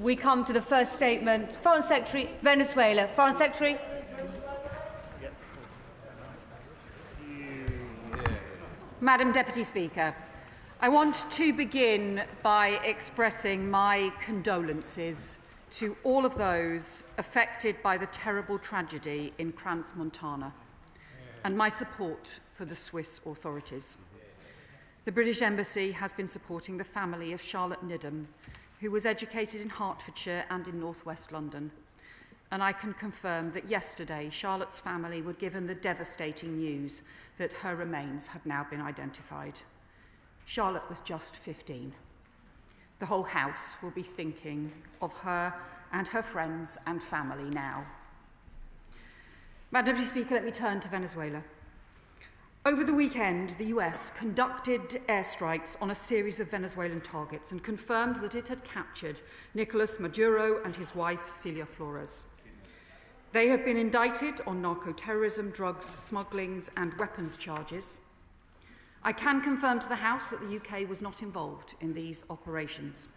We come to the first statement. Foreign Secretary, Venezuela. Foreign Secretary. Madam Deputy Speaker, I want to begin by expressing my condolences to all of those affected by the terrible tragedy in Crans-Montana and my support for the Swiss authorities. The British Embassy has been supporting the family of Charlotte Nidham, who was educated in Hertfordshire and in North West London. And I can confirm that yesterday Charlotte's family were given the devastating news that her remains have now been identified. Charlotte was just 15. The whole house will be thinking of her and her friends and family now. Madam Deputy Speaker, let me turn to Venezuela. Over the weekend, the US conducted airstrikes on a series of Venezuelan targets and confirmed that it had captured Nicolas Maduro and his wife, Celia Flores. They have been indicted on narco-terrorism, drugs, smugglings and weapons charges. I can confirm to the House that the UK was not involved in these operations.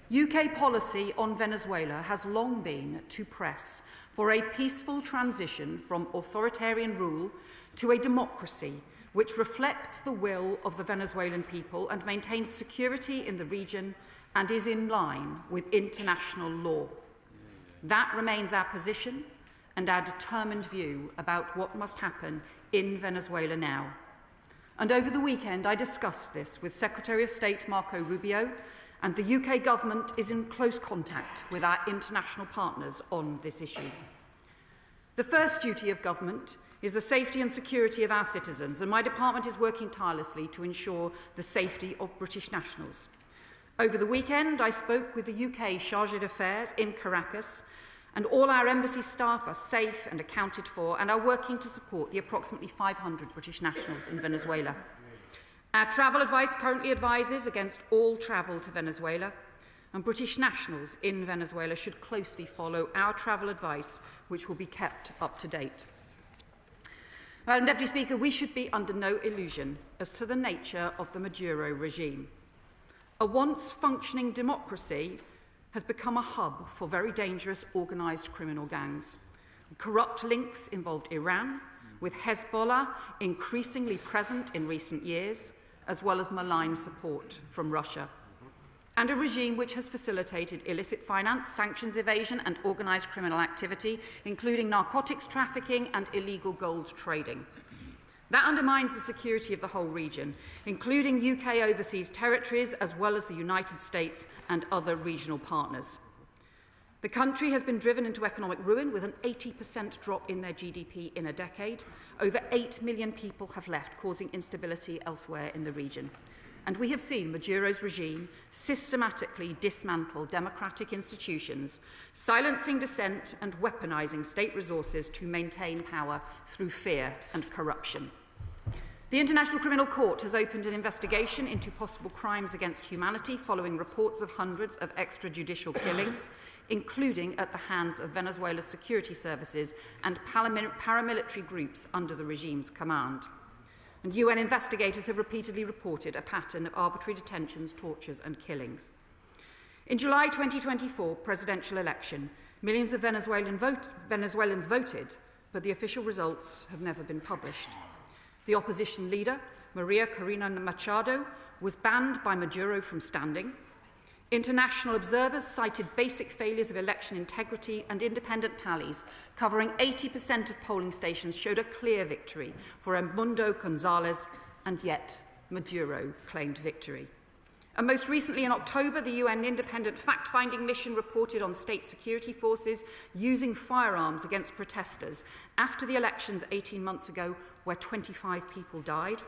UK policy on Venezuela has long been to press for a peaceful transition from authoritarian rule to a democracy which reflects the will of the Venezuelan people and maintains security in the region and is in line with international law. That remains our position and our determined view about what must happen in Venezuela now. And over the weekend, I discussed this with Secretary of State Marco Rubio, and the UK government is in close contact with our international partners on this issue. The first duty of government is the safety and security of our citizens, and my department is working tirelessly to ensure the safety of British nationals. Over the weekend, I spoke with the UK Chargé d'Affaires in Caracas, and all our embassy staff are safe and accounted for and are working to support the approximately 500 British nationals in Venezuela. Our travel advice currently advises against all travel to Venezuela, and British nationals in Venezuela should closely follow our travel advice, which will be kept up to date. Madam Deputy Speaker, we should be under no illusion as to the nature of the Maduro regime. A once functioning democracy has become a hub for very dangerous organised criminal gangs. Corrupt links involved Iran, with Hezbollah increasingly present in recent years, as well as malign support from Russia. And a regime which has facilitated illicit finance, sanctions evasion and organised criminal activity, including narcotics trafficking and illegal gold trading. That undermines the security of the whole region, including UK overseas territories, as well as the United States and other regional partners. The country has been driven into economic ruin with an 80% drop in their GDP in a decade. Over 8 million people have left, causing instability elsewhere in the region. And we have seen Maduro's regime systematically dismantle democratic institutions, silencing dissent and weaponising state resources to maintain power through fear and corruption. The International Criminal Court has opened an investigation into possible crimes against humanity following reports of hundreds of extrajudicial killings, including at the hands of Venezuela's security services and paramilitary groups under the regime's command. And UN investigators have repeatedly reported a pattern of arbitrary detentions, tortures and killings. In July 2024 presidential election, millions of Venezuelans voted, but the official results have never been published. The opposition leader, Maria Corina Machado, was banned by Maduro from standing. International observers cited basic failures of election integrity, and independent tallies covering 80% of polling stations showed a clear victory for Edmundo González, and yet Maduro claimed victory. And most recently in October, the UN independent fact-finding mission reported on state security forces using firearms against protesters after the elections 18 months ago, where 25 people died.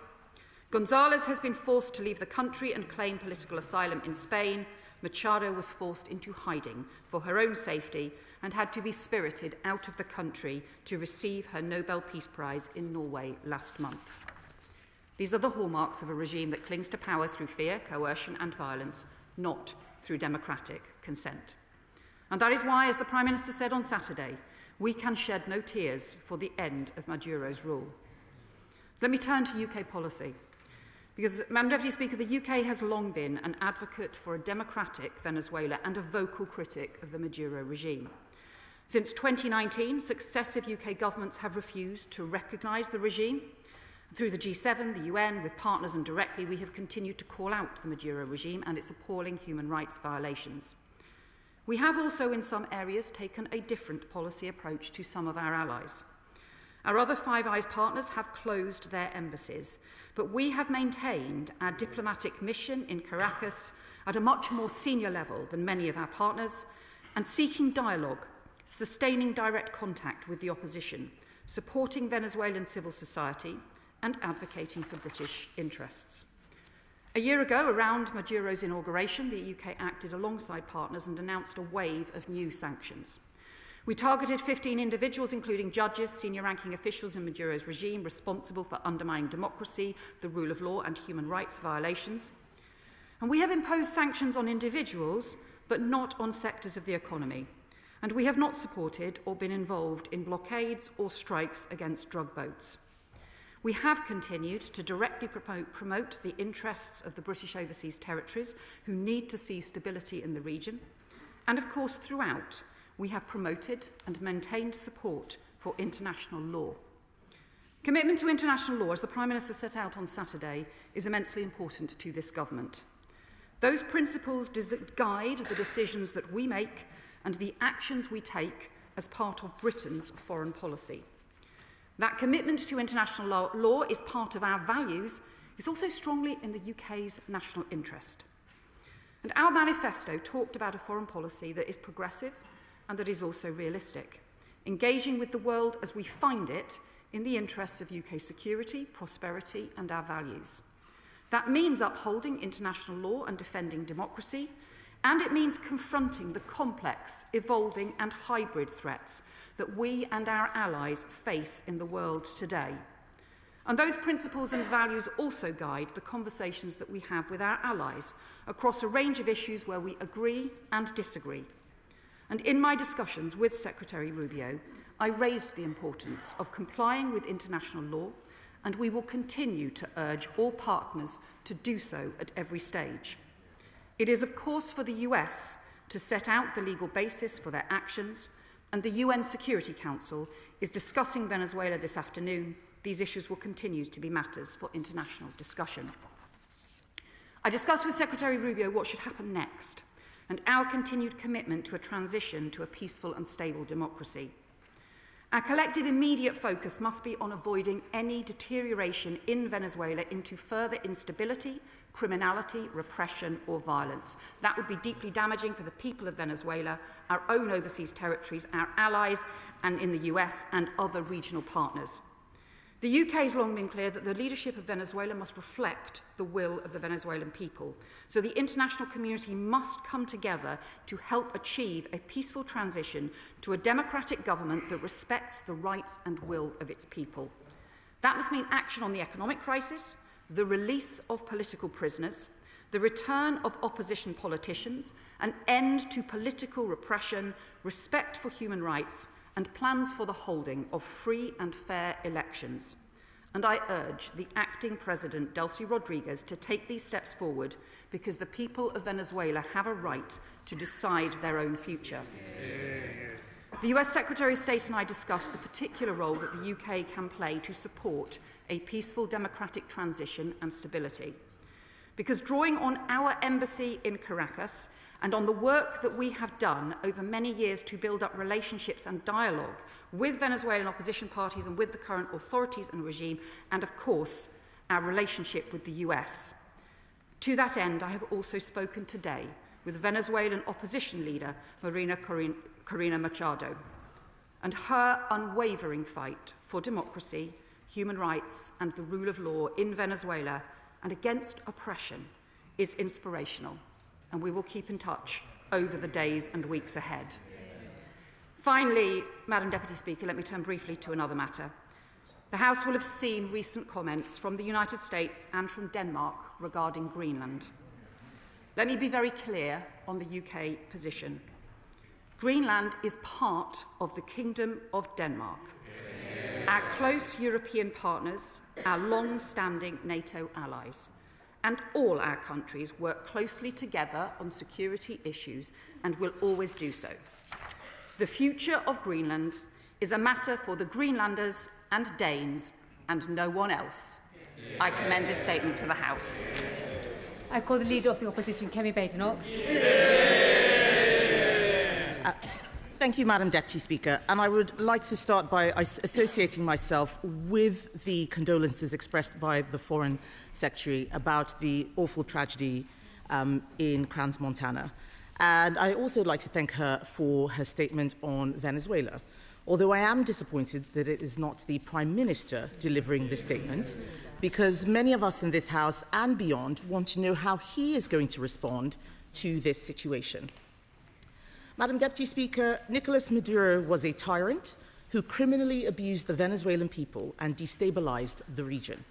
González has been forced to leave the country and claim political asylum in Spain. Machado was forced into hiding for her own safety and had to be spirited out of the country to receive her Nobel Peace Prize in Norway last month. These are the hallmarks of a regime that clings to power through fear, coercion and violence, not through democratic consent. And that is why, as the Prime Minister said on Saturday, we can shed no tears for the end of Maduro's rule. Let me turn to UK policy. Because, Madam Deputy Speaker, the UK has long been an advocate for a democratic Venezuela and a vocal critic of the Maduro regime. Since 2019, successive UK governments have refused to recognise the regime. Through the G7, the UN, with partners and directly, we have continued to call out the Maduro regime and its appalling human rights violations. We have also, in some areas, taken a different policy approach to some of our allies. Our other Five Eyes partners have closed their embassies, but we have maintained our diplomatic mission in Caracas at a much more senior level than many of our partners, and seeking dialogue, sustaining direct contact with the opposition, supporting Venezuelan civil society, and advocating for British interests. A year ago, around Maduro's inauguration, the UK acted alongside partners and announced a wave of new sanctions. We targeted 15 individuals, including judges, senior-ranking officials in Maduro's regime, responsible for undermining democracy, the rule of law, and human rights violations. And we have imposed sanctions on individuals, but not on sectors of the economy. And we have not supported or been involved in blockades or strikes against drug boats. We have continued to directly promote the interests of the British overseas territories, who need to see stability in the region. And of course, throughout, we have promoted and maintained support for international law. Commitment to international law, as the Prime Minister set out on Saturday, is immensely important to this government. Those principles guide the decisions that we make and the actions we take as part of Britain's foreign policy. That commitment to international law is part of our values, is also strongly in the UK's national interest. And our manifesto talked about a foreign policy that is progressive and that is also realistic, engaging with the world as we find it in the interests of UK security, prosperity, and our values. That means upholding international law and defending democracy, and it means confronting the complex, evolving, and hybrid threats that we and our allies face in the world today. And those principles and values also guide the conversations that we have with our allies across a range of issues where we agree and disagree. And in my discussions with Secretary Rubio, I raised the importance of complying with international law, and we will continue to urge all partners to do so at every stage. It is, of course, for the US to set out the legal basis for their actions, and the UN Security Council is discussing Venezuela this afternoon. These issues will continue to be matters for international discussion. I discussed with Secretary Rubio what should happen next, and our continued commitment to a transition to a peaceful and stable democracy. Our collective immediate focus must be on avoiding any deterioration in Venezuela into further instability, criminality, repression, or violence. That would be deeply damaging for the people of Venezuela, our own overseas territories, our allies, and in the US and other regional partners. The UK has long been clear that the leadership of Venezuela must reflect the will of the Venezuelan people. So the international community must come together to help achieve a peaceful transition to a democratic government that respects the rights and will of its people. That must mean action on the economic crisis, the release of political prisoners, the return of opposition politicians, an end to political repression, respect for human rights, and plans for the holding of free and fair elections. And I urge the acting President, Delcy Rodriguez, to take these steps forward because the people of Venezuela have a right to decide their own future. The US Secretary of State and I discussed the particular role that the UK can play to support a peaceful democratic transition and stability. Because drawing on our embassy in Caracas and on the work that we have done over many years to build up relationships and dialogue with Venezuelan opposition parties and with the current authorities and regime, and of course, our relationship with the US. To that end, I have also spoken today with Venezuelan opposition leader Marina Corina Machado, and her unwavering fight for democracy, human rights, and the rule of law in Venezuela and against oppression is inspirational, and we will keep in touch over the days and weeks ahead. Finally, Madam Deputy Speaker, let me turn briefly to another matter. The House will have seen recent comments from the United States and from Denmark regarding Greenland. Let me be very clear on the UK position. Greenland is part of the Kingdom of Denmark. Our close European partners, our long-standing NATO allies. and all our countries work closely together on security issues and will always do so. The future of Greenland is a matter for the Greenlanders and Danes and no one else. I commend this statement to the House. I call the Leader of the Opposition, Kemi Badenoch. Thank you, Madam Deputy Speaker. And I would like to start by associating myself with the condolences expressed by the Foreign Secretary about the awful tragedy in Crans, Montana. And I also would like to thank her for her statement on Venezuela. Although I am disappointed that it is not the Prime Minister delivering this statement, because many of us in this House and beyond want to know how he is going to respond to this situation. Madam Deputy Speaker, Nicolas Maduro was a tyrant who criminally abused the Venezuelan people and destabilized the region.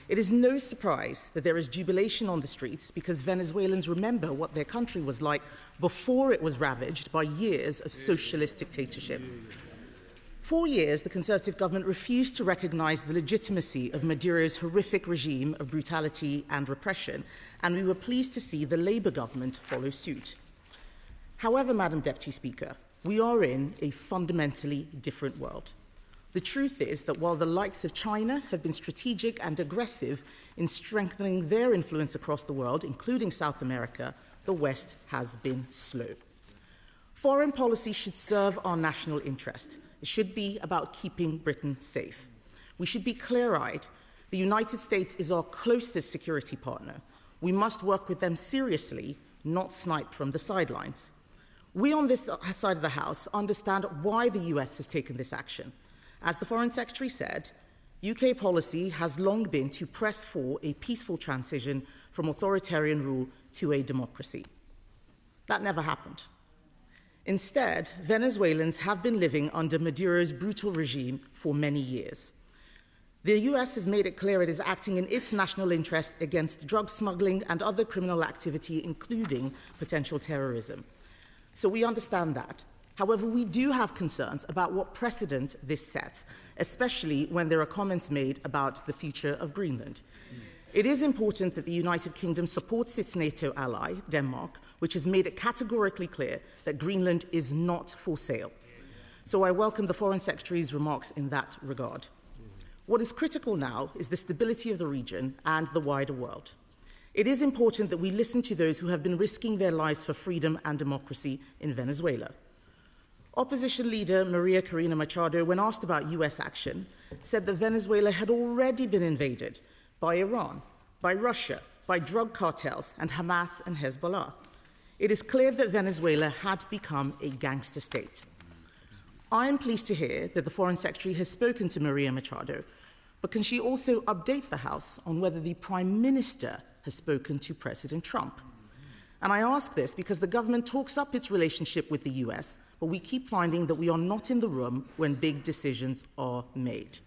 It is no surprise that there is jubilation on the streets because Venezuelans remember what their country was like before it was ravaged by years of socialist dictatorship. For years, the Conservative government refused to recognise the legitimacy of Maduro's horrific regime of brutality and repression, and we were pleased to see the Labour government follow suit. However, Madam Deputy Speaker, we are in a fundamentally different world. The truth is that while the likes of China have been strategic and aggressive in strengthening their influence across the world, including South America, the West has been slow. Foreign policy should serve our national interest. It should be about keeping Britain safe. We should be clear-eyed. The United States is our closest security partner. We must work with them seriously, not snipe from the sidelines. We on this side of the House understand why the US has taken this action. As the Foreign Secretary said, UK policy has long been to press for a peaceful transition from authoritarian rule to a democracy. That never happened. Instead, Venezuelans have been living under Maduro's brutal regime for many years. The US has made it clear it is acting in its national interest against drug smuggling and other criminal activity, including potential terrorism. So we understand that. However, we do have concerns about what precedent this sets, especially when there are comments made about the future of Greenland. It is important that the United Kingdom supports its NATO ally, Denmark, which has made it categorically clear that Greenland is not for sale. So I welcome the Foreign Secretary's remarks in that regard. What is critical now is the stability of the region and the wider world. It is important that we listen to those who have been risking their lives for freedom and democracy in Venezuela. Opposition leader Maria Corina Machado, when asked about US action, said that Venezuela had already been invaded by Iran, by Russia, by drug cartels, and Hamas and Hezbollah. It is clear that Venezuela had become a gangster state. I am pleased to hear that the Foreign Secretary has spoken to Maria Machado, but can she also update the House on whether the Prime Minister has spoken to President Trump? And I ask this because the government talks up its relationship with the US, but we keep finding that we are not in the room when big decisions are made.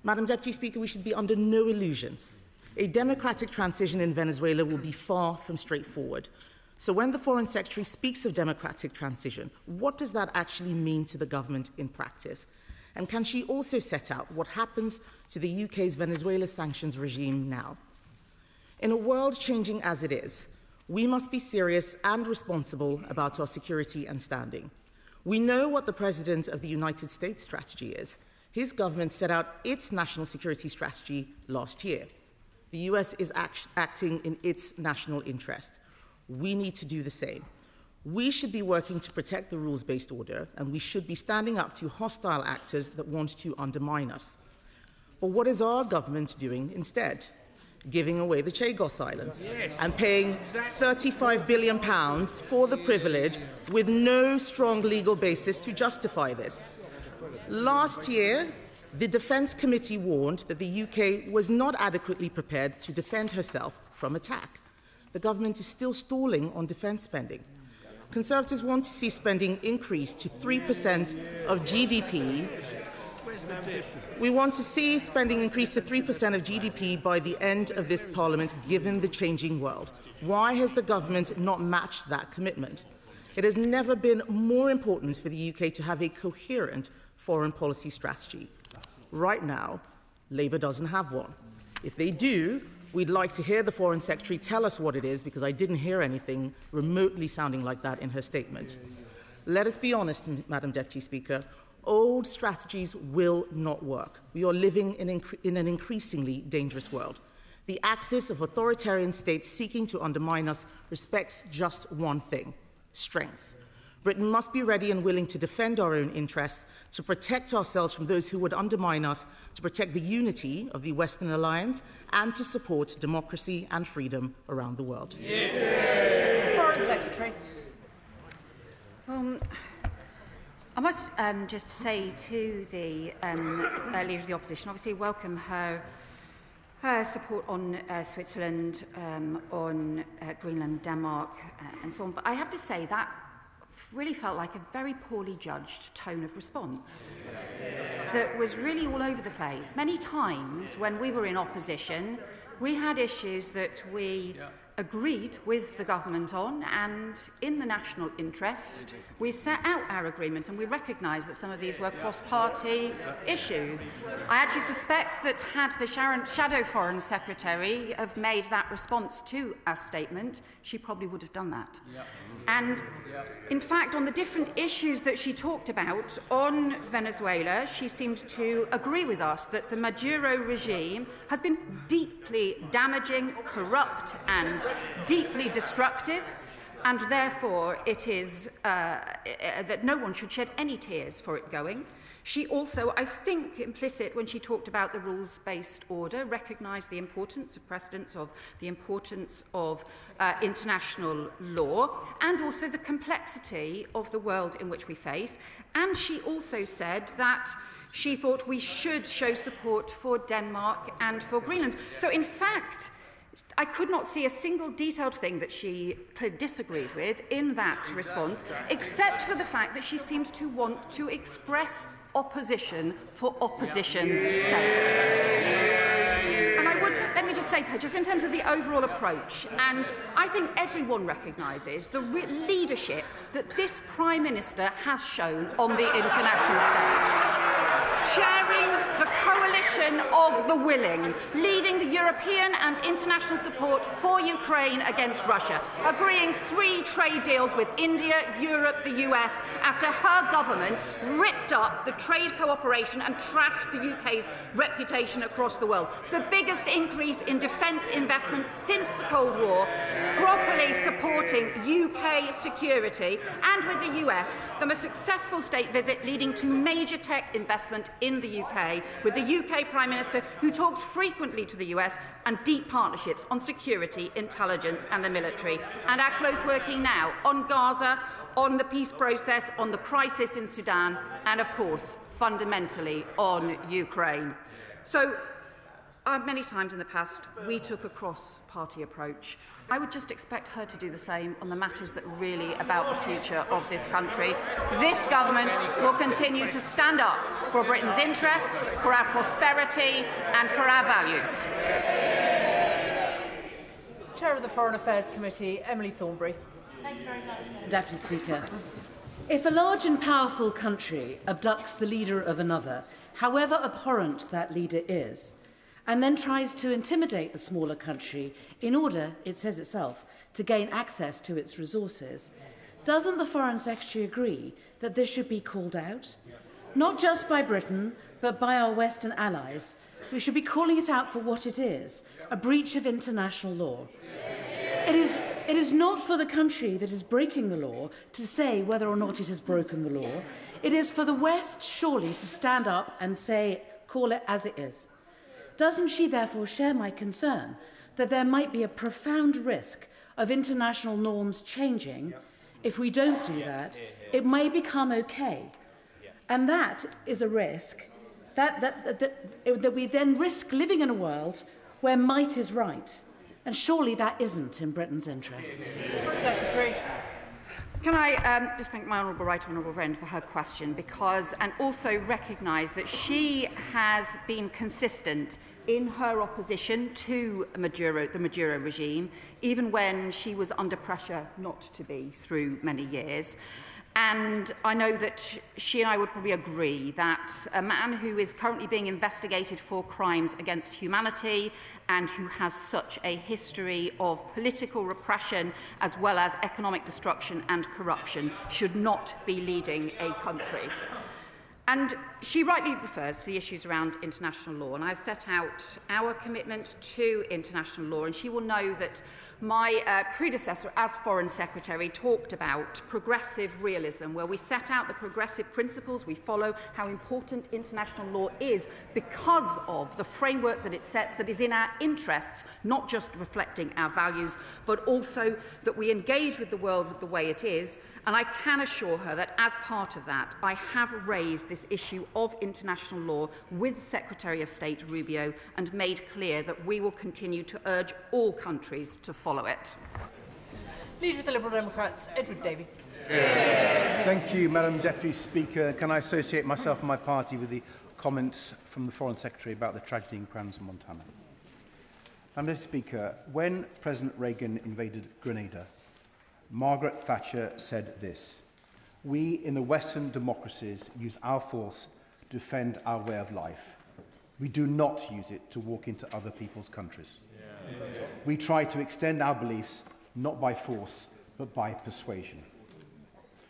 Madam Deputy Speaker, we should be under no illusions. A democratic transition in Venezuela will be far from straightforward. So when the Foreign Secretary speaks of democratic transition, what does that actually mean to the government in practice? And can she also set out what happens to the UK's Venezuela sanctions regime now? In a world changing as it is, we must be serious and responsible about our security and standing. We know what the President of the United States strategy is. His government set out its national security strategy last year. The US is acting in its national interest. We need to do the same. We should be working to protect the rules-based order, and we should be standing up to hostile actors that want to undermine us. But what is our government doing instead? Giving away the Chagos Islands and paying £35 billion for the privilege with no strong legal basis to justify this. Last year, the Defence Committee warned that the UK was not adequately prepared to defend herself from attack. The government is still stalling on defence spending. Conservatives want to see spending increase to 3% of GDP. We want to see spending increase to 3% of GDP by the end of this Parliament, given the changing world. Why has the government not matched that commitment? It has never been more important for the UK to have a coherent foreign policy strategy. Right now, Labour doesn't have one. If they do, We'd like to hear the Foreign Secretary tell us what it is, because I didn't hear anything remotely sounding like that in her statement. Let us be honest, Madam Deputy Speaker, old strategies will not work. We are living in an increasingly dangerous world. The axis of authoritarian states seeking to undermine us respects just one thing: strength. Britain must be ready and willing to defend our own interests, to protect ourselves from those who would undermine us, to protect the unity of the Western Alliance, and to support democracy and freedom around the world. Yeah. Foreign Secretary. I must just say to the Leader of the Opposition, obviously welcome her support on Switzerland, on Greenland, Denmark, and so on. But I have to say that really felt like a very poorly judged tone of response that was really all over the place. Many times when we were in opposition, we had issues that we agreed with the government on, and in the national interest, we set out our agreement, and we recognise that some of these were cross-party issues. I actually suspect that had the Shadow Foreign Secretary have made that response to our statement, she probably would have done that. And in fact, on the different issues that she talked about on Venezuela, she seemed to agree with us that the Maduro regime has been deeply damaging, corrupt, and deeply destructive, and therefore it is that no one should shed any tears for it going. She also, I think, implicit when she talked about the rules-based order, recognised the importance of precedents, of the importance of international law, and also the complexity of the world in which we face. And she also said that she thought we should show support for Denmark and for Greenland. So, in fact, I could not see a single detailed thing that she disagreed with in that response, except for the fact that she seemed to want to express opposition for opposition's sake. And I would, let me just say to her, just in terms of the overall approach, and I think everyone recognises the leadership that this Prime Minister has shown on the international stage. Chairing the coalition of the willing, leading the European and international support for Ukraine against Russia, agreeing 3 trade deals with India, Europe, the US, after her government ripped up the trade cooperation and trashed the UK's reputation across the world. The biggest increase in defence investment since the Cold War, properly supporting UK security, and with the US, the most successful state visit leading to major tech investment in the UK, with the UK Prime Minister who talks frequently to the US, and deep partnerships on security, intelligence and the military. And our close working now on Gaza, on the peace process, on the crisis in Sudan, and of course, fundamentally on Ukraine. So, many times in the past, we took a cross-party approach. I would just expect her to do the same on the matters that are really about the future of this country. This government will continue to stand up for Britain's interests, for our prosperity and for our values. Chair of the Foreign Affairs Committee, Emily Thornberry. Thank you very much, Deputy Speaker. If a large and powerful country abducts the leader of another, however abhorrent that leader is, and then tries to intimidate the smaller country in order, it says itself, to gain access to its resources, doesn't the Foreign Secretary agree that this should be called out? Not just by Britain, but by our Western allies. We should be calling it out for what it is, a breach of international law. It is not for the country that is breaking the law to say whether or not it has broken the law. It is for the West, surely, to stand up and say, call it as it is. Doesn't she therefore share my concern that there might be a profound risk of international norms changing? If we don't do that, it may become okay. And that is a risk that we then risk living in a world where might is right. And surely that isn't in Britain's interests. Secretary. Can I just thank my honourable right honourable friend for her question, and also recognise that she has been consistent in her opposition to the Maduro regime, even when she was under pressure not to be through many years. And I know that she and I would probably agree that a man who is currently being investigated for crimes against humanity and who has such a history of political repression as well as economic destruction and corruption should not be leading a country. And she rightly refers to the issues around international law, and I've set out our commitment to international law, and she will know that my predecessor as Foreign Secretary talked about progressive realism, where we set out the progressive principles we follow, how important international law is because of the framework that it sets that is in our interests, not just reflecting our values, but also that we engage with the world with the way it is. And I can assure her that as part of that, I have raised this issue of international law with Secretary of State Rubio and made clear that we will continue to urge all countries to follow it. Leader of the Liberal Democrats, Edward Davey. Thank you, Madam Deputy Speaker. Can I associate myself and my party with the comments from the Foreign Secretary about the tragedy in Crans and Montana? Madam Deputy Speaker, when President Reagan invaded Grenada, Margaret Thatcher said this: "We in the Western democracies use our force to defend our way of life. We do not use it to walk into other people's countries. We try to extend our beliefs not by force but by persuasion."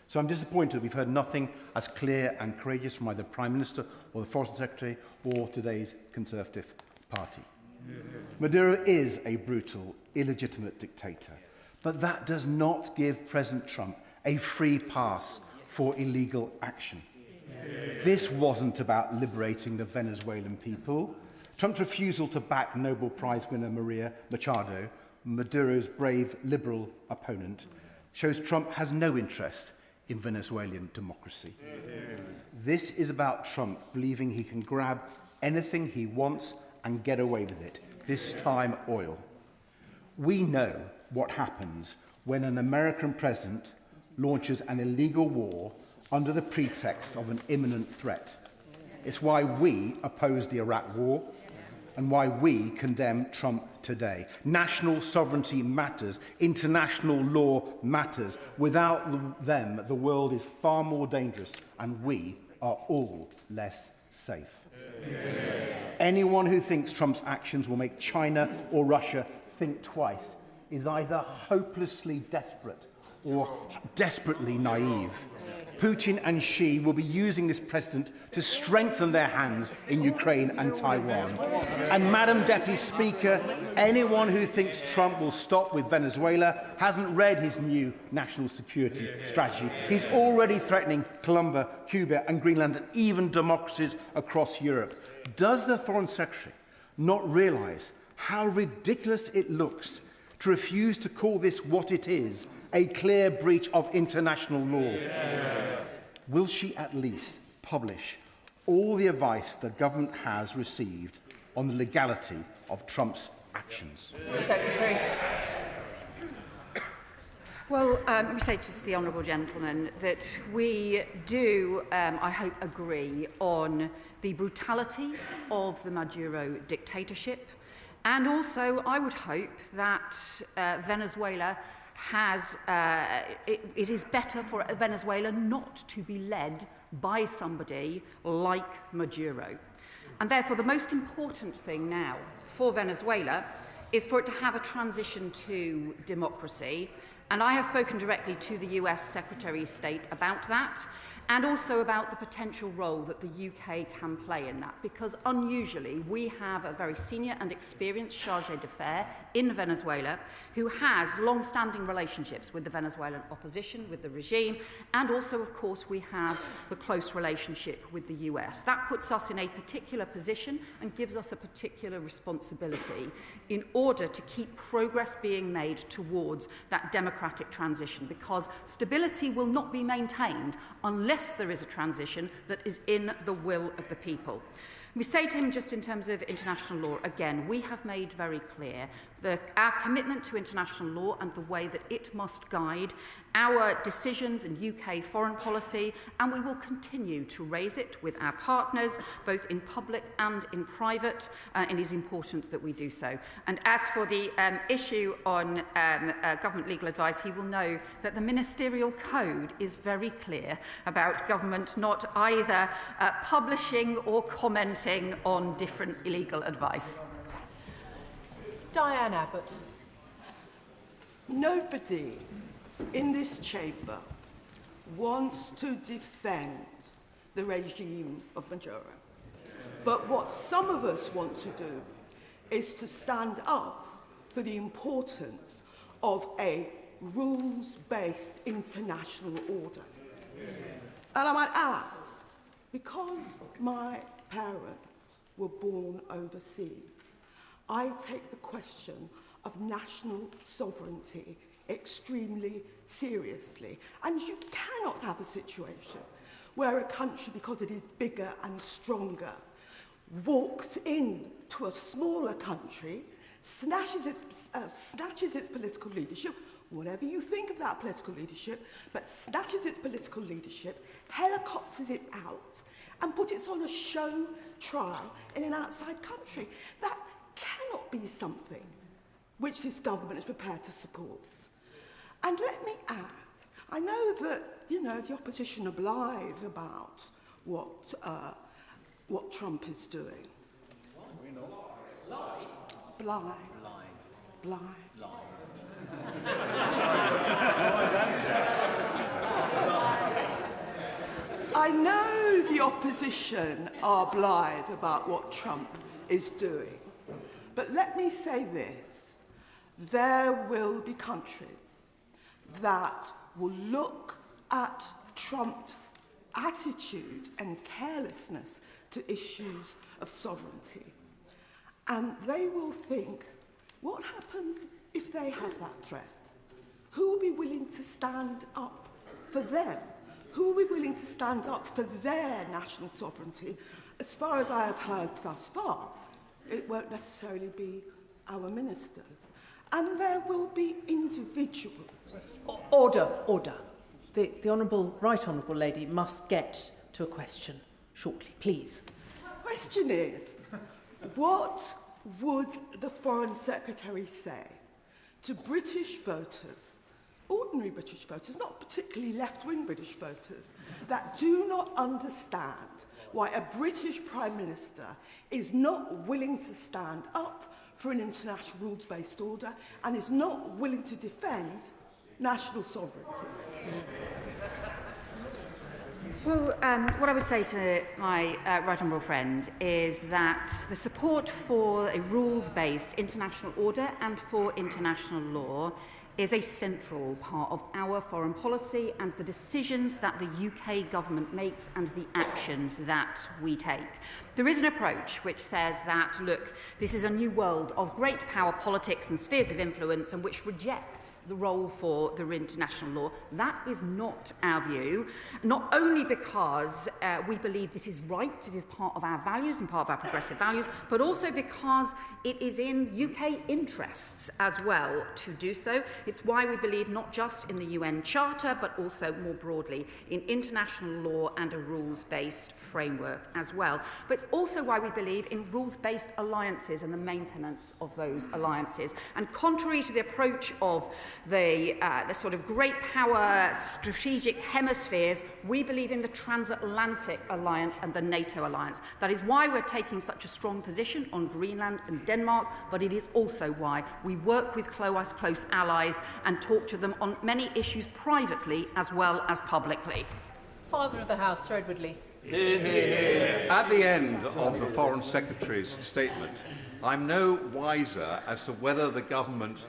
So I'm disappointed we've heard nothing as clear and courageous from either the Prime Minister or the Foreign Secretary or today's Conservative Party. Maduro is a brutal, illegitimate dictator. But that does not give President Trump a free pass for illegal action. This wasn't about liberating the Venezuelan people. Trump's refusal to back Nobel Prize winner Maria Machado, Maduro's brave liberal opponent, shows Trump has no interest in Venezuelan democracy. This is about Trump believing he can grab anything he wants and get away with it, this time oil. We know what happens when an American president launches an illegal war under the pretext of an imminent threat. It's why we oppose the Iraq war and why we condemn Trump today. National sovereignty matters. International law matters. Without them, the world is far more dangerous and we are all less safe. Anyone who thinks Trump's actions will make China or Russia think twice is either hopelessly desperate or desperately naive. Putin and Xi will be using this president to strengthen their hands in Ukraine and Taiwan. And Madam Deputy Speaker, anyone who thinks Trump will stop with Venezuela hasn't read his new national security strategy. He's already threatening Colombia, Cuba and Greenland and even democracies across Europe. Does the Foreign Secretary not realise how ridiculous it looks to refuse to call this what it is, a clear breach of international law? Will she at least publish all the advice the government has received on the legality of Trump's actions? Secretary. Well, let me say to the honourable gentleman that we do, I hope, agree on the brutality of the Maduro dictatorship. And also, I would hope that Venezuela has, it is better for Venezuela not to be led by somebody like Maduro. And therefore, the most important thing now for Venezuela is for it to have a transition to democracy. And I have spoken directly to the US Secretary of State about that, and also about the potential role that the UK can play in that, because unusually we have a very senior and experienced chargé d'affaires in Venezuela who has long-standing relationships with the Venezuelan opposition, with the regime, and also, of course, we have the close relationship with the US. That puts us in a particular position and gives us a particular responsibility in order to keep progress being made towards that democratic transition, because stability will not be maintained unless there is a transition that is in the will of the people. We say to him, just in terms of international law, again, we have made very clear our commitment to international law and the way that it must guide our decisions in UK foreign policy, and we will continue to raise it with our partners, both in public and in private, and it is important that we do so. And as for the issue on government legal advice, he will know that the Ministerial Code is very clear about government not either publishing or commenting on different legal advice. Diane Abbott. Nobody in this chamber wants to defend the regime of Maduro. But what some of us want to do is to stand up for the importance of a rules-based international order. And I might add, because my parents were born overseas, I take the question of national sovereignty extremely seriously. And you cannot have a situation where a country, because it is bigger and stronger, walks into a smaller country, snatches its political leadership, whatever you think of that political leadership, but snatches its political leadership, helicopters it out, and puts it on a show trial in an outside country. That cannot be something which this government is prepared to support. And let me add, I know that, the opposition are blithe about what Trump is doing. Blithe. I know the opposition are blithe about what Trump is doing. But let me say this, there will be countries that will look at Trump's attitude and carelessness to issues of sovereignty, and they will think, what happens if they have that threat? Who will be willing to stand up for them? Who will be willing to stand up for their national sovereignty? As far as I have heard thus far, it won't necessarily be our ministers. And there will be individuals. Order. The Right Honourable Lady must get to a question shortly, please. The question is, what would the Foreign Secretary say to British voters, ordinary British voters, not particularly left-wing British voters, that do not understand why a British Prime Minister is not willing to stand up for an international rules-based order and is not willing to defend national sovereignty? Well, what I would say to my right honourable friend is that the support for a rules-based international order and for international law is a central part of our foreign policy and the decisions that the UK government makes and the actions that we take. There is an approach which says that, look, this is a new world of great power politics and spheres of influence and which rejects the role for the international law. That is not our view, not only because we believe this is right, it is part of our values and part of our progressive values, but also because it is in UK interests as well to do so. It's why we believe not just in the UN Charter, but also more broadly in international law and a rules-based framework as well. But it's also why we believe in rules-based alliances and the maintenance of those alliances. And contrary to the approach of the sort of great power strategic hemispheres, we believe in the transatlantic alliance and the NATO alliance. That is why we're taking such a strong position on Greenland and Denmark, but it is also why we work with close allies and talk to them on many issues privately as well as publicly. Father of the House, Sir Edward Leigh. At the end of the Foreign Secretary's statement, I'm no wiser as to whether the government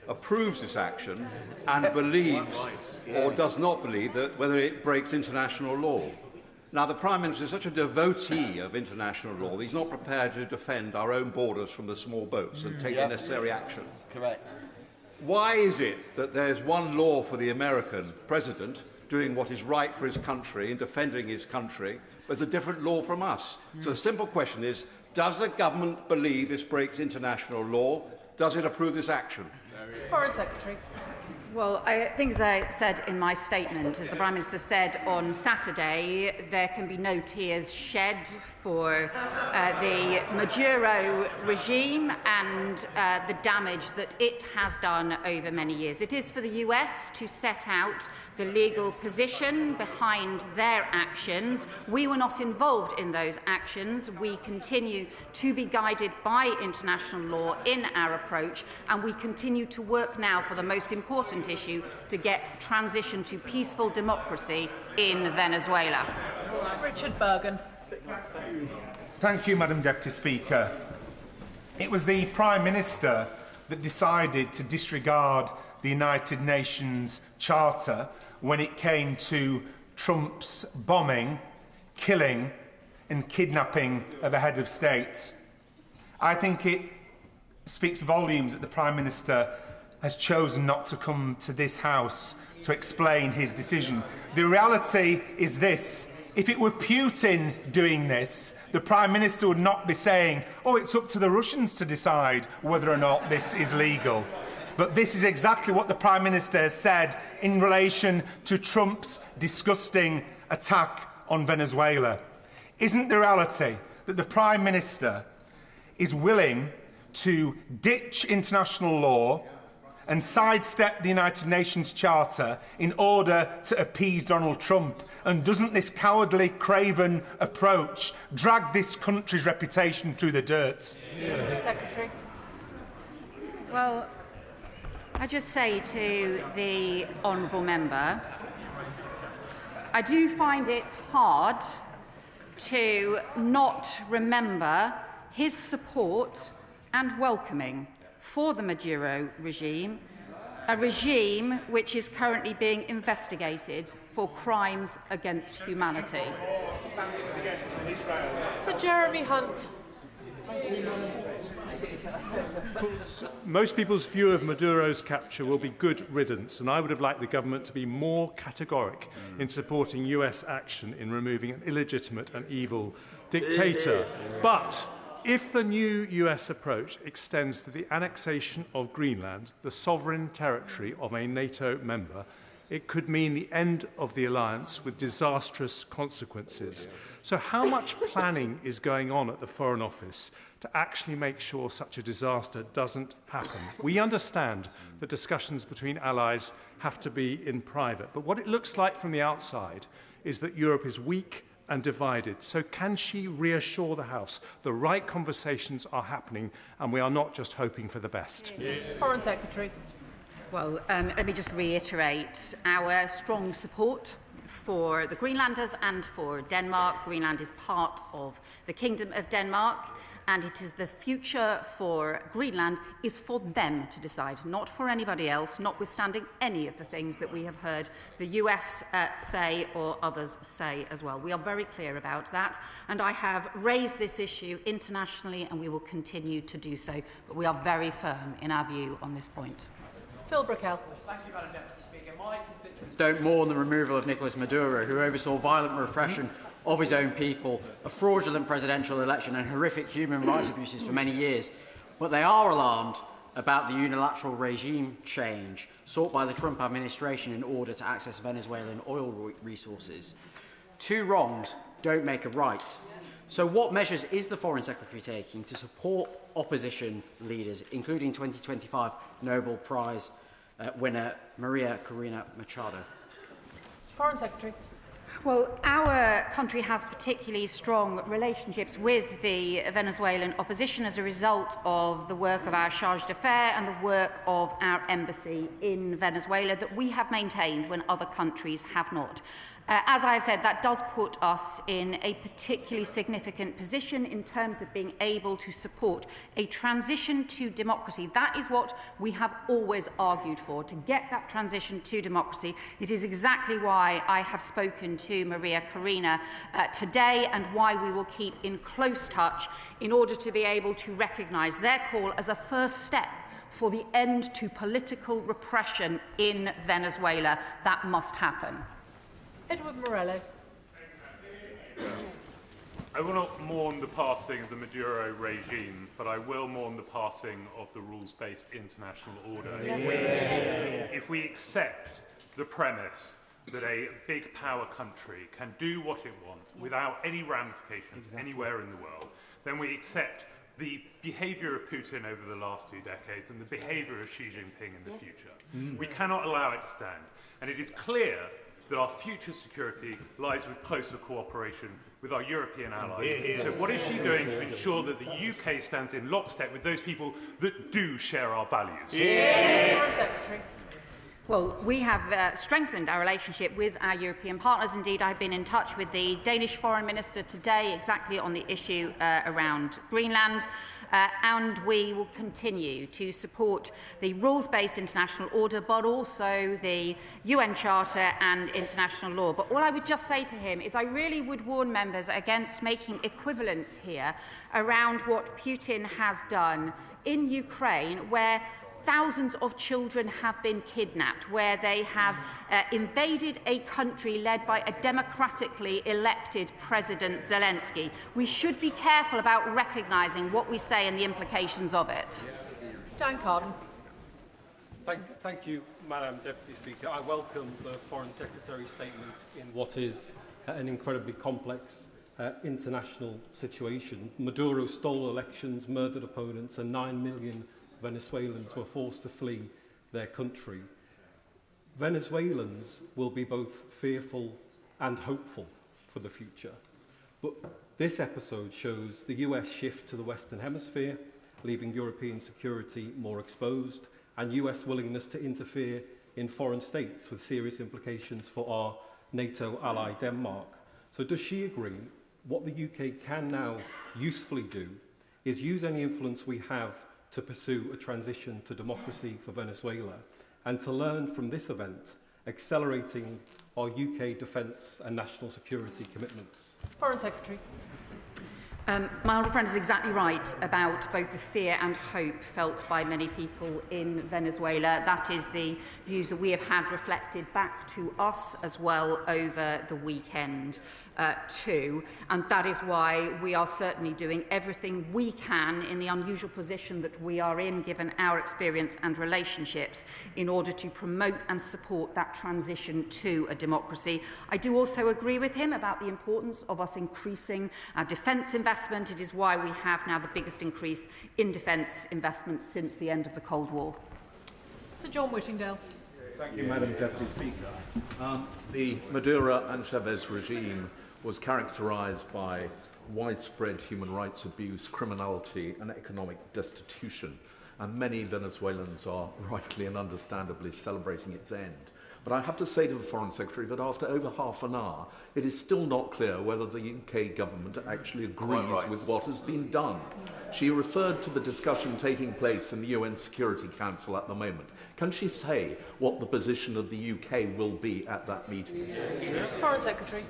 approves this action and believes or does not believe that whether it breaks international law. Now, the Prime Minister is such a devotee of international law that he's not prepared to defend our own borders from the small boats and take the necessary action. Correct. Why is it that there's one law for the American president doing what is right for his country and defending his country, but it's a different law from us. So the simple question is, does the government believe this breaks international law? Does it approve this action? Foreign Secretary. Well, I think, as I said in my statement, as the Prime Minister said on Saturday, there can be no tears shed for the Maduro regime and the damage that it has done over many years. It is for the US to set out the legal position behind their actions. We were not involved in those actions. We continue to be guided by international law in our approach, and we continue to work now for the most important issue, to get transition to peaceful democracy in Venezuela. Richard Burgon. Thank you, Madam Deputy Speaker. It was the Prime Minister that decided to disregard the United Nations Charter when it came to Trump's bombing, killing and kidnapping of a head of state. I think it speaks volumes that the Prime Minister has chosen not to come to this House to explain his decision. The reality is this: if it were Putin doing this, the Prime Minister would not be saying, oh, it's up to the Russians to decide whether or not this is legal. But this is exactly what the Prime Minister has said in relation to Trump's disgusting attack on Venezuela. Isn't the reality that the Prime Minister is willing to ditch international law and sidestep the United Nations Charter in order to appease Donald Trump? And doesn't this cowardly, craven approach drag this country's reputation through the dirt? Secretary. Well, I just say to the honourable member, I do find it hard to not remember his support and welcoming for the Maduro regime, a regime which is currently being investigated for crimes against humanity. Sir Jeremy Hunt. Most people's view of Maduro's capture will be good riddance, and I would have liked the government to be more categoric in supporting US action in removing an illegitimate and evil dictator. But if the new US approach extends to the annexation of Greenland, the sovereign territory of a NATO member, it could mean the end of the alliance with disastrous consequences. So how much planning is going on at the Foreign Office to actually make sure such a disaster doesn't happen? We understand that discussions between allies have to be in private, but what it looks like from the outside is that Europe is weak and divided. So can she reassure the House the right conversations are happening and we are not just hoping for the best? Foreign Secretary. Well, let me just reiterate our strong support for the Greenlanders and for Denmark. Greenland is part of the Kingdom of Denmark, and it is the future for Greenland is for them to decide, not for anybody else, notwithstanding any of the things that we have heard the US say or others say as well. We are very clear about that, and I have raised this issue internationally, and we will continue to do so, but we are very firm in our view on this point. Phil Brickell. Thank you, Madam Deputy Speaker. My constituents don't mourn the removal of Nicolas Maduro, who oversaw violent repression of his own people, a fraudulent presidential election and horrific human rights abuses for many years. But they are alarmed about the unilateral regime change sought by the Trump administration in order to access Venezuelan oil resources. Two wrongs don't make a right. So what measures is the Foreign Secretary taking to support opposition leaders, including 2025 Nobel Prize winner Maria Corina Machado? Foreign Secretary. Well, our country has particularly strong relationships with the Venezuelan opposition as a result of the work of our charge d'affaires and the work of our embassy in Venezuela that we have maintained when other countries have not. As I have said, that does put us in a particularly significant position in terms of being able to support a transition to democracy. That is what we have always argued for, to get that transition to democracy. It is exactly why I have spoken to Maria Corina today, and why we will keep in close touch in order to be able to recognise their call as a first step for the end to political repression in Venezuela. That must happen. Edward Morello. I will not mourn the passing of the Maduro regime, but I will mourn the passing of the rules-based international order. If we accept the premise that a big power country can do what it wants without any ramifications anywhere in the world, then we accept the behaviour of Putin over the last 2 decades and the behaviour of Xi Jinping in the future. We cannot allow it to stand. And it is clear that our future security lies with closer cooperation with our European allies. So what is she doing to ensure that the UK stands in lockstep with those people that do share our values? Foreign Secretary. Well, we have strengthened our relationship with our European partners. Indeed, I've been in touch with the Danish Foreign Minister today exactly on the issue around Greenland. And we will continue to support the rules-based international order, but also the UN Charter and international law. But all I would just say to him is I really would warn members against making equivalence here around what Putin has done in Ukraine, where thousands of children have been kidnapped, where they have invaded a country led by a democratically elected President Zelensky. We should be careful about recognising what we say and the implications of it. Diane Carden. Thank you, Madam Deputy Speaker. I welcome the Foreign Secretary's statement in what is an incredibly complex international situation. Maduro stole elections, murdered opponents, and 9 million Venezuelans were forced to flee their country. Venezuelans will be both fearful and hopeful for the future. But this episode shows the US shift to the Western Hemisphere, leaving European security more exposed, and US willingness to interfere in foreign states with serious implications for our NATO ally Denmark. So does she agree what the UK can now usefully do is use any influence we have to pursue a transition to democracy for Venezuela, and to learn from this event, accelerating our UK defence and national security commitments? Foreign Secretary. My honourable friend is exactly right about both the fear and hope felt by many people in Venezuela. That is the views that we have had reflected back to us as well over the weekend too. And that is why we are certainly doing everything we can in the unusual position that we are in, given our experience and relationships, in order to promote and support that transition to a democracy. I do also agree with him about the importance of us increasing our defence investment. It is why we have now the biggest increase in defence investment since the end of the Cold War. Sir John Whittingdale. Thank you, Madam Deputy Speaker. The Maduro and Chavez regime was characterised by widespread human rights abuse, criminality and economic destitution, and many Venezuelans are rightly and understandably celebrating its end. But I have to say to the Foreign Secretary that after over half an hour, it is still not clear whether the UK government actually agrees with what has been done. She referred to the discussion taking place in the UN Security Council at the moment. Can she say what the position of the UK will be at that meeting? Foreign Secretary.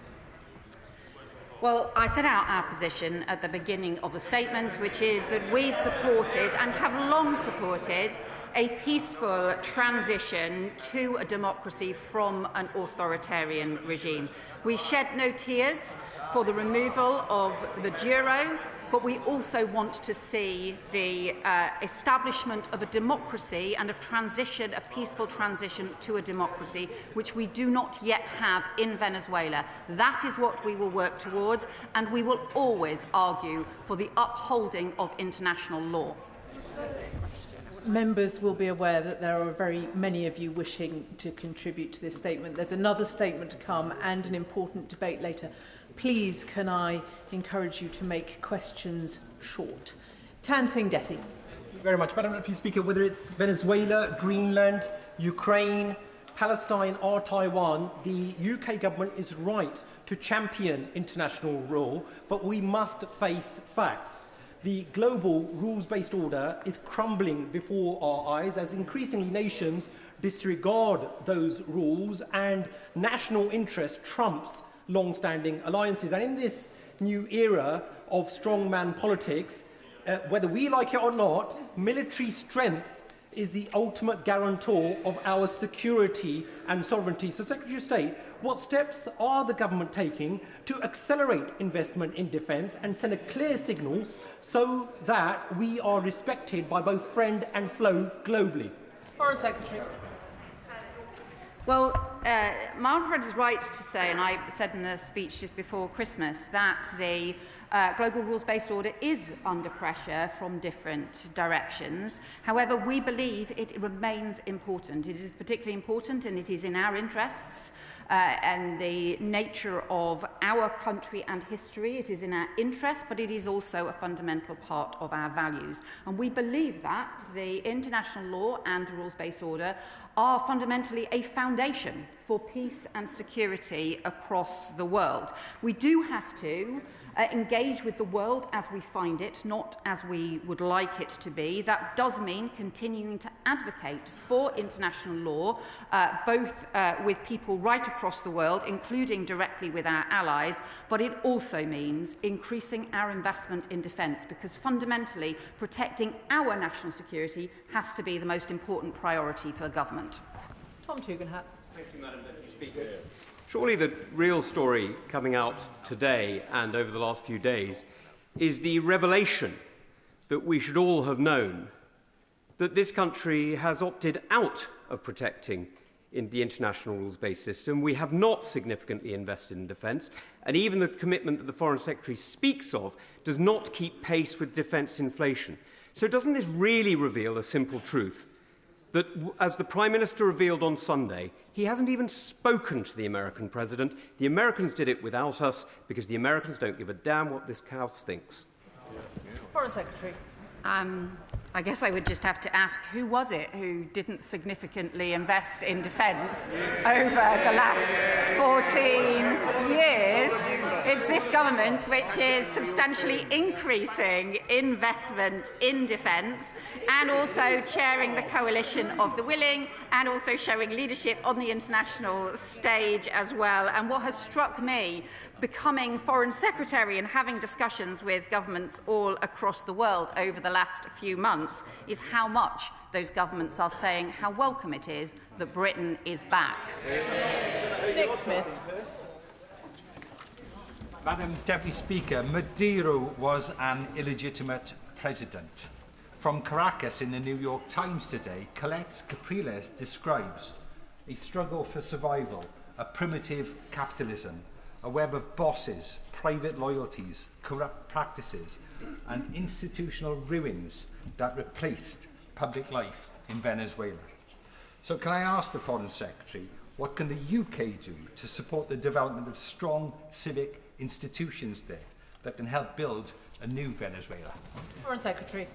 Well, I set out our position at the beginning of the statement, which is that we supported and have long supported a peaceful transition to a democracy from an authoritarian regime. We shed no tears for the removal of the Maduro, but we also want to see the establishment of a democracy and a transition, a peaceful transition to a democracy, which we do not yet have in Venezuela. That is what we will work towards, and we will always argue for the upholding of international law. Members will be aware that there are very many of you wishing to contribute to this statement. There's another statement to come and an important debate later. Please, can I encourage you to make questions short? Tan Singh Desi. Thank you very much. Madam Deputy Speaker, whether it's Venezuela, Greenland, Ukraine, Palestine or Taiwan, the UK government is right to champion international law, but we must face facts. The global rules-based order is crumbling before our eyes as increasingly nations disregard those rules and national interest trumps long-standing alliances. And in this new era of strongman politics, whether we like it or not, military strength is the ultimate guarantor of our security and sovereignty. So, Secretary of State, what steps are the government taking to accelerate investment in defence and send a clear signal so that we are respected by both friend and foe globally? Foreign Secretary. Well, my honourable friend is right to say, and I said in a speech just before Christmas, that the global rules-based order is under pressure from different directions. However, we believe it remains important. It is particularly important, and it is in our interests and the nature of our country and history. It is in our interest, but it is also a fundamental part of our values. And we believe that the international law and the rules-based order are fundamentally a foundation for peace and security across the world. We do have to engage with the world as we find it, not as we would like it to be. That does mean continuing to advocate for international law, both with people right across the world, including directly with our allies, but it also means increasing our investment in defence, because fundamentally protecting our national security has to be the most important priority for the government. Tom Tugendhat. Thank you, Madam Deputy Speaker. Surely the real story coming out today and over the last few days is the revelation that we should all have known that this country has opted out of protecting in the international rules-based system. We have not significantly invested in defence, and even the commitment that the Foreign Secretary speaks of does not keep pace with defence inflation. So doesn't this really reveal a simple truth? That, as the Prime Minister revealed on Sunday, he hasn't even spoken to the American President. The Americans did it without us because the Americans don't give a damn what this House thinks. Foreign Secretary. I guess I would just have to ask, who was it who didn't significantly invest in defence over the last 14 years? It's this government which is substantially increasing investment in defence and also chairing the coalition of the willing and also showing leadership on the international stage as well. And what has struck me, becoming Foreign Secretary and having discussions with governments all across the world over the last few months, is how much those governments are saying how welcome it is that Britain is back. Nick Smith. Madam Deputy Speaker, Maduro was an illegitimate president. From Caracas in the New York Times today, Colette Capriles describes a struggle for survival, a primitive capitalism, a web of bosses, private loyalties, corrupt practices, and institutional ruins that replaced public life in Venezuela. So can I ask the Foreign Secretary, what can the UK do to support the development of strong civic institutions there that can help build a new Venezuela? Foreign Secretary.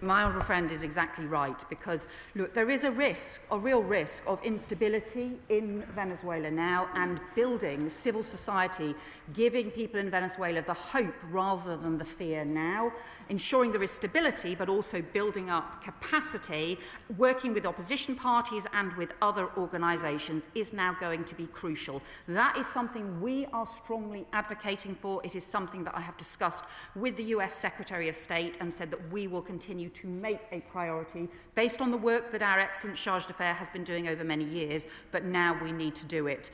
My honourable friend is exactly right, because, look, there is a risk, a real risk of instability in Venezuela now, and building civil society, giving people in Venezuela the hope rather than the fear now, ensuring there is stability, but also building up capacity, working with opposition parties and with other organisations is now going to be crucial. That is something we are strongly advocating for. It is something that I have discussed with the US Secretary of State and said that we will continue to make a priority based on the work that our excellent Charge d'Affaires has been doing over many years, but now we need to do it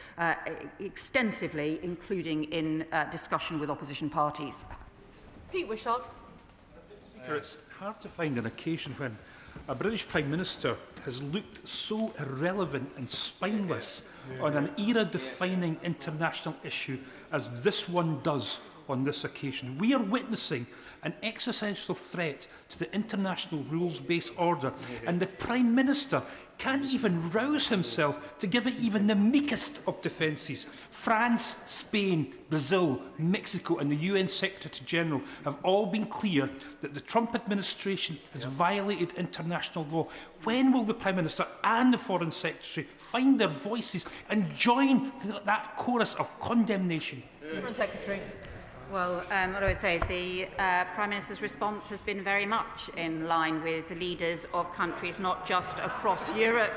extensively, including in discussion with opposition parties. Pete Wishart. It's hard to find an occasion when a British Prime Minister has looked so irrelevant and spineless on an era-defining international issue as this one does on this occasion. We are witnessing an existential threat to the international rules-based order, and the Prime Minister can't even rouse himself to give it even the meekest of defences. France, Spain, Brazil, Mexico and the UN Secretary-General have all been clear that the Trump administration has violated international law. When will the Prime Minister and the Foreign Secretary find their voices and join that chorus of condemnation? Foreign Secretary. Well, what I would say is the Prime Minister's response has been very much in line with the leaders of countries not just across Europe,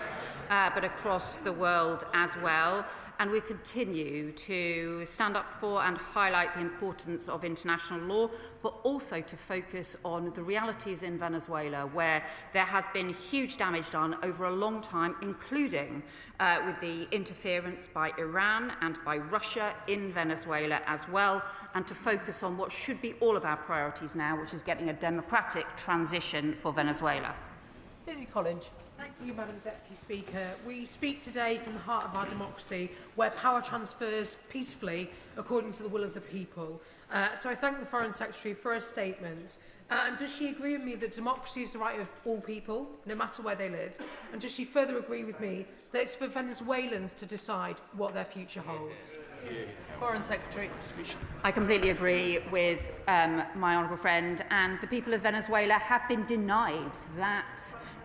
but across the world as well. and we continue to stand up for and highlight the importance of international law, but also to focus on the realities in Venezuela, where there has been huge damage done over a long time, including with the interference by Iran and by Russia in Venezuela as well, and to focus on what should be all of our priorities now, which is getting a democratic transition for Venezuela. Lizzie Collins. Thank you, Madam Deputy Speaker. We speak today from the heart of our democracy, where power transfers peacefully according to the will of the people. So I thank the Foreign Secretary for her statement. And does she agree with me that democracy is the right of all people, no matter where they live? And does she further agree with me that it's for Venezuelans to decide what their future holds? Foreign Secretary. I completely agree with my honourable friend, and the people of Venezuela have been denied that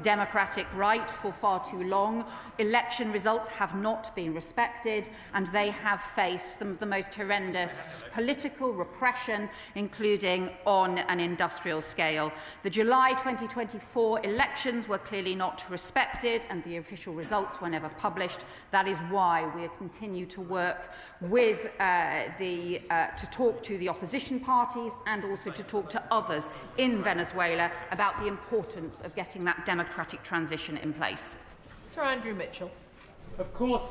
democratic right for far too long. Election results have not been respected, and they have faced some of the most horrendous political repression, including on an industrial scale. The July 2024 elections were clearly not respected, and the official results were never published. That is why we continue to work with to talk to the opposition parties and also to talk to others in Venezuela about the importance of getting that democratic transition in place. Sir Andrew Mitchell. Of course,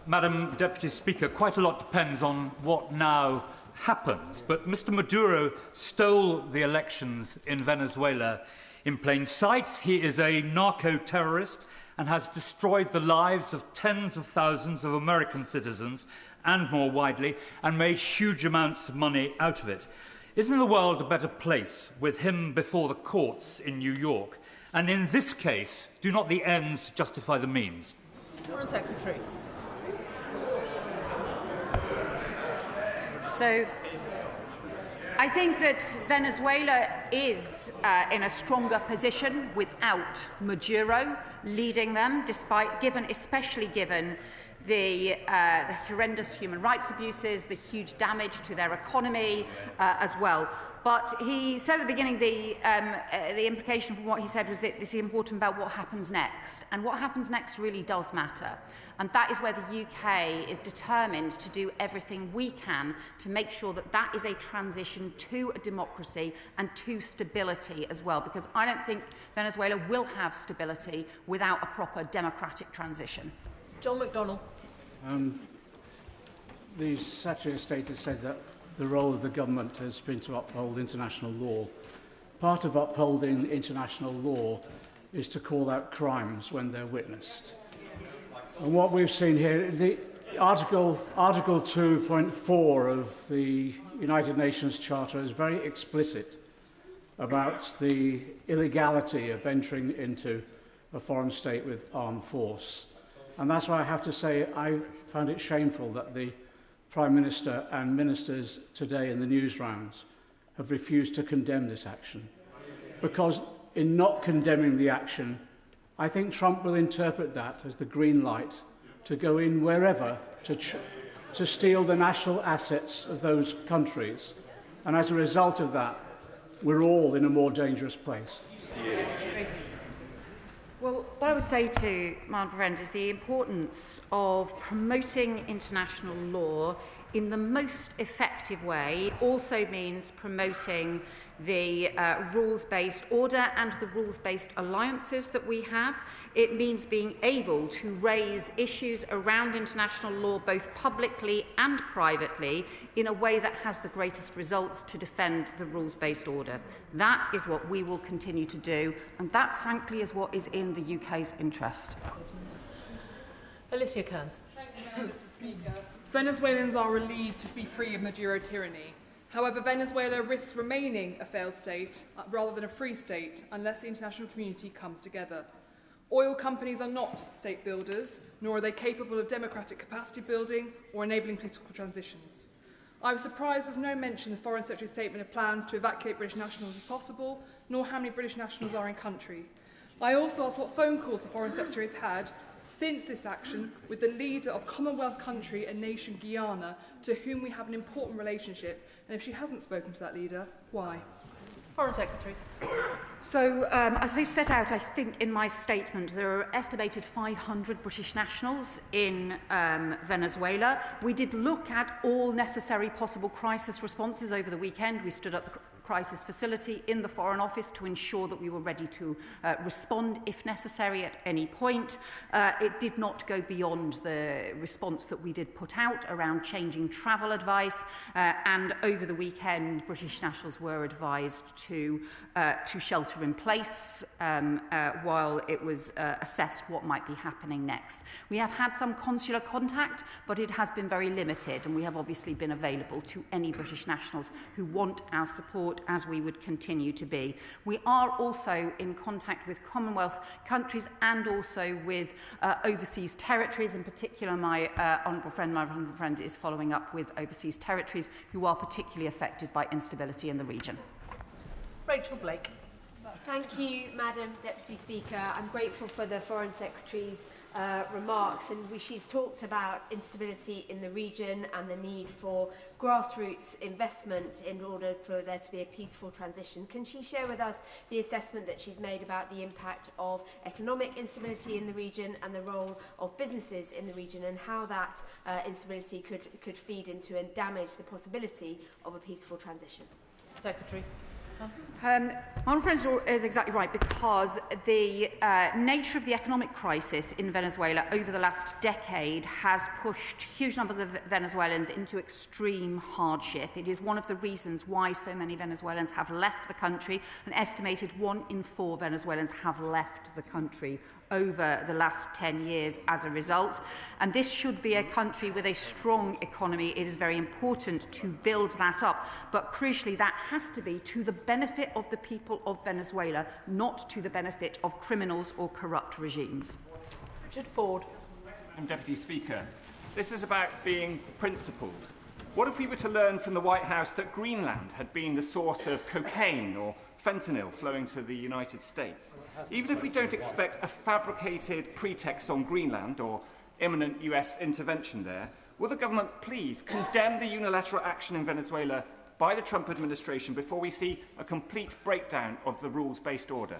Madam Deputy Speaker, quite a lot depends on what now happens. But Mr. Maduro stole the elections in Venezuela in plain sight. He is a narco-terrorist and has destroyed the lives of tens of thousands of American citizens and more widely, and made huge amounts of money out of it. Isn't the world a better place with him before the courts in New York? And in this case, do not the ends justify the means? Foreign Secretary. So, I think that Venezuela is in a stronger position without Maduro leading them, especially given the horrendous human rights abuses, the huge damage to their economy as well. But he said at the beginning the implication from what he said was that this is important about what happens next. And what happens next really does matter. And that is where the UK is determined to do everything we can to make sure that that is a transition to a democracy and to stability as well. Because I don't think Venezuela will have stability without a proper democratic transition. John McDonnell. The Secretary of State has said that the role of the government has been to uphold international law. Part of upholding international law is to call out crimes when they're witnessed. And what we've seen here, the Article 2.4 of the United Nations Charter is very explicit about the illegality of entering into a foreign state with armed force. And that's why I have to say I found it shameful that the Prime Minister and ministers today in the news rounds have refused to condemn this action. Because in not condemning the action, I think Trump will interpret that as the green light to go in wherever to steal the national assets of those countries. And as a result of that, we're all in a more dangerous place. Well, what I would say to my friend is the importance of promoting international law in the most effective way also means promoting the rules-based order and the rules-based alliances that we have. It means being able to raise issues around international law both publicly and privately in a way that has the greatest results to defend the rules-based order. That is what we will continue to do, and that, frankly, is what is in the UK's interest. Alicia Kearns. Thank you, Madam Speaker. Venezuelans are relieved to be free of Maduro tyranny. However, Venezuela risks remaining a failed state rather than a free state unless the international community comes together. Oil companies are not state builders, nor are they capable of democratic capacity building or enabling political transitions. I was surprised there was no mention in the Foreign Secretary's statement of plans to evacuate British nationals if possible, nor how many British nationals are in country. I also asked what phone calls the Foreign Secretary has had since this action with the leader of Commonwealth country and nation Guyana, to whom we have an important relationship, and if she hasn't spoken to that leader, why? Foreign Secretary. So, as I set out, I think, in my statement, there are estimated 500 British nationals in Venezuela. We did look at all necessary possible crisis responses over the weekend. We stood up the crisis facility in the Foreign Office to ensure that we were ready to respond if necessary at any point. It did not go beyond the response that we did put out around changing travel advice, and over the weekend British nationals were advised to shelter in place while it was assessed what might be happening next. We have had some consular contact, but it has been very limited, and we have obviously been available to any British nationals who want our support, as we would continue to be. We are also in contact with Commonwealth countries and also with overseas territories. In particular, my honourable friend is following up with overseas territories who are particularly affected by instability in the region. Rachel Blake. Thank you, Madam Deputy Speaker. I'm grateful for the Foreign Secretary's remarks, and she's talked about instability in the region and the need for grassroots investment in order for there to be a peaceful transition. Can she share with us the assessment that she's made about the impact of economic instability in the region and the role of businesses in the region, and how that instability could feed into and damage the possibility of a peaceful transition? Secretary. My friend is exactly right, because the nature of the economic crisis in Venezuela over the last decade has pushed huge numbers of Venezuelans into extreme hardship. It is one of the reasons why so many Venezuelans have left the country. An estimated 1 in 4 Venezuelans have left the country over the last 10 years as a result. And this should be a country with a strong economy. It is very important to build that up. But crucially, that has to be to the benefit of the people of Venezuela, not to the benefit of criminals or corrupt regimes. Richard Ford. Madam Deputy Speaker, this is about being principled. What if we were to learn from the White House that Greenland had been the source of cocaine or fentanyl flowing to the United States? Even if we don't expect a fabricated pretext on Greenland or imminent US intervention there, will the government please condemn the unilateral action in Venezuela by the Trump administration before we see a complete breakdown of the rules-based order?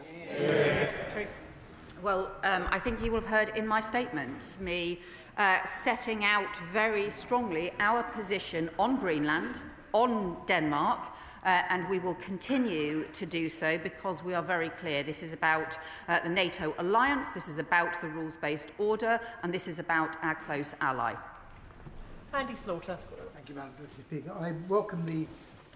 Well, I think you will have heard in my statement me setting out very strongly our position on Greenland, on Denmark, and we will continue to do so because we are very clear. This is about the NATO alliance, this is about the rules-based order, and this is about our close ally. Andy Slaughter. Thank you, Madam Deputy Speaker. I welcome the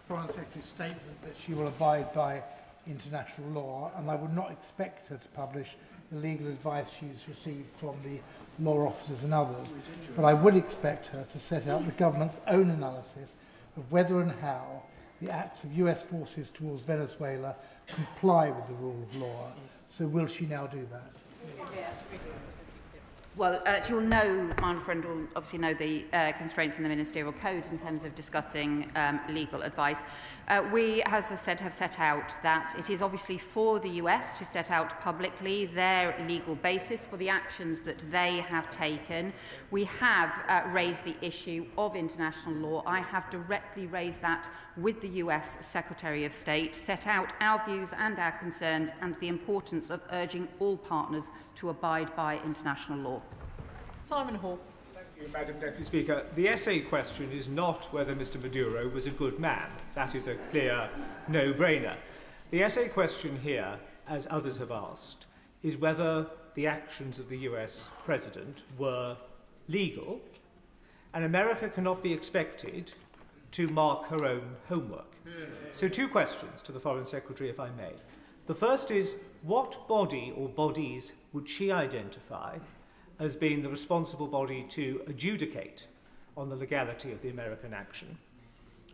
Foreign Secretary's statement that she will abide by international law, and I would not expect her to publish the legal advice she's received from the law officers and others, but I would expect her to set out the government's own analysis of whether and how the acts of US forces towards Venezuela comply with the rule of law. So will she now do that? Well, you'll know, my friend will obviously know the constraints in the Ministerial Code in terms of discussing legal advice. We, as I said, have set out that it is obviously for the US to set out publicly their legal basis for the actions that they have taken. We have raised the issue of international law. I have directly raised that with the US Secretary of State, set out our views and our concerns and the importance of urging all partners to abide by international law. Simon Hall. Thank you, Madam Deputy Speaker. The essay question is not whether Mr Maduro was a good man. That is a clear no-brainer. The essay question here, as others have asked, is whether the actions of the US President were legal, and America cannot be expected to mark her own homework. So 2 questions to the Foreign Secretary, if I may. The first is, what body or bodies would she identify as being the responsible body to adjudicate on the legality of the American action?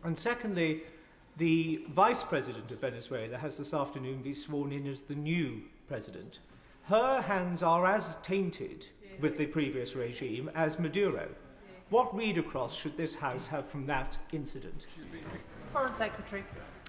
And secondly, the Vice President of Venezuela has this afternoon been sworn in as the new president. Her hands are as tainted with the previous regime as Maduro. What read across should this House have from that incident? Foreign Secretary.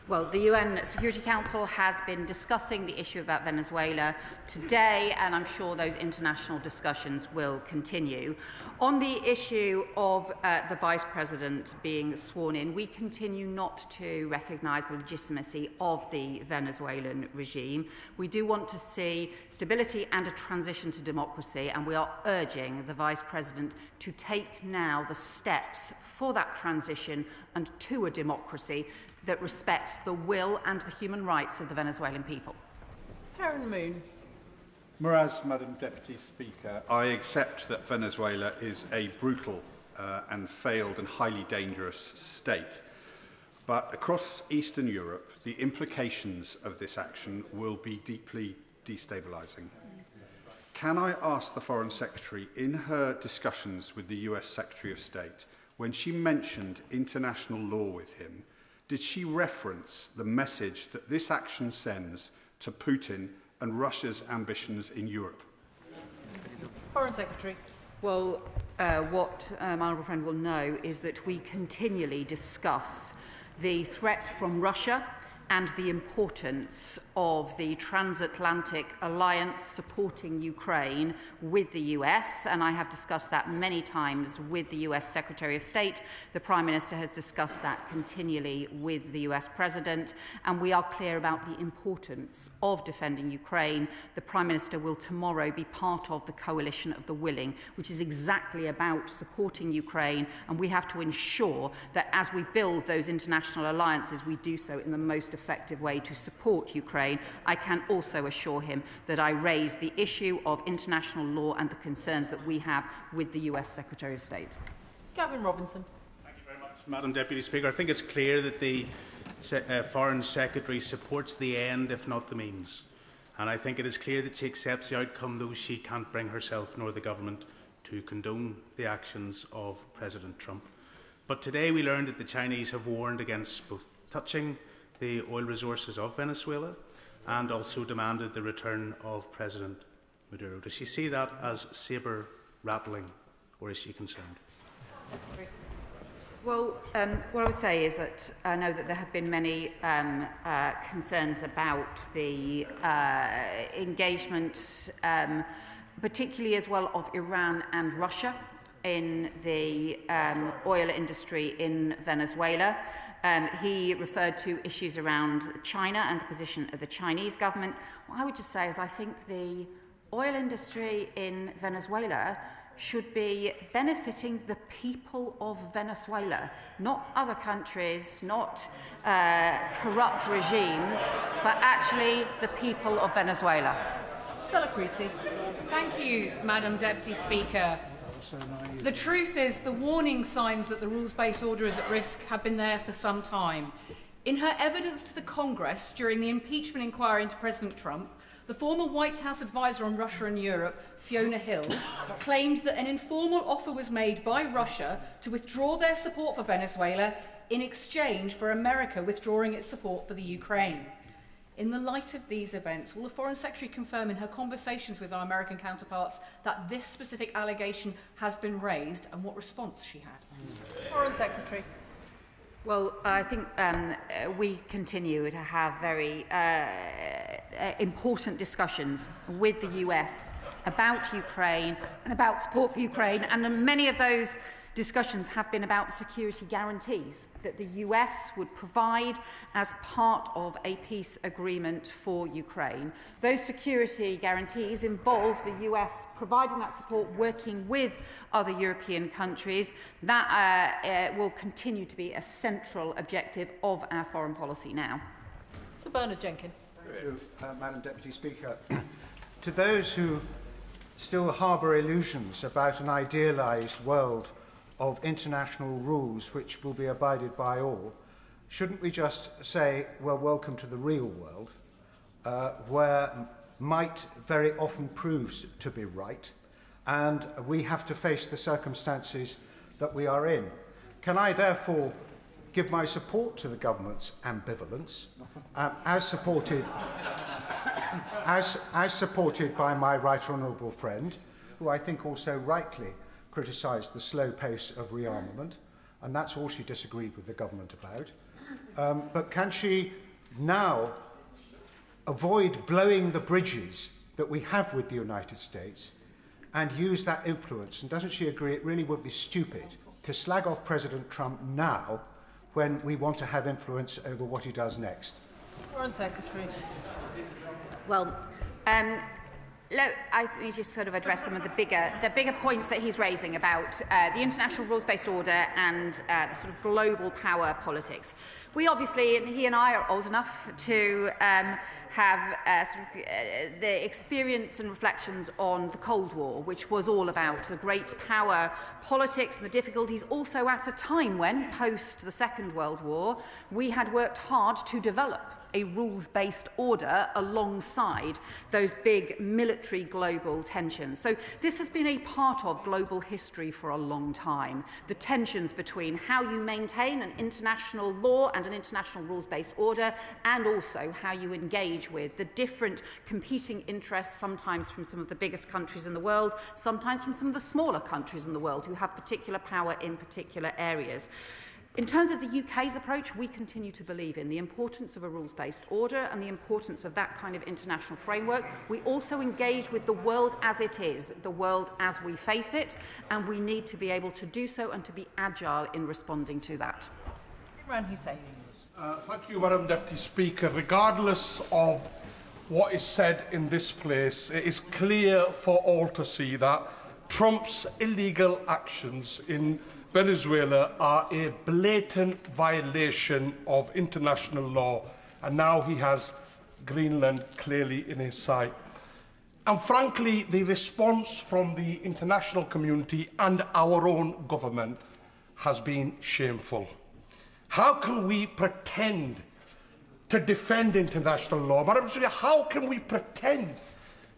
Well, the UN Security Council has been discussing the issue about Venezuela today, and I'm sure those international discussions will continue. On the issue of the Vice President being sworn in, we continue not to recognise the legitimacy of the Venezuelan regime. We do want to see stability and a transition to democracy, and we are urging the Vice President to take now the steps for that transition and to a democracy that respects the will and the human rights of the Venezuelan people. Karen Moon. Whereas, Madam Deputy Speaker, I accept that Venezuela is a brutal and failed and highly dangerous state. But across Eastern Europe, the implications of this action will be deeply destabilising. Can I ask the Foreign Secretary, in her discussions with the US Secretary of State, when she mentioned international law with him, did she reference the message that this action sends to Putin and Russia's ambitions in Europe? Foreign Secretary. Well, what my honourable friend will know is that we continually discuss the threat from Russia and the importance of the transatlantic alliance supporting Ukraine with the US, and I have discussed that many times with the US Secretary of State. The Prime Minister has discussed that continually with the US President, and we are clear about the importance of defending Ukraine. The Prime Minister will tomorrow be part of the Coalition of the Willing, which is exactly about supporting Ukraine, and we have to ensure that as we build those international alliances, we do so in the most effective way to support Ukraine. I can also assure him that I raise the issue of international law and the concerns that we have with the US Secretary of State. Gavin Robinson. Thank you very much, Madam Deputy Speaker. I think it's clear that the Foreign Secretary supports the end, if not the means. And I think it is clear that she accepts the outcome, though she can't bring herself nor the government to condone the actions of President Trump. But today we learned that the Chinese have warned against both touching the oil resources of Venezuela and also demanded the return of President Maduro. Does she see that as sabre-rattling, or is she concerned? Well, what I would say is that I know that there have been many concerns about the engagement, particularly as well of Iran and Russia in the oil industry in Venezuela. He referred to issues around China and the position of the Chinese government. What I would just say is I think the oil industry in Venezuela should be benefiting the people of Venezuela, not other countries, not corrupt regimes, but actually the people of Venezuela. Stella Creasy. Thank you, Madam Deputy Speaker. The truth is the warning signs that the rules-based order is at risk have been there for some time. In her evidence to the Congress during the impeachment inquiry into President Trump, the former White House advisor on Russia and Europe, Fiona Hill, claimed that an informal offer was made by Russia to withdraw their support for Venezuela in exchange for America withdrawing its support for the Ukraine. In the light of these events, will the Foreign Secretary confirm in her conversations with our American counterparts that this specific allegation has been raised and what response she had? Foreign Secretary. Well, I think we continue to have very important discussions with the US about Ukraine and about support for Ukraine, and many of those discussions have been about the security guarantees that the US would provide as part of a peace agreement for Ukraine. Those security guarantees involve the US providing that support, working with other European countries. That will continue to be a central objective of our foreign policy now. Sir Bernard Jenkin. Thank you, Madam Deputy Speaker. To those who still harbour illusions about an idealised world of international rules which will be abided by all, shouldn't we just say, well, welcome to the real world, where might very often proves to be right, and we have to face the circumstances that we are in. Can I therefore give my support to the government's ambivalence, as supported by my right honourable friend, who I think also rightly criticised the slow pace of rearmament, and that's all she disagreed with the government about. but can she now avoid blowing the bridges that we have with the United States and use that influence? And doesn't she agree it really would be stupid to slag off President Trump now when we want to have influence over what he does next? Foreign Secretary. Well, let me just sort of address some of the bigger points that he's raising about the international rules-based order and the sort of global power politics. We obviously, and he and I are old enough to have the experience and reflections on the Cold War, which was all about the great power politics and the difficulties, also at a time when, post the Second World War, we had worked hard to develop a rules-based order alongside those big military global tensions. So this has been a part of global history for a long time. The tensions between how you maintain an international law and an international rules-based order, and also how you engage with the different competing interests, sometimes from some of the biggest countries in the world, sometimes from some of the smaller countries in the world who have particular power in particular areas. In terms of the UK's approach, we continue to believe in the importance of a rules-based order and the importance of that kind of international framework. We also engage with the world as it is, the world as we face it, and we need to be able to do so and to be agile in responding to that. Imran Hussain. Thank you, Madam Deputy Speaker. Regardless of what is said in this place, it is clear for all to see that Trump's illegal actions in Venezuela are a blatant violation of international law, and now he has Greenland clearly in his sight. And frankly, the response from the international community and our own government has been shameful. How can we pretend to defend international law? Madam Speaker, how can we pretend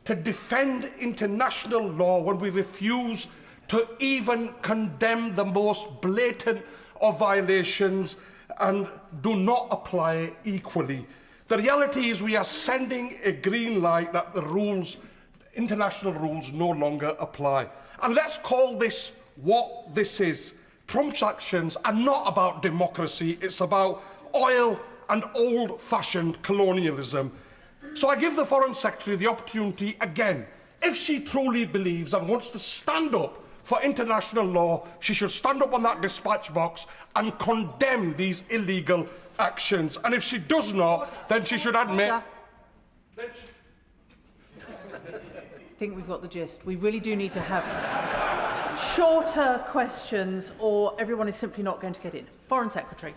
to defend international law when we refuse to even condemn the most blatant of violations and do not apply equally? The reality is we are sending a green light that the rules, international rules, no longer apply. And let's call this what this is. Trump's actions are not about democracy, it's about oil and old-fashioned colonialism. So I give the Foreign Secretary the opportunity again. If she truly believes and wants to stand up for international law, she should stand up on that dispatch box and condemn these illegal actions. And if she does not, then she should admit... I think we've got the gist. We really do need to have shorter questions, or everyone is simply not going to get in. Foreign Secretary.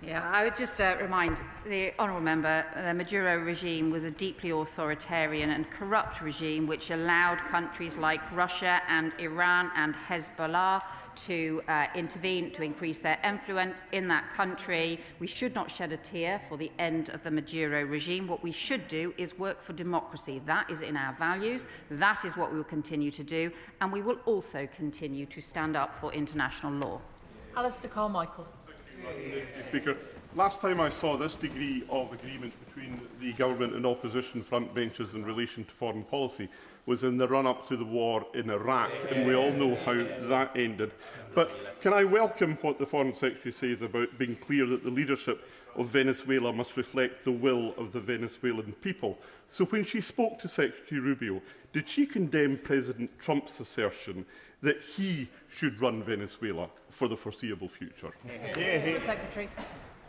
Yeah, I would just remind the honourable member the Maduro regime was a deeply authoritarian and corrupt regime which allowed countries like Russia and Iran and Hezbollah to intervene, to increase their influence in that country. We should not shed a tear for the end of the Maduro regime. What we should do is work for democracy. That is in our values. That is what we will continue to do. And we will also continue to stand up for international law. Alistair Carmichael. Speaker, last time I saw this degree of agreement between the government and opposition front benches in relation to foreign policy was in the run-up to the war in Iraq, and we all know how that ended. But can I welcome what the Foreign Secretary says about being clear that the leadership of Venezuela must reflect the will of the Venezuelan people? So when she spoke to Secretary Rubio, did she condemn President Trump's assertion that he should run Venezuela for the foreseeable future? Secretary.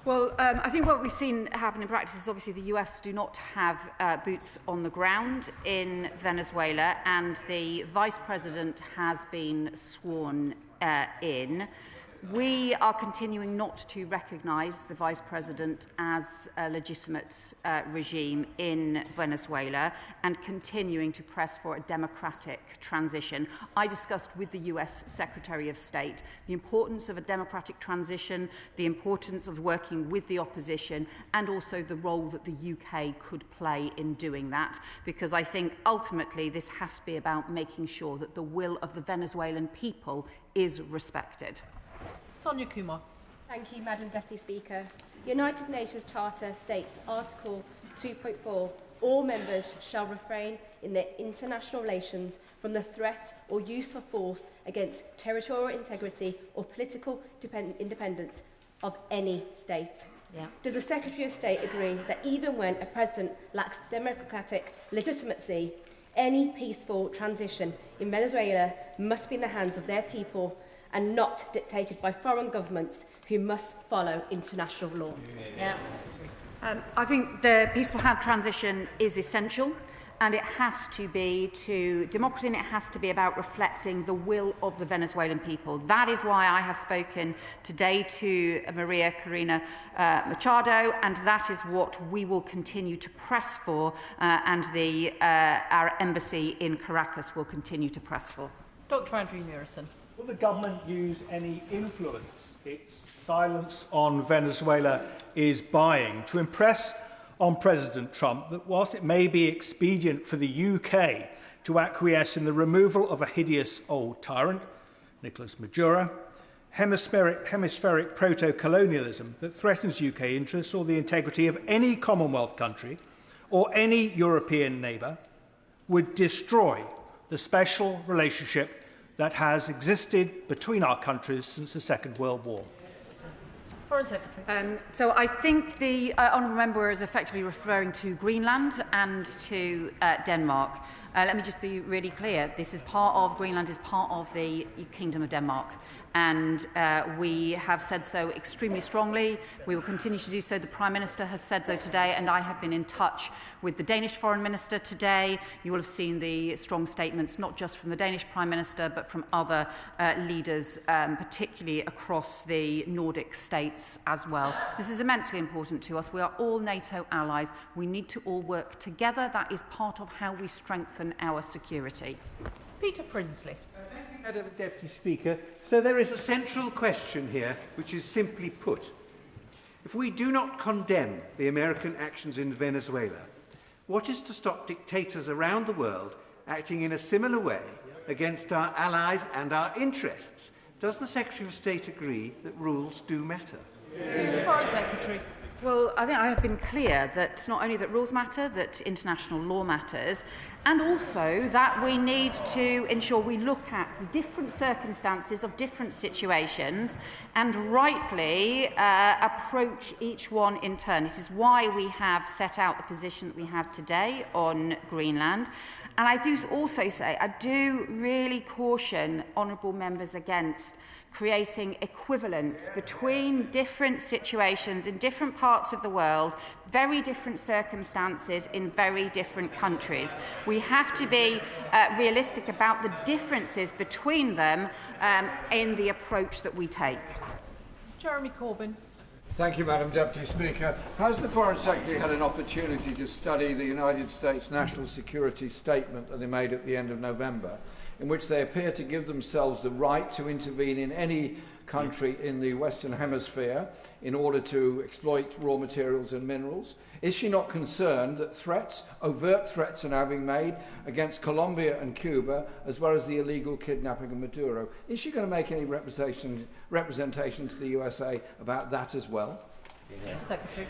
Well, I think what we've seen happen in practice is obviously the US do not have boots on the ground in Venezuela, and the Vice President has been sworn in. We are continuing not to recognise the Vice President as a legitimate regime in Venezuela and continuing to press for a democratic transition. I discussed with the US Secretary of State the importance of a democratic transition, the importance of working with the opposition, and also the role that the UK could play in doing that, because I think ultimately this has to be about making sure that the will of the Venezuelan people is respected. Sonia Kumar. Thank you, Madam Deputy Speaker. The United Nations Charter states, Article 2.4, all members shall refrain in their international relations from the threat or use of force against territorial integrity or political independence, of any state. Yeah. Does the Secretary of State agree that even when a president lacks democratic legitimacy, any peaceful transition in Venezuela must be in the hands of their people and not dictated by foreign governments who must follow international law? Yeah. I think the peaceful transition is essential, and it has to be to democracy, and it has to be about reflecting the will of the Venezuelan people. That is why I have spoken today to Maria Corina Machado, and that is what we will continue to press for, and our embassy in Caracas will continue to press for. Dr. Andrew Murison. Will the government use any influence its silence on Venezuela is buying to impress on President Trump that whilst it may be expedient for the UK to acquiesce in the removal of a hideous old tyrant, Nicolas Maduro, hemispheric proto-colonialism that threatens UK interests or the integrity of any Commonwealth country or any European neighbour, would destroy the special relationship that has existed between our countries since the Second World War. Foreign Secretary. So I think the honourable member is effectively referring to Greenland and to Denmark. Let me just be really clear. Greenland is part of the Kingdom of Denmark. And we have said so extremely strongly. We will continue to do so. The Prime Minister has said so today, and I have been in touch with the Danish Foreign Minister today. You will have seen the strong statements, not just from the Danish Prime Minister, but from other leaders, particularly across the Nordic states as well. This is immensely important to us. We are all NATO allies. We need to all work together. That is part of how we strengthen our security. Peter Prinsley. Madam Deputy Speaker, so there is a central question here, which is simply put. If we do not condemn the American actions in Venezuela, what is to stop dictators around the world acting in a similar way against our allies and our interests? Does the Secretary of State agree that rules do matter? Foreign Secretary. Well, I think I have been clear that not only that rules matter, that international law matters, and also that we need to ensure we look at the different circumstances of different situations and rightly approach each one in turn. It is why we have set out the position that we have today on Greenland. And I do also say, I do really caution honourable members against creating equivalence between different situations in different parts of the world, very different circumstances in very different countries. We have to be realistic about the differences between them in the approach that we take. Jeremy Corbyn. Thank you, Madam Deputy Speaker. Has the Foreign Secretary had an opportunity to study the United States National Security Statement that they made at the end of November, in which they appear to give themselves the right to intervene in any country in the Western Hemisphere in order to exploit raw materials and minerals? Is she not concerned that overt threats are now being made against Colombia and Cuba, as well as the illegal kidnapping of Maduro? Is she going to make any representation to the USA about that as well? Secretary.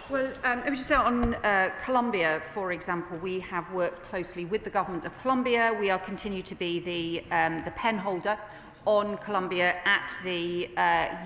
Well, let me just say on Colombia, for example, we have worked closely with the government of Colombia. We are continue to be the pen holder on Colombia at the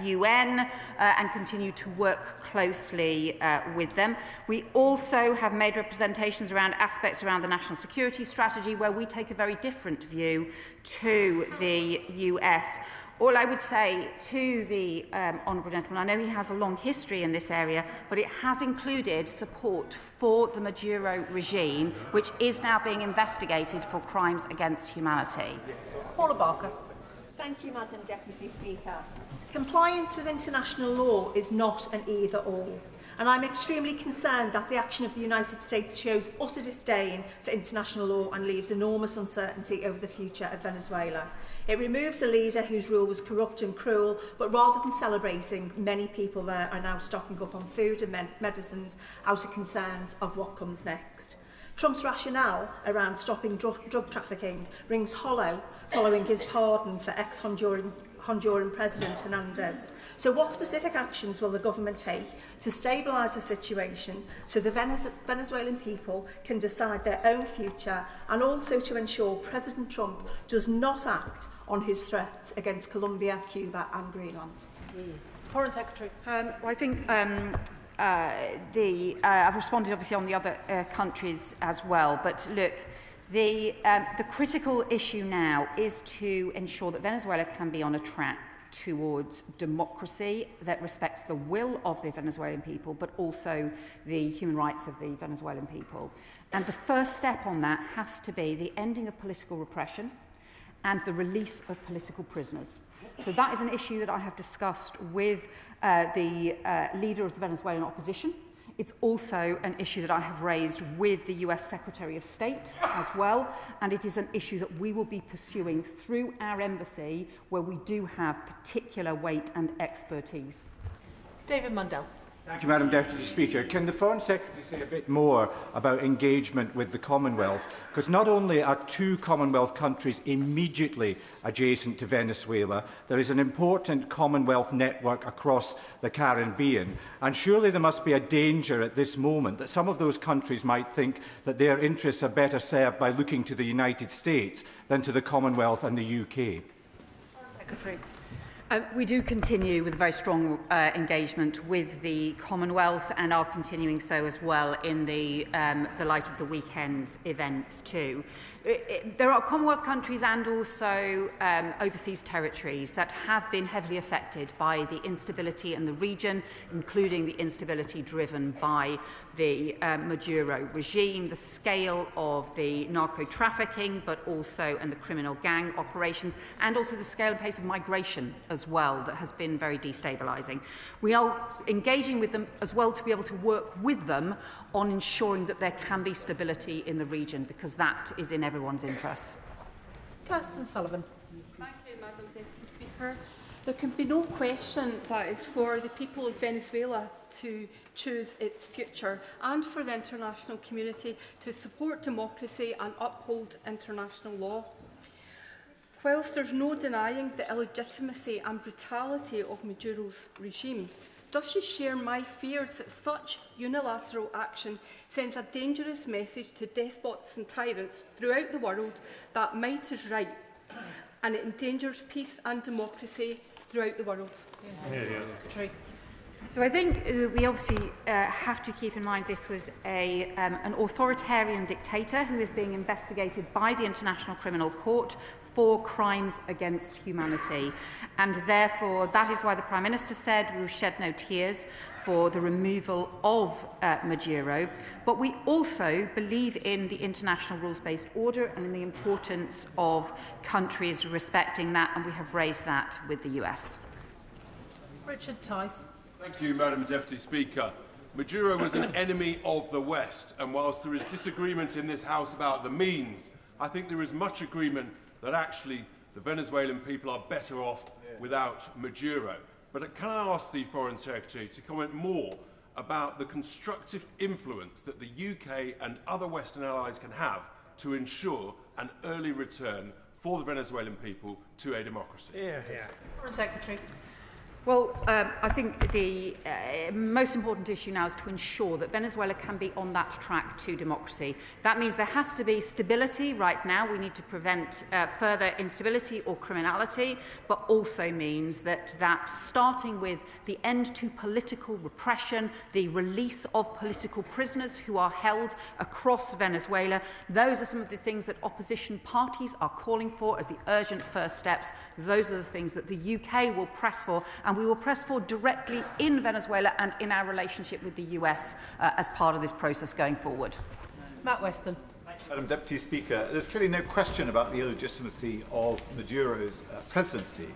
UN and continue to work closely with them. We also have made representations around aspects around the national security strategy where we take a very different view to the US. All I would say to the honourable gentleman, I know he has a long history in this area, but it has included support for the Maduro regime, which is now being investigated for crimes against humanity. Paula Barker. Thank you, Madam Deputy Speaker. Compliance with international law is not an either-or, and I'm extremely concerned that the action of the United States shows utter disdain for international law and leaves enormous uncertainty over the future of Venezuela. It removes a leader whose rule was corrupt and cruel, but rather than celebrating, many people there are now stocking up on food and medicines out of concerns of what comes next. Trump's rationale around stopping drug trafficking rings hollow following his pardon for ex-Honduran President Hernandez. So what specific actions will the government take to stabilise the situation so the Venezuelan people can decide their own future, and also to ensure President Trump does not act on his threats against Colombia, Cuba and Greenland? Foreign Secretary. I think I've responded obviously on the other countries as well, but look, the critical issue now is to ensure that Venezuela can be on a track towards democracy that respects the will of the Venezuelan people, but also the human rights of the Venezuelan people. And the first step on that has to be the ending of political repression and the release of political prisoners. So that is an issue that I have discussed with the leader of the Venezuelan opposition. It's also an issue that I have raised with the US Secretary of State as well, and it is an issue that we will be pursuing through our embassy, where we do have particular weight and expertise. David Mundell. Thank you, Madam Deputy Speaker. Can the Foreign Secretary say a bit more about engagement with the Commonwealth? Because not only are 2 Commonwealth countries immediately adjacent to Venezuela, there is an important Commonwealth network across the Caribbean, and surely there must be a danger at this moment that some of those countries might think that their interests are better served by looking to the United States than to the Commonwealth and the UK. Secretary. We do continue with very strong engagement with the Commonwealth, and are continuing so as well in the light of the weekend's events too. There are Commonwealth countries and also overseas territories that have been heavily affected by the instability in the region, including the instability driven by the Maduro regime, the scale of the narco-trafficking, but also and the criminal gang operations, and also the scale and pace of migration as well that has been very destabilising. We are engaging with them as well to be able to work with them on ensuring that there can be stability in the region, because that is in everyone's interests. Kirsten Sullivan. Thank you, Madam Deputy Speaker. There can be no question that it's for the people of Venezuela to choose its future, and for the international community to support democracy and uphold international law. Whilst there's no denying the illegitimacy and brutality of Maduro's regime, does she share my fears that such unilateral action sends a dangerous message to despots and tyrants throughout the world that might is right, and it endangers peace and democracy throughout the world? So I think we obviously have to keep in mind this was an authoritarian dictator who is being investigated by the International Criminal Court for crimes against humanity. And therefore, that is why the Prime Minister said we will shed no tears for the removal of Maduro. But we also believe in the international rules-based order and in the importance of countries respecting that, and we have raised that with the US. Richard Tice. Thank you, Madam Deputy Speaker. Maduro was an enemy of the West, and whilst there is disagreement in this House about the means, I think there is much agreement that actually the Venezuelan people are better off without Maduro. But can I ask the Foreign Secretary to comment more about the constructive influence that the UK and other Western allies can have to ensure an early return for the Venezuelan people to a democracy? Foreign Secretary. Well, I think the most important issue now is to ensure that Venezuela can be on that track to democracy. That means there has to be stability right now. We need to prevent further instability or criminality, but also means that starting with the end to political repression, the release of political prisoners who are held across Venezuela, those are some of the things that opposition parties are calling for as the urgent first steps. Those are the things that the UK will press for, and we will press for directly in Venezuela and in our relationship with the US as part of this process going forward. Matt Weston. Madam Deputy Speaker, there's clearly no question about the illegitimacy of Maduro's presidency,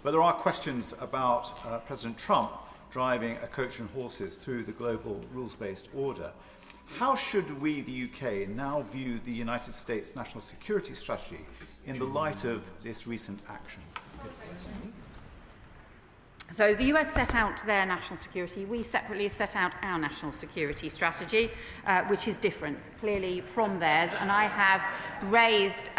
but there are questions about President Trump driving a coach and horses through the global rules-based order. How should we, the UK, now view the United States national security strategy in the light of this recent action? So the US set out their national security. We separately have set out our national security strategy, which is different, clearly, from theirs. And I have raised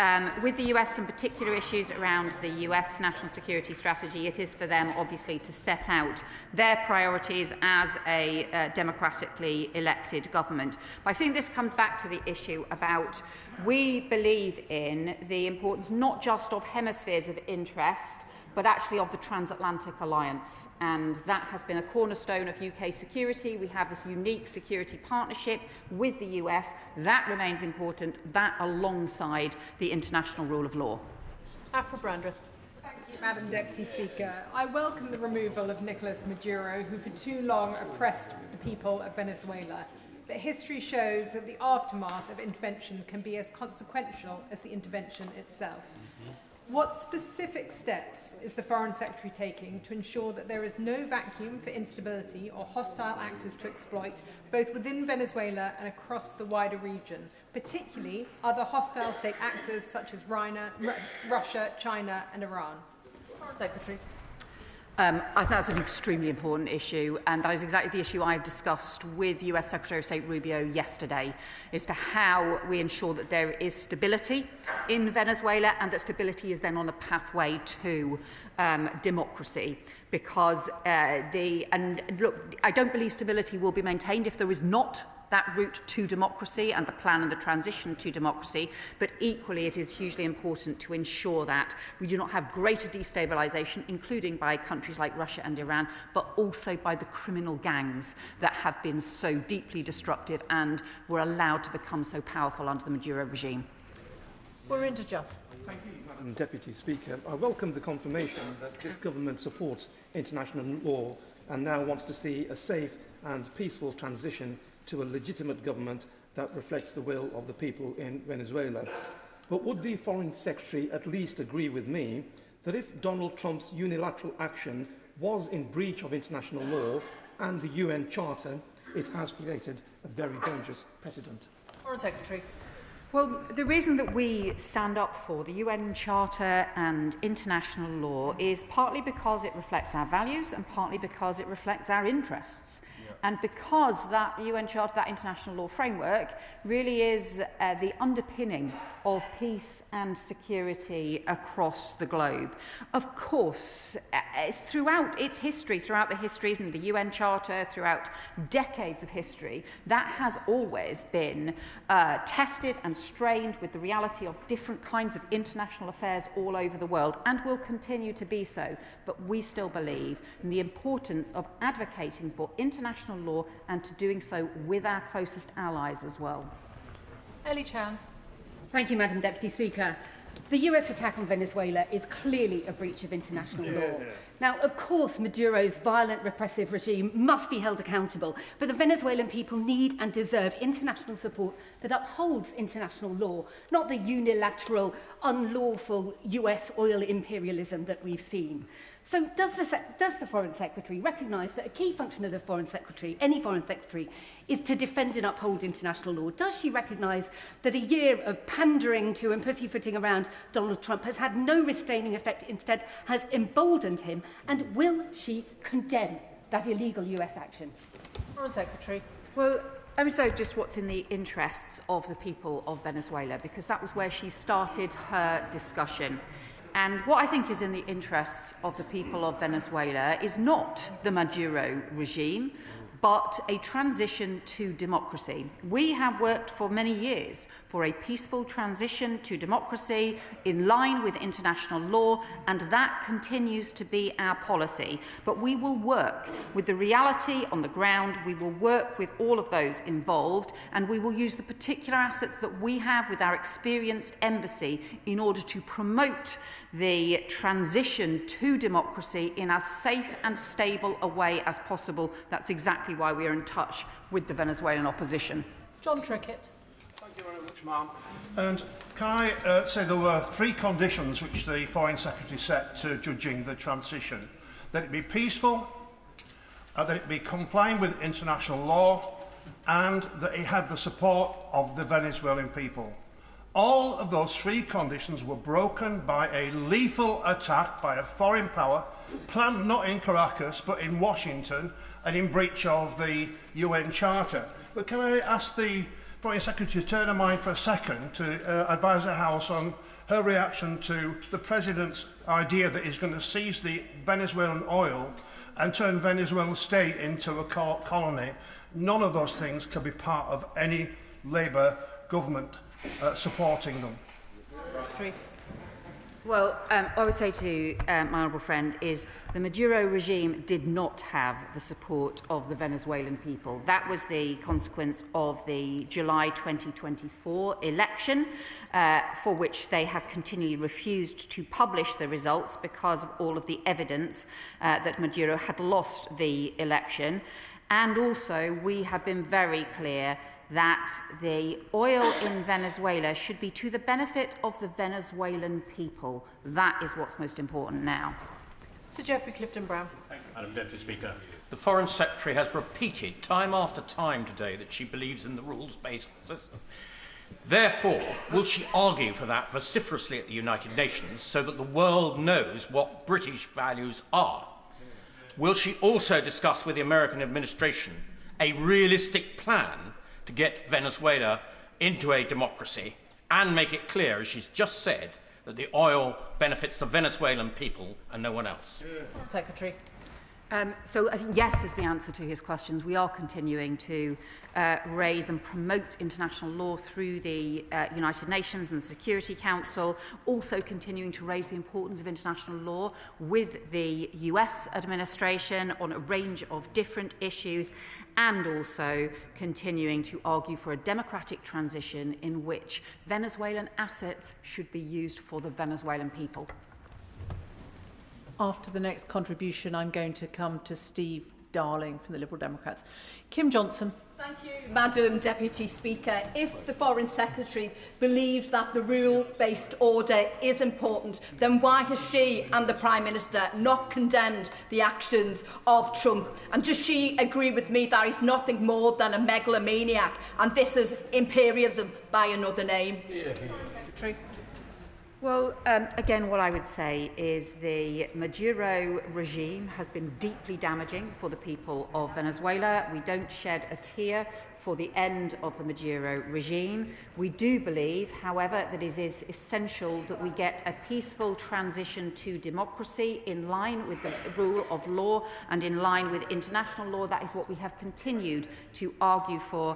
with the US some particular issues around the US national security strategy. It is for them, obviously, to set out their priorities as a democratically elected government. But I think this comes back to the issue about we believe in the importance not just of hemispheres of interest, but actually of the transatlantic alliance. And that has been a cornerstone of UK security. We have this unique security partnership with the US. That remains important, that alongside the international rule of law. Afra Brandreth. Thank you, Madam Deputy Speaker. I welcome the removal of Nicolas Maduro, who for too long oppressed the people of Venezuela. But history shows that the aftermath of intervention can be as consequential as the intervention itself. What specific steps is the Foreign Secretary taking to ensure that there is no vacuum for instability or hostile actors to exploit, both within Venezuela and across the wider region, particularly other hostile state actors such as Russia, China and Iran? Foreign Secretary. I think that's an extremely important issue, and that is exactly the issue I discussed with US Secretary of State Rubio yesterday, as to how we ensure that there is stability in Venezuela and that stability is then on a pathway to democracy. Because look, I don't believe stability will be maintained if there is not that route to democracy and the plan and the transition to democracy, but equally it is hugely important to ensure that we do not have greater destabilisation, including by countries like Russia and Iran, but also by the criminal gangs that have been so deeply destructive and were allowed to become so powerful under the Maduro regime. We're into Just. Thank you, Madam Deputy Speaker. I welcome the confirmation that this government supports international law and now wants to see a safe and peaceful transition to a legitimate government that reflects the will of the people in Venezuela. But would the Foreign Secretary at least agree with me that if Donald Trump's unilateral action was in breach of international law and the UN Charter, it has created a very dangerous precedent? Foreign Secretary. Well, the reason that we stand up for the UN Charter and international law is partly because it reflects our values and partly because it reflects our interests. And because that UN Charter, that international law framework, really is the underpinning of peace and security across the globe. Of course, throughout its history, throughout the history of the UN Charter, throughout decades of history, that has always been tested and strained with the reality of different kinds of international affairs all over the world, and will continue to be so. But we still believe in the importance of advocating for international law and to doing so with our closest allies as well. Ellie Chance. Thank you, Madam Deputy Speaker. The US attack on Venezuela is clearly a breach of international law. Now, of course, Maduro's violent, repressive regime must be held accountable, but the Venezuelan people need and deserve international support that upholds international law, not the unilateral, unlawful US oil imperialism that we've seen. So does the Foreign Secretary recognise that a key function of the Foreign Secretary, any Foreign Secretary, is to defend and uphold international law? Does she recognise that a year of pandering to and pussyfooting around Donald Trump has had no restraining effect, instead has emboldened him? And will she condemn that illegal US action? Foreign Secretary. Well, let me say just what's in the interests of the people of Venezuela, because that was where she started her discussion. And what I think is in the interests of the people of Venezuela is not the Maduro regime, but a transition to democracy. We have worked for many years for a peaceful transition to democracy in line with international law, and that continues to be our policy. But we will work with the reality on the ground, we will work with all of those involved, and we will use the particular assets that we have with our experienced embassy in order to promote the transition to democracy in as safe and stable a way as possible. That's exactly why we are in touch with the Venezuelan opposition. John Trickett. Thank you very much, ma'am. And can I say there were 3 conditions which the Foreign Secretary set to judging the transition: that it be peaceful, that it be complying with international law, and that it had the support of the Venezuelan people. All of those 3 conditions were broken by a lethal attack by a foreign power, planned not in Caracas but in Washington, and in breach of the UN Charter. But can I ask the Foreign Secretary to turn her mind for a second to advise the House on her reaction to the President's idea that he's going to seize the Venezuelan oil and turn Venezuelan state into a colony? None of those things can be part of any Labour government supporting them. Well, I would say to my honourable friend is the Maduro regime did not have the support of the Venezuelan people. That was the consequence of the July 2024 election, for which they have continually refused to publish the results because of all of the evidence that Maduro had lost the election. And also, we have been very clear that the oil in Venezuela should be to the benefit of the Venezuelan people. That is what's most important now. Sir Geoffrey Clifton-Brown. Thank you, Madam Deputy Speaker. The Foreign Secretary has repeated time after time today that she believes in the rules-based system. Therefore, will she argue for that vociferously at the United Nations so that the world knows what British values are? Will she also discuss with the American administration a realistic plan to get Venezuela into a democracy and make it clear, as she's just said, that the oil benefits the Venezuelan people and no one else? Secretary. So I think yes is the answer to his questions. We are continuing to raise and promote international law through the United Nations and the Security Council, also continuing to raise the importance of international law with the US administration on a range of different issues, and also continuing to argue for a democratic transition in which Venezuelan assets should be used for the Venezuelan people. After the next contribution, I'm going to come to Steve Darling from the Liberal Democrats. Kim Johnson. Thank you, Madam Deputy Speaker. If the Foreign Secretary believes that the rule-based order is important, then why has she and the Prime Minister not condemned the actions of Trump? And does she agree with me that he's nothing more than a megalomaniac and this is imperialism by another name? Secretary. Well, again, what I would say is the Maduro regime has been deeply damaging for the people of Venezuela. We don't shed a tear for the end of the Maduro regime. We do believe, however, that it is essential that we get a peaceful transition to democracy in line with the rule of law and in line with international law. That is what we have continued to argue for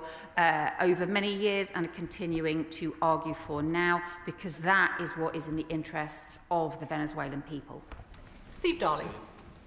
over many years and are continuing to argue for now, because that is what is in the interests of the Venezuelan people. Steve Darling.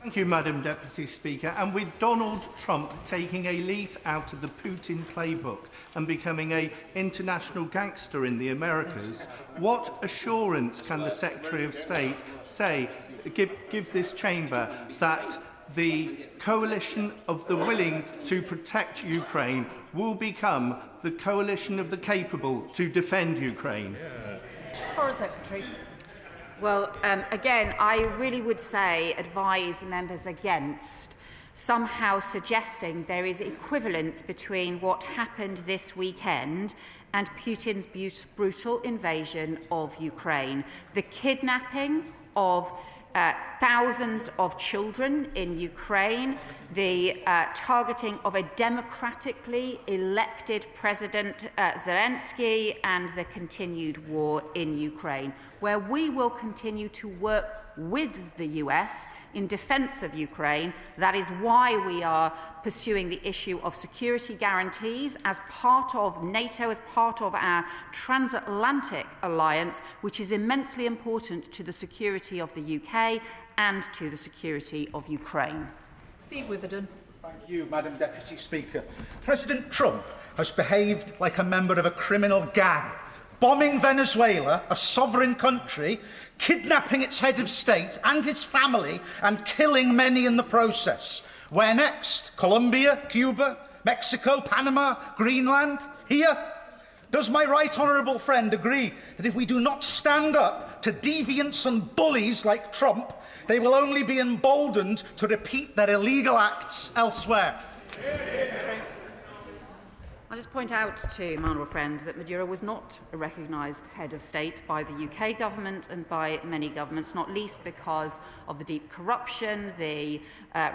Thank you, Madam Deputy Speaker. And with Donald Trump taking a leaf out of the Putin playbook and becoming an international gangster in the Americas, what assurance can the Secretary of State give this chamber that the coalition of the willing to protect Ukraine will become the coalition of the capable to defend Ukraine? Foreign Secretary. Well, again, I really would advise members against somehow suggesting there is equivalence between what happened this weekend and Putin's brutal invasion of Ukraine. The kidnapping of thousands of children in Ukraine, the targeting of a democratically elected President Zelensky, and the continued war in Ukraine, where we will continue to work with the US in defence of Ukraine. That is why we are pursuing the issue of security guarantees as part of NATO, as part of our transatlantic alliance, which is immensely important to the security of the UK and to the security of Ukraine. Steve Witherden. Thank you, Madam Deputy Speaker. President Trump has behaved like a member of a criminal gang, bombing Venezuela, a sovereign country, kidnapping its head of state and his family, and killing many in the process. Where next? Colombia, Cuba, Mexico, Panama, Greenland? Here? Does my right honourable friend agree that if we do not stand up to deviants and bullies like Trump, they will only be emboldened to repeat their illegal acts elsewhere? I'll just point out to my honourable friend that Maduro was not a recognised head of state by the UK government and by many governments, not least because of the deep corruption, the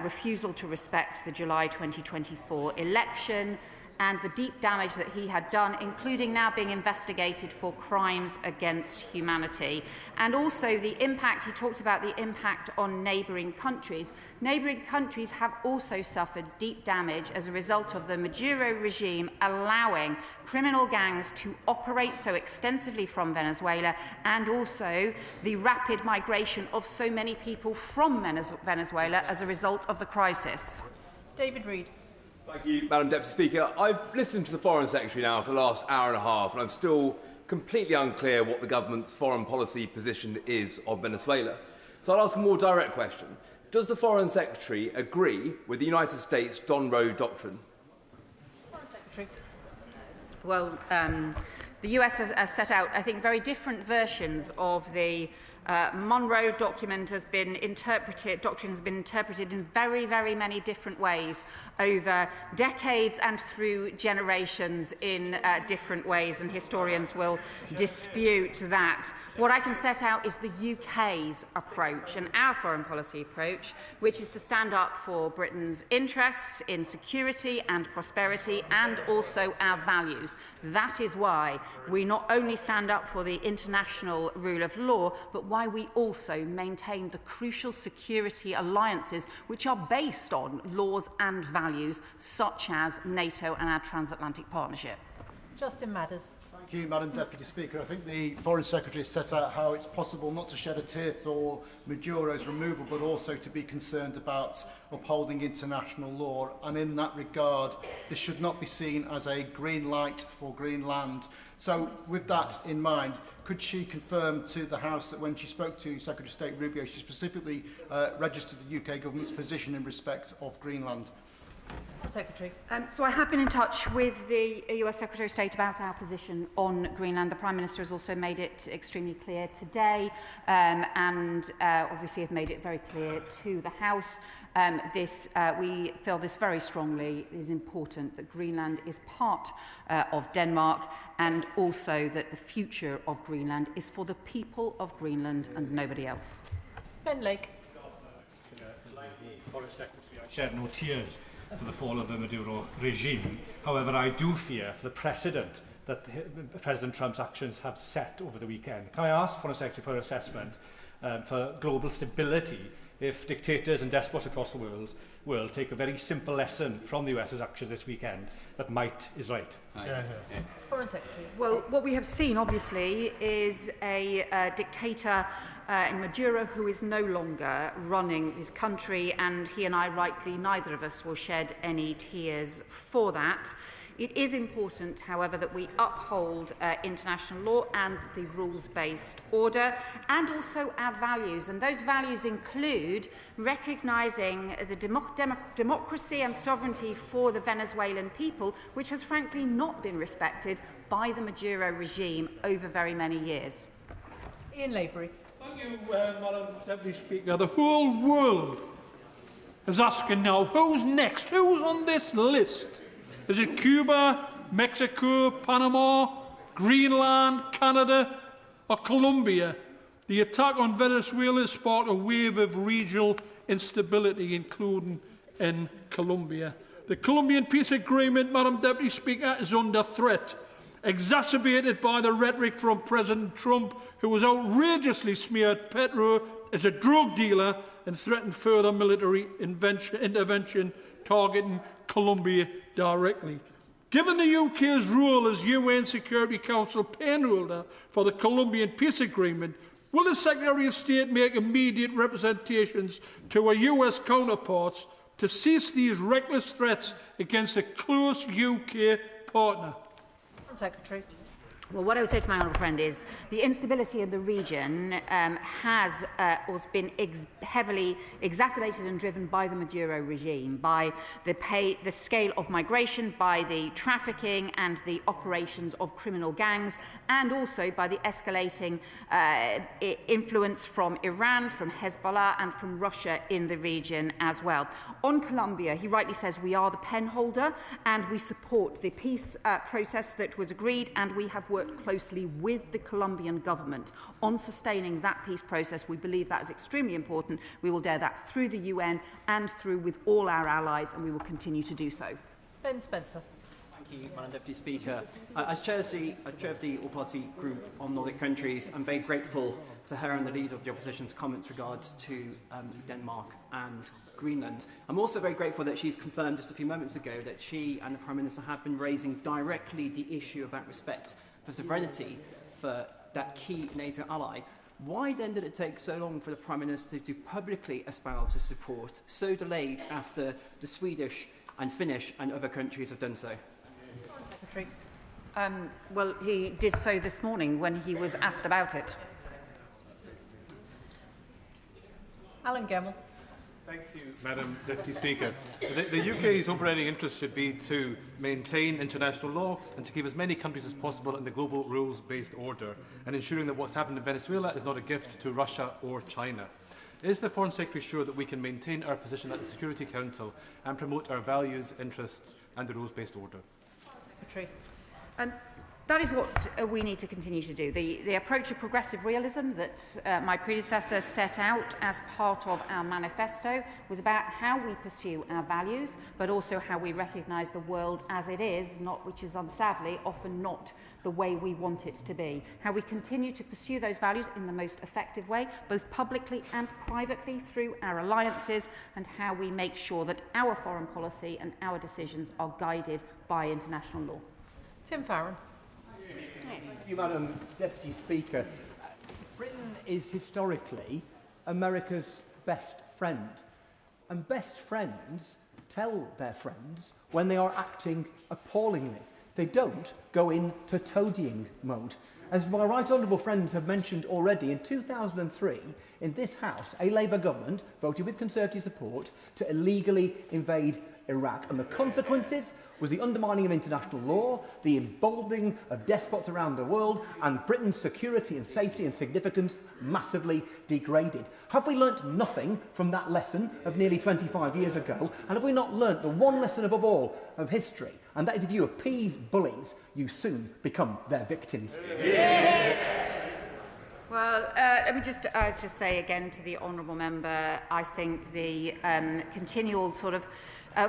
refusal to respect the July 2024 election, and the deep damage that he had done, including now being investigated for crimes against humanity. And also the impact, he talked about the impact on neighbouring countries. Neighbouring countries have also suffered deep damage as a result of the Maduro regime allowing criminal gangs to operate so extensively from Venezuela, and also the rapid migration of so many people from Venezuela as a result of the crisis. David Reid. Thank you, Madam Deputy Speaker. I've listened to the Foreign Secretary now for the last hour and a half, and I'm still completely unclear what the government's foreign policy position is on Venezuela. So I'll ask a more direct question. Does the Foreign Secretary agree with the United States Don Road doctrine? Foreign Secretary. Well, the US has set out, I think, very different versions of the Monroe document has been interpreted, doctrine has been interpreted in very, very many different ways over decades and through generations in different ways, and historians will dispute that. What I can set out is the UK's approach and our foreign policy approach, which is to stand up for Britain's interests in security and prosperity and also our values. That is why we not only stand up for the international rule of law, but why we also maintain the crucial security alliances which are based on laws and values such as NATO and our transatlantic partnership. Justin Madders. Thank you, Madam Deputy Speaker. I think the Foreign Secretary set out how it's possible not to shed a tear for Maduro's removal, but also to be concerned about upholding international law. And in that regard, this should not be seen as a green light for Greenland. So with that in mind, could she confirm to the House that when she spoke to Secretary of State Rubio, she specifically registered the UK government's position in respect of Greenland? Secretary. So I have been in touch with the US Secretary of State about our position on Greenland. The Prime Minister has also made it extremely clear today, and obviously have made it very clear to the House. We feel this very strongly. It is important that Greenland is part of Denmark, and also that the future of Greenland is for the people of Greenland and nobody else. Ben Lake. Foreign Secretary, I shed no tears for the fall of the Maduro regime. However, I do fear for the precedent that President Trump's actions have set over the weekend. Can I ask Foreign Secretary for an assessment for global stability if dictators and despots across the world take a very simple lesson from the US's actions this weekend, that might is right? Foreign Secretary. Well, what we have seen, obviously, is a dictator in Maduro who is no longer running his country, and he and I, rightly, neither of us will shed any tears for that. It is important, however, that we uphold international law and the rules-based order, and also our values. And those values include recognising the democracy and sovereignty for the Venezuelan people, which has frankly not been respected by the Maduro regime over very many years. Ian Lavery. Thank you, Madam Deputy Speaker. The whole world is asking now, who's next? Who's on this list? Is it Cuba, Mexico, Panama, Greenland, Canada, or Colombia? The attack on Venezuela sparked a wave of regional instability, including in Colombia. The Colombian peace agreement, Madam Deputy Speaker, is under threat, exacerbated by the rhetoric from President Trump, who has outrageously smeared Petro as a drug dealer and threatened further military intervention targeting Colombia directly. Given the UK's role as UN Security Council penholder for the Colombian peace agreement, will the Secretary of State make immediate representations to our US counterparts to cease these reckless threats against a close UK partner? Secretary. Well, what I would say to my honourable friend is the instability in the region has been heavily exacerbated and driven by the Maduro regime, by the scale of migration, by the trafficking and the operations of criminal gangs, and also by the escalating influence from Iran, from Hezbollah and from Russia in the region as well. On Colombia, he rightly says we are the penholder and we support the peace process that was agreed, and we have worked closely with the Colombian government on sustaining that peace process. We believe that is extremely important. We will do that through the UN and through with all our allies, and we will continue to do so. Ben Spencer. Thank you, Madam Deputy Speaker. As chair of the All-Party Group on Nordic countries, I'm very grateful to her and the Leader of the Opposition's comments regards to Denmark and Greenland. I'm also very grateful that she's confirmed just a few moments ago that she and the Prime Minister have been raising directly the issue about respect for sovereignty for that key NATO ally. Why then did it take so long for the Prime Minister to publicly espouse his support, so delayed after the Swedish and Finnish and other countries have done so? Secretary. Well, he did so this morning when he was asked about it. Alan Gemmell. Thank you, Madam Deputy Speaker. The UK's operating interest should be to maintain international law and to keep as many countries as possible in the global rules-based order, and ensuring that what's happened in Venezuela is not a gift to Russia or China. Is the Foreign Secretary sure that we can maintain our position at the Security Council and promote our values, interests and the rules-based order? Secretary. That is what we need to continue to do. The approach of progressive realism that my predecessor set out as part of our manifesto was about how we pursue our values, but also how we recognise the world as it is, which is sadly often not the way we want it to be. How we continue to pursue those values in the most effective way, both publicly and privately through our alliances, and how we make sure that our foreign policy and our decisions are guided by international law. Tim Farron. Thank you, Madam Deputy Speaker. Britain is historically America's best friend, and best friends tell their friends when they are acting appallingly. They don't go into toadying mode. As my right honourable friends have mentioned already, in 2003, in this House, a Labour government voted with Conservative support to illegally invade Iraq, and the consequences was the undermining of international law, the emboldening of despots around the world, and Britain's security and safety and significance massively degraded. Have we learnt nothing from that lesson of nearly 25 years ago? And have we not learnt the one lesson above all of history? And that is, if you appease bullies, you soon become their victims. Well, let me just say again to the honourable member, I think the continual sort of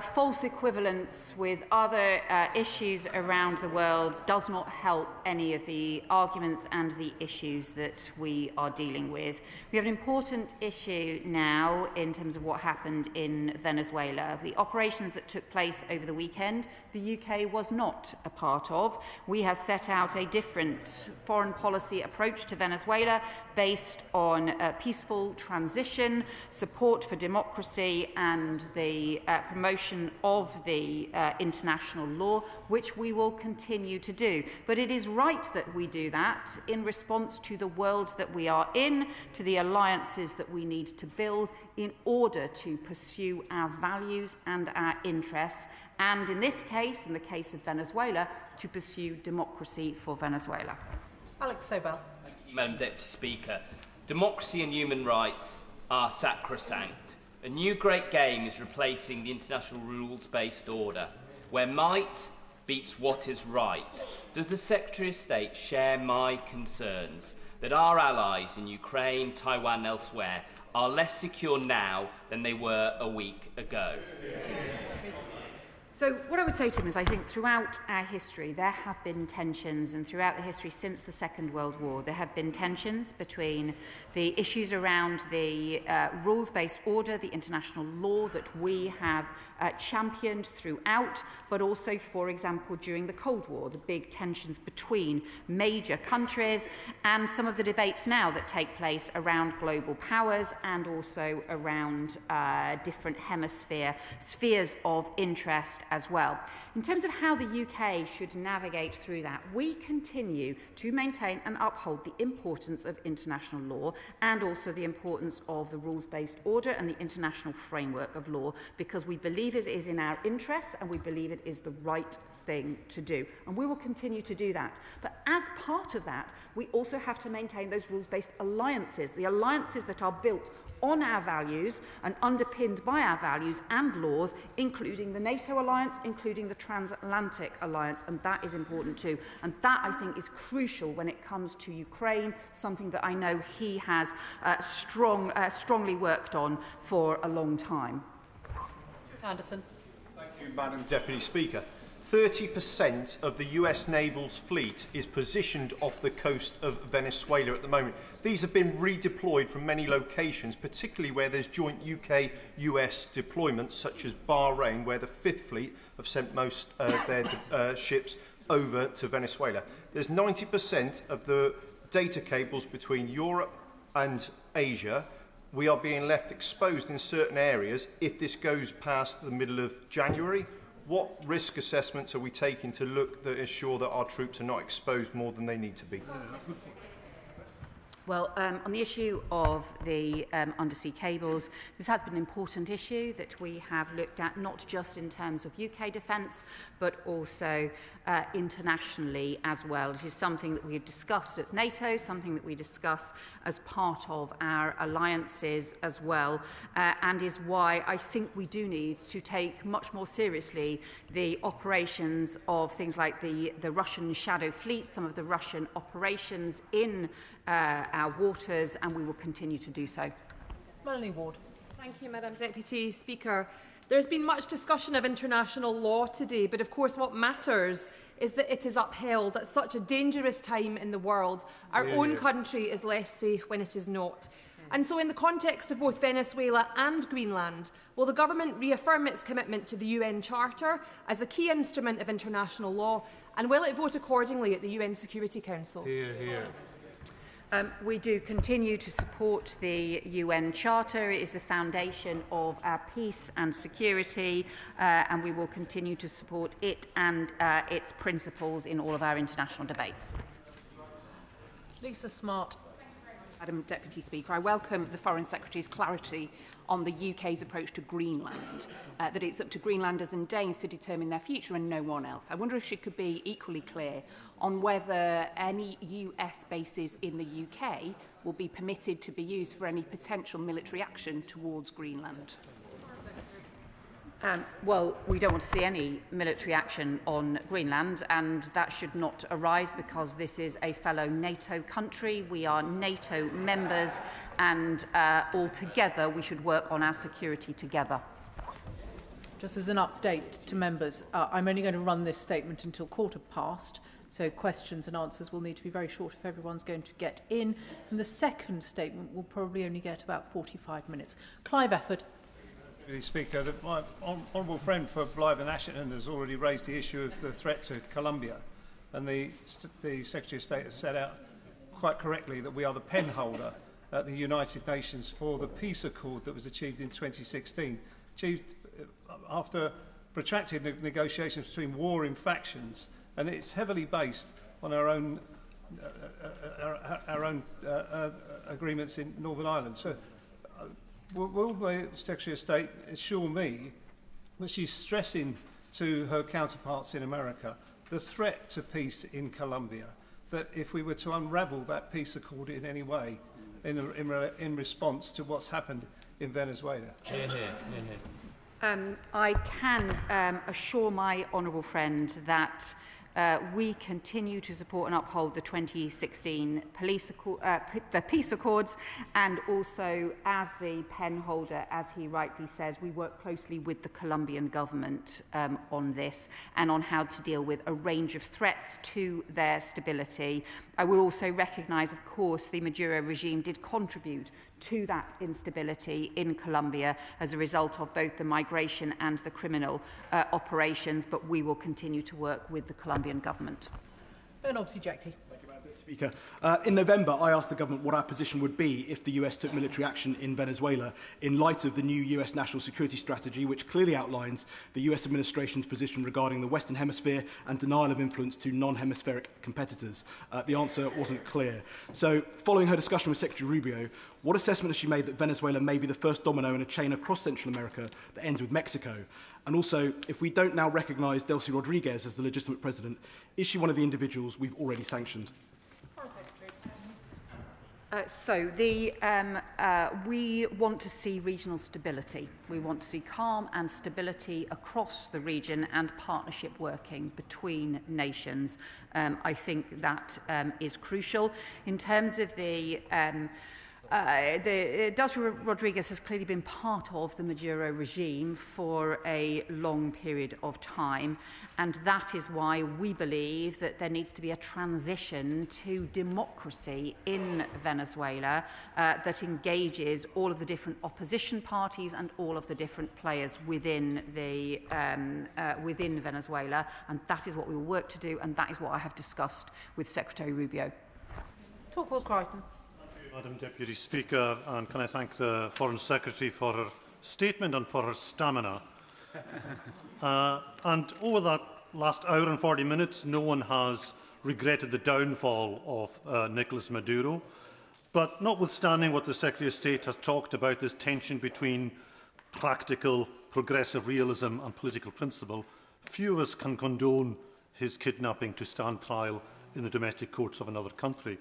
false equivalence with other issues around the world does not help any of the arguments and the issues that we are dealing with. We have an important issue now in terms of what happened in Venezuela. The operations that took place over the weekend, the UK was not a part of. We have set out a different foreign policy approach to Venezuela based on peaceful transition, support for democracy and the promotion of the international law, which we will continue to do. But it is right that we do that in response to the world that we are in, to the alliances that we need to build in order to pursue our values and our interests, and in this case, in the case of Venezuela, to pursue democracy for Venezuela. Alex Sobel. Thank you, Madam Deputy Speaker. Democracy and human rights are sacrosanct. A new great game is replacing the international rules-based order, where might beats what is right. Does the Secretary of State share my concerns that our allies in Ukraine, Taiwan and elsewhere are less secure now than they were a week ago? So what I would say to him is I think throughout our history there have been tensions, and throughout the history since the Second World War there have been tensions between the issues around the rules-based order, the international law that we have championed throughout, but also, for example, during the Cold War, the big tensions between major countries, and some of the debates now that take place around global powers and also around different spheres of interest as well. In terms of how the UK should navigate through that, we continue to maintain and uphold the importance of international law and also the importance of the rules-based order and the international framework of law, because we believe it is in our interests and we believe it is the right thing to do. And we will continue to do that. But as part of that, we also have to maintain those rules-based alliances, the alliances that are built on our values and underpinned by our values and laws, including the NATO alliance, including the transatlantic alliance, and that is important too. And that, I think, is crucial when it comes to Ukraine, something that I know he has strongly worked on for a long time. Anderson. Thank you, Madam Deputy Speaker. 30% of the US naval's fleet is positioned off the coast of Venezuela at the moment. These have been redeployed from many locations, particularly where there's joint UK-US deployments, such as Bahrain, where the Fifth Fleet have sent most of their ships over to Venezuela. There's 90% of the data cables between Europe and Asia. We are being left exposed in certain areas if this goes past the middle of January. What risk assessments are we taking to look to ensure that our troops are not exposed more than they need to be? Well, on the issue of the undersea cables, this has been an important issue that we have looked at, not just in terms of UK defence, but also internationally as well. It is something that we have discussed at NATO, something that we discuss as part of our alliances as well, and is why I think we do need to take much more seriously the operations of things like the Russian shadow fleet, some of the Russian operations in our waters, and we will continue to do so. Melanie Ward. Thank you, Madam Deputy Speaker. There's been much discussion of international law today, but of course what matters is that it is upheld at such a dangerous time in the world. Our own country is less safe when it is not. And so in the context of both Venezuela and Greenland, will the government reaffirm its commitment to the UN Charter as a key instrument of international law, and will it vote accordingly at the UN Security Council? Hear, hear. We do continue to support the UN Charter. It is the foundation of our peace and security, and we will continue to support it and its principles in all of our international debates. Lisa Smart. Madam Deputy Speaker, I welcome the Foreign Secretary's clarity on the UK's approach to Greenland, that it's up to Greenlanders and Danes to determine their future and no one else. I wonder if she could be equally clear on whether any US bases in the UK will be permitted to be used for any potential military action towards Greenland. Well, we don't want to see any military action on Greenland, and that should not arise because this is a fellow NATO country. We are NATO members, and all together we should work on our security together. Just as an update to members, I'm only going to run this statement until 15:15, so questions and answers will need to be very short if everyone's going to get in. And the second statement will probably only get about 45 minutes. Clive Efford. Speaker, my honourable friend for Blythe and Ashington has already raised the issue of the threat to Colombia, and the Secretary of State has set out quite correctly that we are the pen holder at the United Nations for the peace accord that was achieved in 2016, achieved after protracted negotiations between warring factions, and it's heavily based on our own agreements in Northern Ireland. So, will the Secretary of State assure me that she's stressing to her counterparts in America the threat to peace in Colombia, that if we were to unravel that peace accord in any way in response to what's happened in Venezuela? Hear, hear, hear, hear. I can assure my honourable friend that we continue to support and uphold the 2016 the peace accords, and also as the pen holder, as he rightly says, we work closely with the Colombian government on this and on how to deal with a range of threats to their stability. I will also recognise, of course, the Maduro regime did contribute to that instability in Colombia as a result of both the migration and the criminal operations, but we will continue to work with the Colombian government. Bernard Objecti. Speaker. In November, I asked the government what our position would be if the US took military action in Venezuela in light of the new US national security strategy, which clearly outlines the US administration's position regarding the Western Hemisphere and denial of influence to non-hemispheric competitors. The answer wasn't clear. So, following her discussion with Secretary Rubio, what assessment has she made that Venezuela may be the first domino in a chain across Central America that ends with Mexico? And also, if we don't now recognise Delcy Rodriguez as the legitimate president, is she one of the individuals we've already sanctioned? We want to see regional stability. We want to see calm and stability across the region and partnership working between nations. I think that is crucial. In terms of the Delcy Rodriguez has clearly been part of the Maduro regime for a long period of time, and that is why we believe that there needs to be a transition to democracy in Venezuela that engages all of the different opposition parties and all of the different players within Venezuela, and that is what we will work to do, and that is what I have discussed with Secretary Rubio. Talk Crichton. Madam Deputy Speaker, and can I thank the Foreign Secretary for her statement and for her stamina. And over that last hour and 40 minutes, no one has regretted the downfall of Nicolas Maduro. But notwithstanding what the Secretary of State has talked about, this tension between practical, progressive realism and political principle, few of us can condone his kidnapping to stand trial in the domestic courts of another country.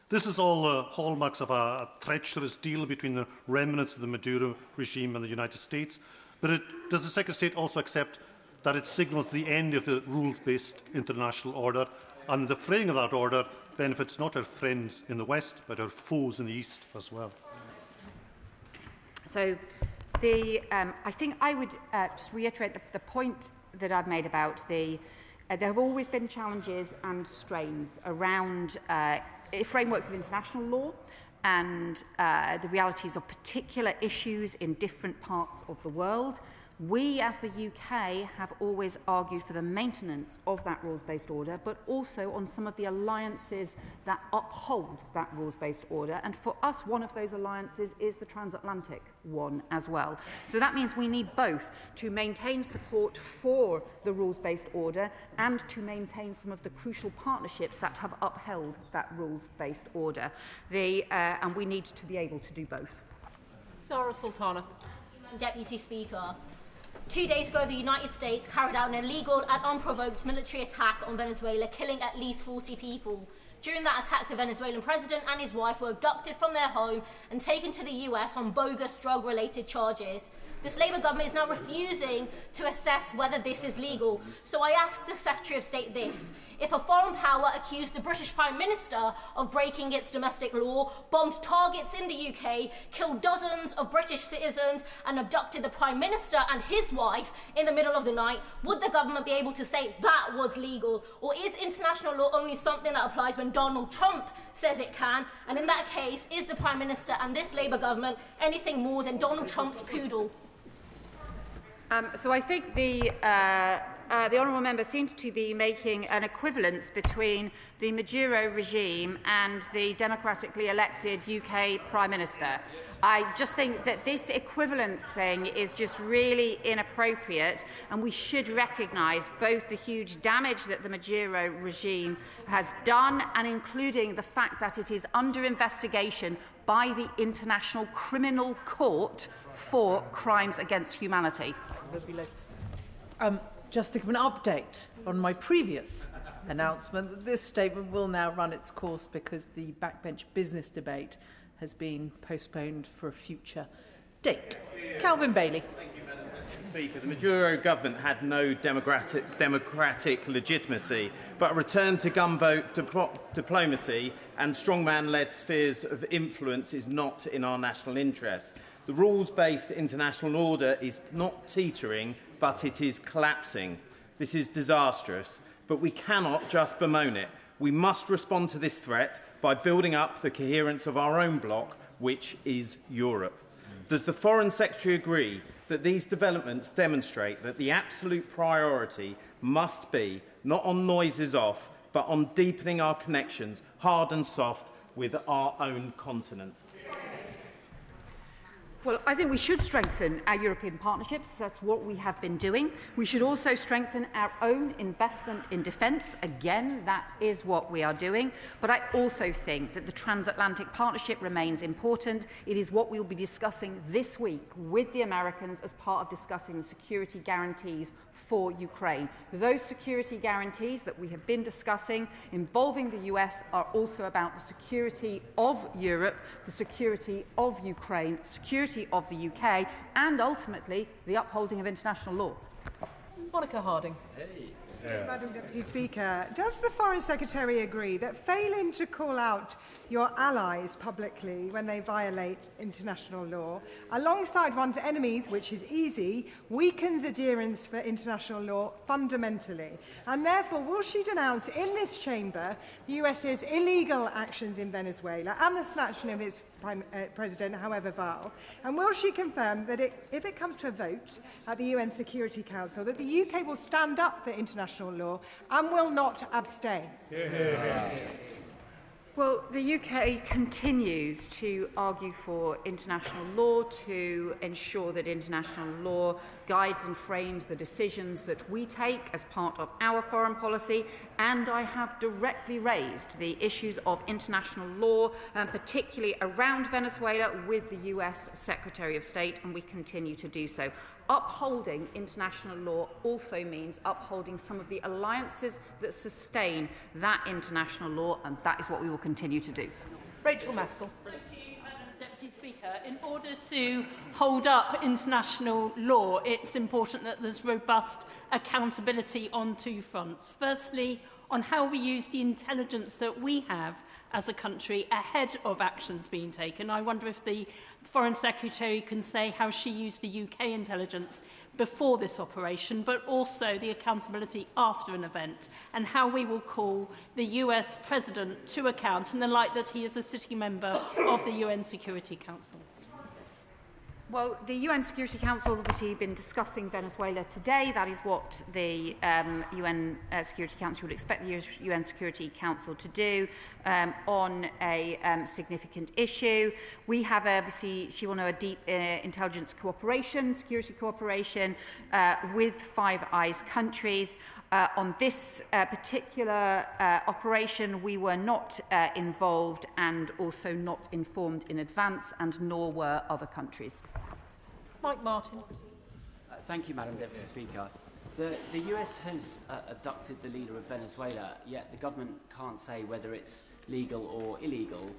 This is all the hallmarks of a treacherous deal between the remnants of the Maduro regime and the United States. But does the Secretary of State also accept that it signals the end of the rules-based international order, and the fraying of that order benefits not our friends in the West, but our foes in the East as well? So, I think I would just reiterate the point that I've made about there have always been challenges and strains around frameworks of international law and the realities of particular issues in different parts of the world. We, as the UK, have always argued for the maintenance of that rules-based order, but also on some of the alliances that uphold that rules-based order. And for us, one of those alliances is the transatlantic one as well. So that means we need both to maintain support for the rules-based order and to maintain some of the crucial partnerships that have upheld that rules-based order. And we need to be able to do both. Sarah Sultana. Deputy Speaker, 2 days ago, the United States carried out an illegal and unprovoked military attack on Venezuela, killing at least 40 people. During that attack, the Venezuelan president and his wife were abducted from their home and taken to the US on bogus drug-related charges. This Labour government is now refusing to assess whether this is legal. So I ask the Secretary of State this. If a foreign power accused the British Prime Minister of breaking its domestic law, bombed targets in the UK, killed dozens of British citizens and abducted the Prime Minister and his wife in the middle of the night, would the government be able to say that was legal? Or is international law only something that applies when Donald Trump says it can? And in that case, is the Prime Minister and this Labour government anything more than Donald Trump's poodle? So I think the honourable member seems to be making an equivalence between the Maduro regime and the democratically elected UK Prime Minister. I just think that this equivalence thing is just really inappropriate, and we should recognise both the huge damage that the Maduro regime has done, and including the fact that it is under investigation by the International Criminal Court for crimes against humanity. Just to give an update on my previous announcement that this statement will now run its course because the backbench business debate has been postponed for a future date. Calvin Bailey. Speaker, the Maduro government had no democratic legitimacy, but a return to gunboat diplomacy and strongman-led spheres of influence is not in our national interest. The rules-based international order is not teetering, but it is collapsing. This is disastrous, but we cannot just bemoan it. We must respond to this threat by building up the coherence of our own bloc, which is Europe. Does the Foreign Secretary agree that these developments demonstrate that the absolute priority must be not on noises off, but on deepening our connections, hard and soft, with our own continent? Well, I think we should strengthen our European partnerships. That's what we have been doing. We should also strengthen our own investment in defence. Again, that is what we are doing. But I also think that the transatlantic partnership remains important. It is what we will be discussing this week with the Americans as part of discussing the security guarantees for Ukraine. Those security guarantees that we have been discussing involving the US are also about the security of Europe, the security of Ukraine, security of the UK, and ultimately the upholding of international law. Monica Harding. Hey, Madam Deputy Speaker, does the Foreign Secretary agree that failing to call out your allies publicly when they violate international law, alongside one's enemies, which is easy, weakens adherence for international law fundamentally? And therefore, will she denounce in this chamber the US's illegal actions in Venezuela and the snatching of its President, however vile? And will she confirm that if it comes to a vote at the UN Security Council, that the UK will stand up for international law and will not abstain? Well, the UK continues to argue for international law, to ensure that international law guides and frames the decisions that we take as part of our foreign policy, and I have directly raised the issues of international law, particularly around Venezuela, with the US Secretary of State, and we continue to do so. Upholding international law also means upholding some of the alliances that sustain that international law, and that is what we will continue to do. Rachel Maskell. Deputy Speaker, in order to hold up international law, it's important that there's robust accountability on two fronts. Firstly, on how we use the intelligence that we have as a country ahead of actions being taken. I wonder if the Foreign Secretary can say how she used the UK intelligence before this operation, but also the accountability after an event, and how we will call the US President to account in the light that he is a sitting member of the UN Security Council. Well, the UN Security Council has obviously been discussing Venezuela today. That is what the UN Security Council would expect the UN Security Council to do on a significant issue. We have, obviously, she will know, a deep intelligence cooperation, security cooperation with Five Eyes countries. On this particular operation, we were not involved and also not informed in advance, and nor were other countries. Mike Martin. Thank you, Madam Deputy Speaker. The US has abducted the leader of Venezuela, yet the government can't say whether it's legal or illegal.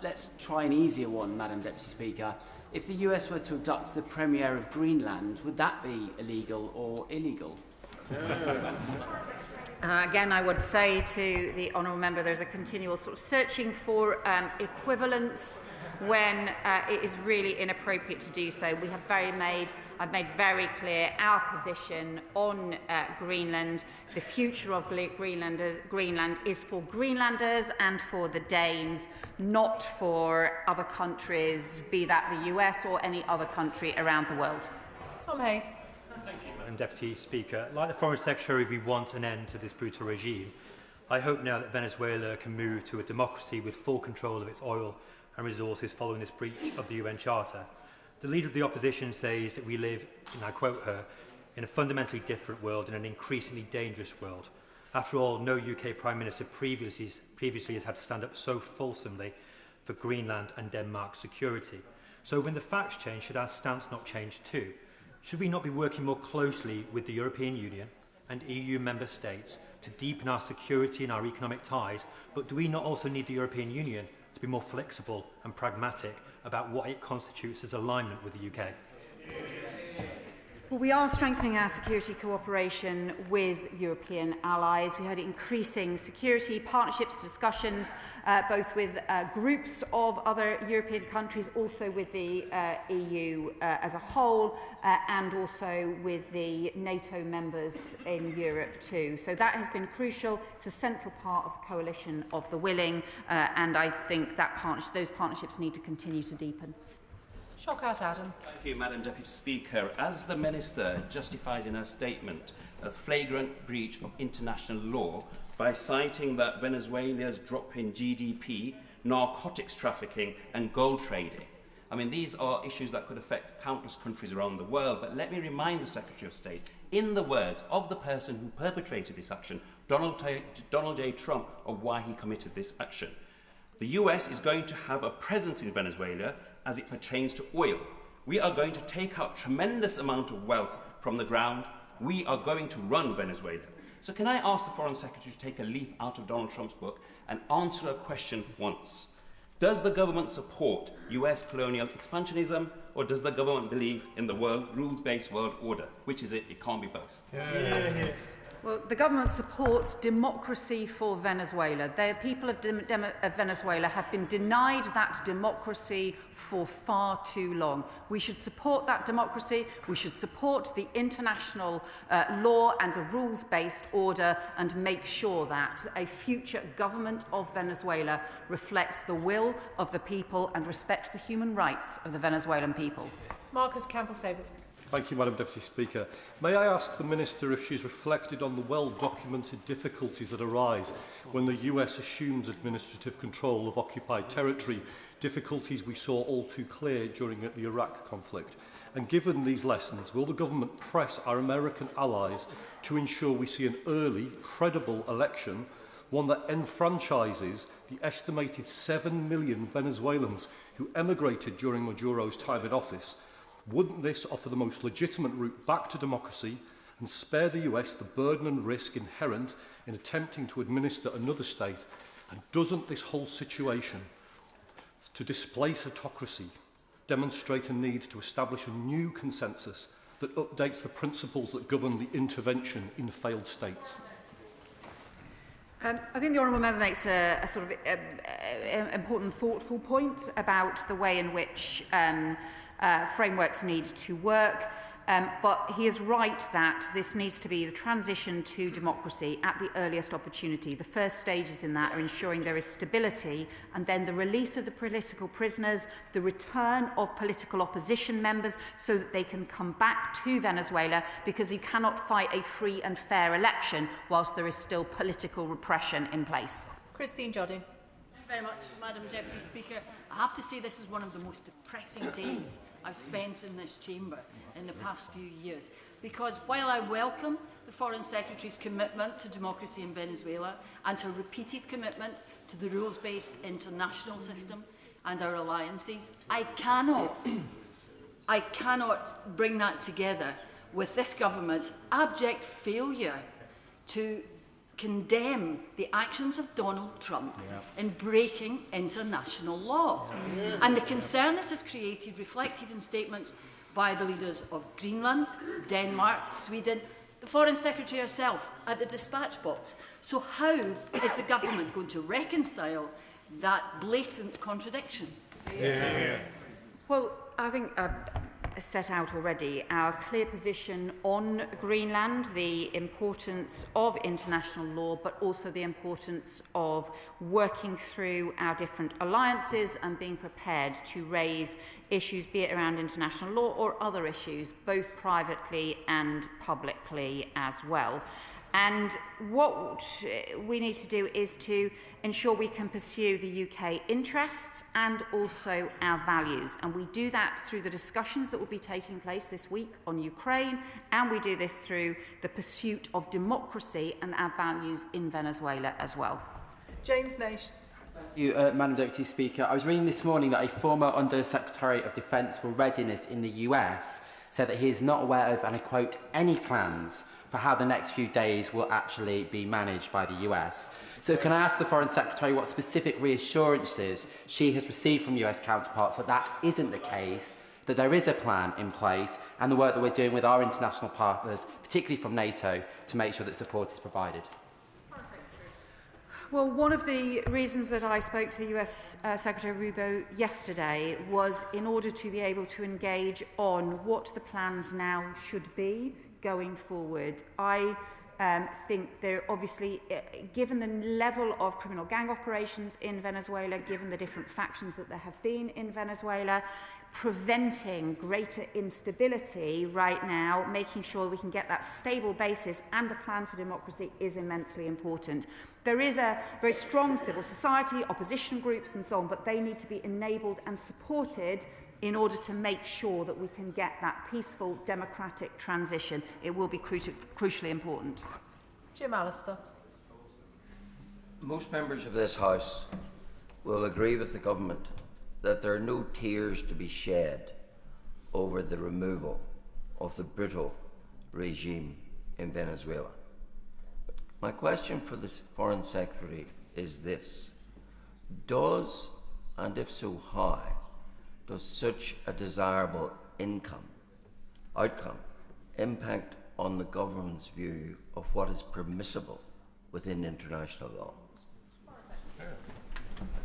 Let's try an easier one, Madam Deputy Speaker. If the US were to abduct the Premier of Greenland, would that be illegal or illegal? Again, I would say to the honourable member, there's a continual sort of searching for equivalence when it is really inappropriate to do so. I've made very clear our position on Greenland. The future of Greenland is for Greenlanders and for the Danes, not for other countries, be that the US or any other country around the world. Tom Hayes. Thank you, Madam Deputy Speaker. Like the Foreign Secretary, we want an end to this brutal regime. I hope now that Venezuela can move to a democracy with full control of its oil and resources following this breach of the UN Charter. The Leader of the Opposition says that we live, and I quote her, in a fundamentally different world, in an increasingly dangerous world. After all, no UK Prime Minister previously has had to stand up so fulsomely for Greenland and Denmark's security. So when the facts change, should our stance not change too? Should we not be working more closely with the European Union and EU member states to deepen our security and our economic ties? But do we not also need the European Union to be more flexible and pragmatic about what it constitutes as alignment with the UK? Well, we are strengthening our security cooperation with European allies. We had increasing security partnerships, discussions, both with groups of other European countries, also with the EU as a whole, and also with the NATO members in Europe too. So that has been crucial. It's a central part of the coalition of the willing, and I think that those partnerships need to continue to deepen. Shockout Adam. Thank you, Madam Deputy Speaker. As the Minister justifies in her statement a flagrant breach of international law by citing that Venezuela's drop in GDP, narcotics trafficking and gold trading. I mean, these are issues that could affect countless countries around the world, but let me remind the Secretary of State, in the words of the person who perpetrated this action, Donald J. Trump, of why he committed this action. The US is going to have a presence in Venezuela as it pertains to oil. We are going to take out tremendous amount of wealth from the ground. We are going to run Venezuela. So can I ask the Foreign Secretary to take a leaf out of Donald Trump's book and answer a question once? Does the government support US colonial expansionism, or does the government believe in the rules-based world order? Which is it? It can't be both. Well, the government supports democracy for Venezuela. The people of Venezuela have been denied that democracy for far too long. We should support that democracy. We should support the international law and a rules-based order and make sure that a future government of Venezuela reflects the will of the people and respects the human rights of the Venezuelan people. Marcus Campbell-Sabers. Thank you, Madam Deputy Speaker. May I ask the Minister if she's reflected on the well-documented difficulties that arise when the US assumes administrative control of occupied territory, difficulties we saw all too clear during the Iraq conflict? And given these lessons, will the government press our American allies to ensure we see an early, credible election, one that enfranchises the estimated 7 million Venezuelans who emigrated during Maduro's time in office? Wouldn't this offer the most legitimate route back to democracy and spare the US the burden and risk inherent in attempting to administer another state? And doesn't this whole situation to displace autocracy demonstrate a need to establish a new consensus that updates the principles that govern the intervention in failed states? I think the Honourable Member makes a sort of important, thoughtful point about the way in which frameworks need to work, but he is right that this needs to be the transition to democracy at the earliest opportunity. The first stages in that are ensuring there is stability and then the release of the political prisoners, the return of political opposition members so that they can come back to Venezuela, because you cannot fight a free and fair election whilst there is still political repression in place. Christine Jodin. Thank you very much, Madam Deputy Speaker. I have to say this is one of the most depressing days I've spent in this chamber in the past few years, because while I welcome the Foreign Secretary's commitment to democracy in Venezuela and her repeated commitment to the rules-based international system and our alliances, I cannot bring that together with this government's abject failure to condemn the actions of Donald Trump in breaking international law. And the concern it has created, reflected in statements by the leaders of Greenland, Denmark, Sweden, the Foreign Secretary herself at the dispatch box. So how is the government going to reconcile that blatant contradiction? Well, I think set out already our clear position on Greenland, the importance of international law, but also the importance of working through our different alliances and being prepared to raise issues, be it around international law or other issues, both privately and publicly as well. And what we need to do is to ensure we can pursue the UK interests and also our values. And we do that through the discussions that will be taking place this week on Ukraine, and we do this through the pursuit of democracy and our values in Venezuela as well. James Naish. Thank you, Madam Deputy Speaker. I was reading this morning that a former Under-Secretary of Defence for Readiness in the US said that he is not aware of, and I quote, any plans for how the next few days will actually be managed by the US. So can I ask the Foreign Secretary what specific reassurances she has received from US counterparts that that isn't the case, that there is a plan in place, and the work that we're doing with our international partners, particularly from NATO, to make sure that support is provided? Well, one of the reasons that I spoke to the US Secretary Rubio yesterday was in order to be able to engage on what the plans now should be going forward. I think there obviously, given the level of criminal gang operations in Venezuela, given the different factions that there have been in Venezuela, preventing greater instability right now, making sure we can get that stable basis and a plan for democracy is immensely important. There is a very strong civil society, opposition groups and so on, but they need to be enabled and supported in order to make sure that we can get that peaceful, democratic transition. It will be crucially important. Jim Allister. Most members of this House will agree with the government that there are no tears to be shed over the removal of the brutal regime in Venezuela. My question for the Foreign Secretary is this: does, and if so how, does such a desirable outcome impact on the government's view of what is permissible within international law?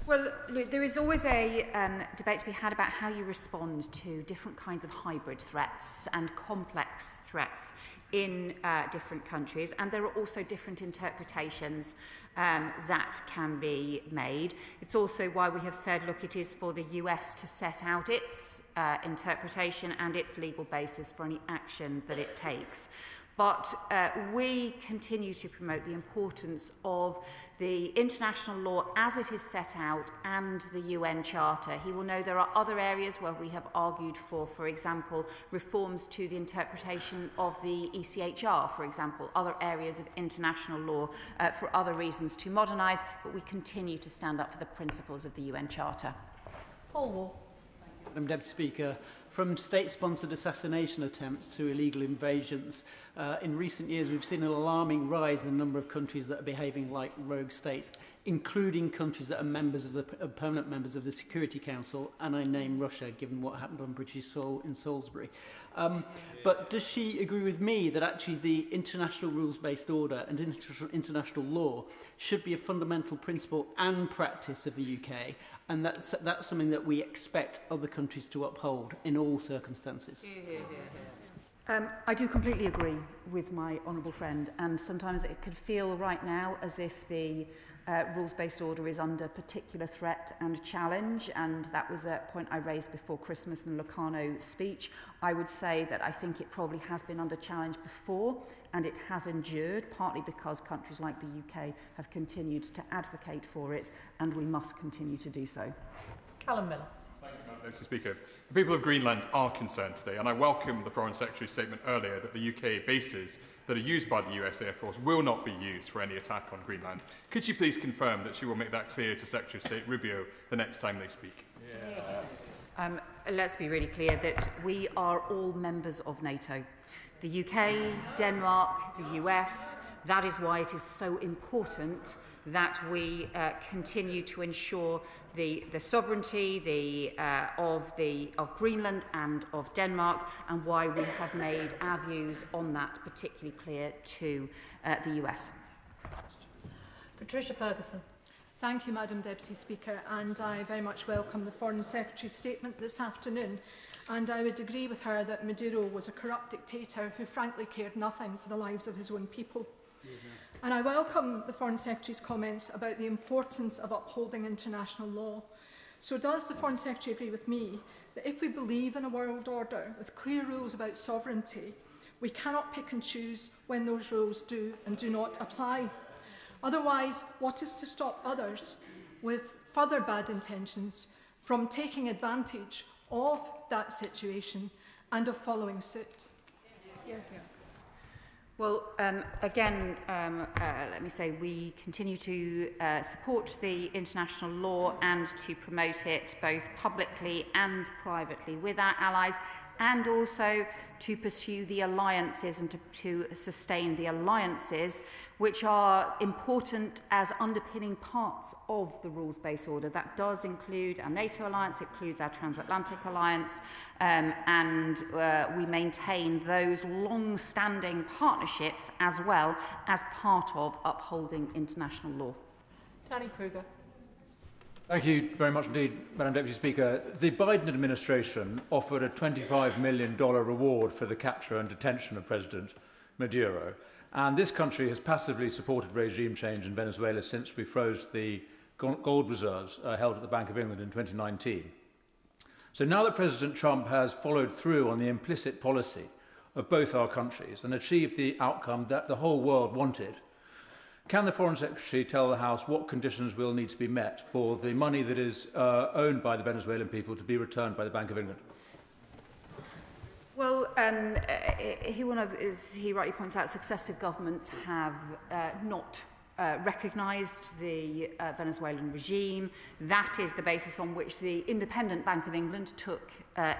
Well, look, there is always a debate to be had about how you respond to different kinds of hybrid threats and complex threats in different countries, and there are also different interpretations that can be made. It's also why we have said, look, it is for the US to set out its interpretation and its legal basis for any action that it takes. But we continue to promote the importance of the international law as it is set out and the UN Charter. He will know there are other areas where we have argued for example, reforms to the interpretation of the ECHR, for example, other areas of international law for other reasons to modernise, but we continue to stand up for the principles of the UN Charter. Paul Wall. Madam Deputy Speaker, from state-sponsored assassination attempts to illegal invasions, in recent years we've seen an alarming rise in the number of countries that are behaving like rogue states, including countries that are members of the permanent members of the Security Council, and I name Russia, given what happened on British soil in Salisbury. But does she agree with me that actually the international rules-based order and international law should be a fundamental principle and practice of the UK, and that's something that we expect other countries to uphold in all circumstances? I do completely agree with my honourable friend, and sometimes it could feel right now as if the rules-based order is under particular threat and challenge, and that was a point I raised before Christmas in the Locarno speech. I would say that I think it probably has been under challenge before, and it has endured, partly because countries like the UK have continued to advocate for it, and we must continue to do so. Callum Miller. Mr. Speaker, the people of Greenland are concerned today, and I welcome the Foreign Secretary's statement earlier that the UK bases that are used by the US Air Force will not be used for any attack on Greenland. Could she please confirm that she will make that clear to Secretary of State Rubio the next time they speak? Let's be really clear that we are all members of NATO. The UK, Denmark, the US. That is why it is so important that we continue to ensure the sovereignty of Greenland and of Denmark, and why we have made our views on that particularly clear to the US. Patricia Ferguson. Thank you, Madam Deputy Speaker, and I very much welcome the Foreign Secretary's statement this afternoon. And I would agree with her that Maduro was a corrupt dictator who frankly cared nothing for the lives of his own people. And I welcome the Foreign Secretary's comments about the importance of upholding international law. So does the Foreign Secretary agree with me that if we believe in a world order with clear rules about sovereignty, we cannot pick and choose when those rules do and do not apply? Otherwise, what is to stop others with further bad intentions from taking advantage of that situation and of following suit? Well, again, let me say we continue to support the international law and to promote it both publicly and privately with our allies, and also to pursue the alliances and to sustain the alliances which are important as underpinning parts of the rules-based order. That does include our NATO alliance, it includes our transatlantic alliance, and we maintain those long-standing partnerships as well as part of upholding international law. Danny Kruger. Thank you very much indeed, Madam Deputy Speaker. The Biden administration offered a $25 million reward for the capture and detention of President Maduro. And this country has passively supported regime change in Venezuela since we froze the gold reserves held at the Bank of England in 2019. So now that President Trump has followed through on the implicit policy of both our countries and achieved the outcome that the whole world wanted, can the Foreign Secretary tell the House what conditions will need to be met for the money that is owned by the Venezuelan people to be returned by the Bank of England? Well, as he rightly points out, successive governments have not recognised the Venezuelan regime. That is the basis on which the Independent Bank of England took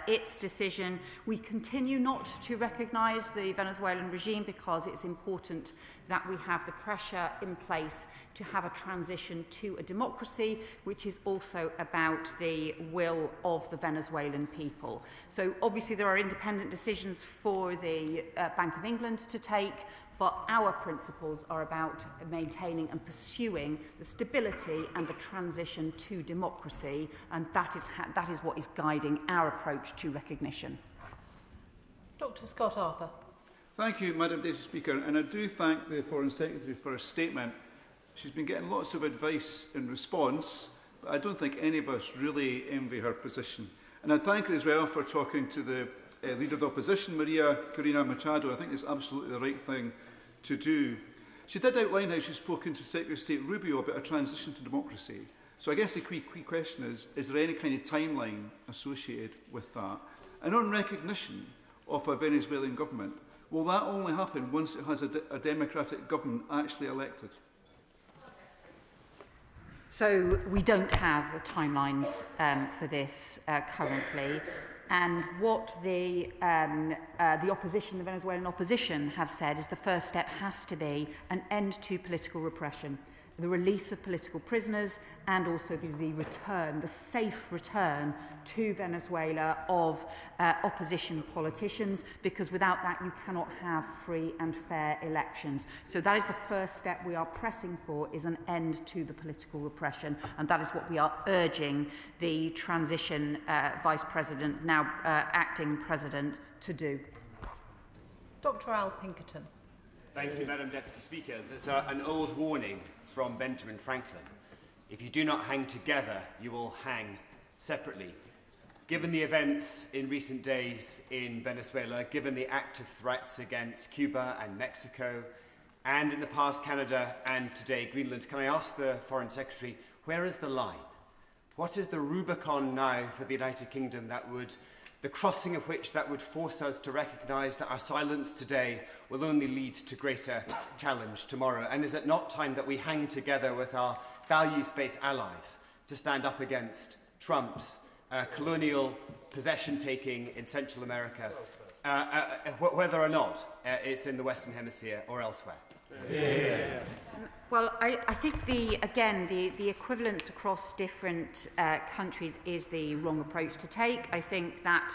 its decision. We continue not to recognise the Venezuelan regime because it's important that we have the pressure in place to have a transition to a democracy, which is also about the will of the Venezuelan people. So obviously there are independent decisions for the Bank of England to take, but our principles are about maintaining and pursuing the stability and the transition to democracy, and that is what is guiding our approach to recognition. Dr. Scott Arthur. Thank you, Madam Deputy Speaker, and I do thank the Foreign Secretary for her statement. She's been getting lots of advice in response, but I don't think any of us really envy her position. And I thank her as well for talking to the Leader of the Opposition, Maria Corina Machado. I think it's absolutely the right thing to do. She did outline how she's spoken to Secretary of State Rubio about a transition to democracy. So I guess the key question is there any kind of timeline associated with that? And on recognition of a Venezuelan government, will that only happen once it has a democratic government actually elected? So we don't have the timelines for this currently. And what the opposition, the Venezuelan opposition, have said is the first step has to be an end to political repression, the release of political prisoners, and also the safe return to Venezuela of opposition politicians, because without that you cannot have free and fair elections. So that is the first step we are pressing for, is an end to the political repression, and that is what we are urging the transition Vice President, now acting President, to do. Dr. Al Pinkerton. Thank you, Madam Deputy Speaker. There's an old warning from Benjamin Franklin. If you do not hang together, you will hang separately. Given the events in recent days in Venezuela, given the active threats against Cuba and Mexico, and in the past Canada and today Greenland, can I ask the Foreign Secretary, where is the line? What is the Rubicon now for the United Kingdom the crossing of which that would force us to recognise that our silence today will only lead to greater challenge tomorrow? And is it not time that we hang together with our values-based allies to stand up against Trump's colonial possession-taking in Central America, whether or not it's in the Western Hemisphere or elsewhere? Yeah. Well, I think the equivalence across different countries is the wrong approach to take. I think that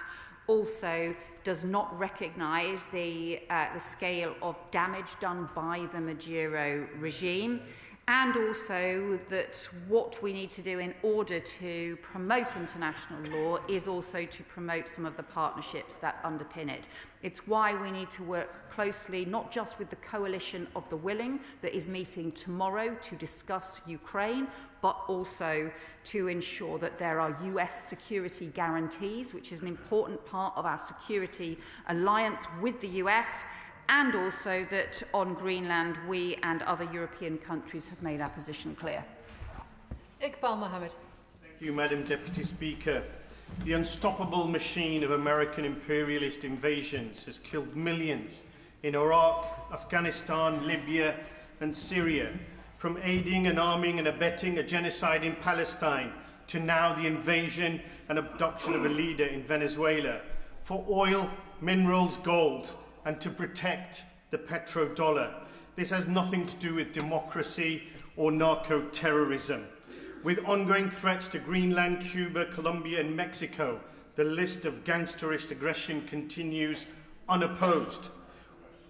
also does not recognise the scale of damage done by the Maduro regime, and also that what we need to do in order to promote international law is also to promote some of the partnerships that underpin it. It's why we need to work closely, not just with the Coalition of the Willing that is meeting tomorrow to discuss Ukraine, but also to ensure that there are US security guarantees, which is an important part of our security alliance with the US, and also that on Greenland we and other European countries have made our position clear. Iqbal Mohammed. Thank you, Madam Deputy Speaker. The unstoppable machine of American imperialist invasions has killed millions in Iraq, Afghanistan, Libya and Syria, from aiding and arming and abetting a genocide in Palestine to now the invasion and abduction of a leader in Venezuela for oil, minerals, gold, and to protect the petrodollar. This has nothing to do with democracy or narco-terrorism. With ongoing threats to Greenland, Cuba, Colombia and Mexico, the list of gangsterist aggression continues unopposed.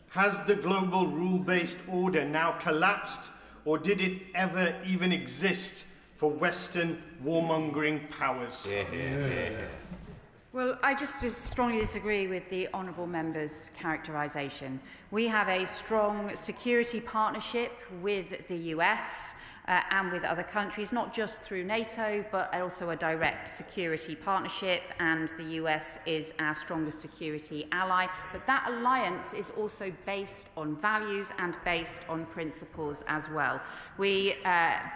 Has the global rule-based order now collapsed, or did it ever even exist for Western warmongering powers? Well, I just strongly disagree with the honourable member's characterisation. We have a strong security partnership with the US and with other countries, not just through NATO, but also a direct security partnership, and the US is our strongest security ally. But that alliance is also based on values and based on principles as well. We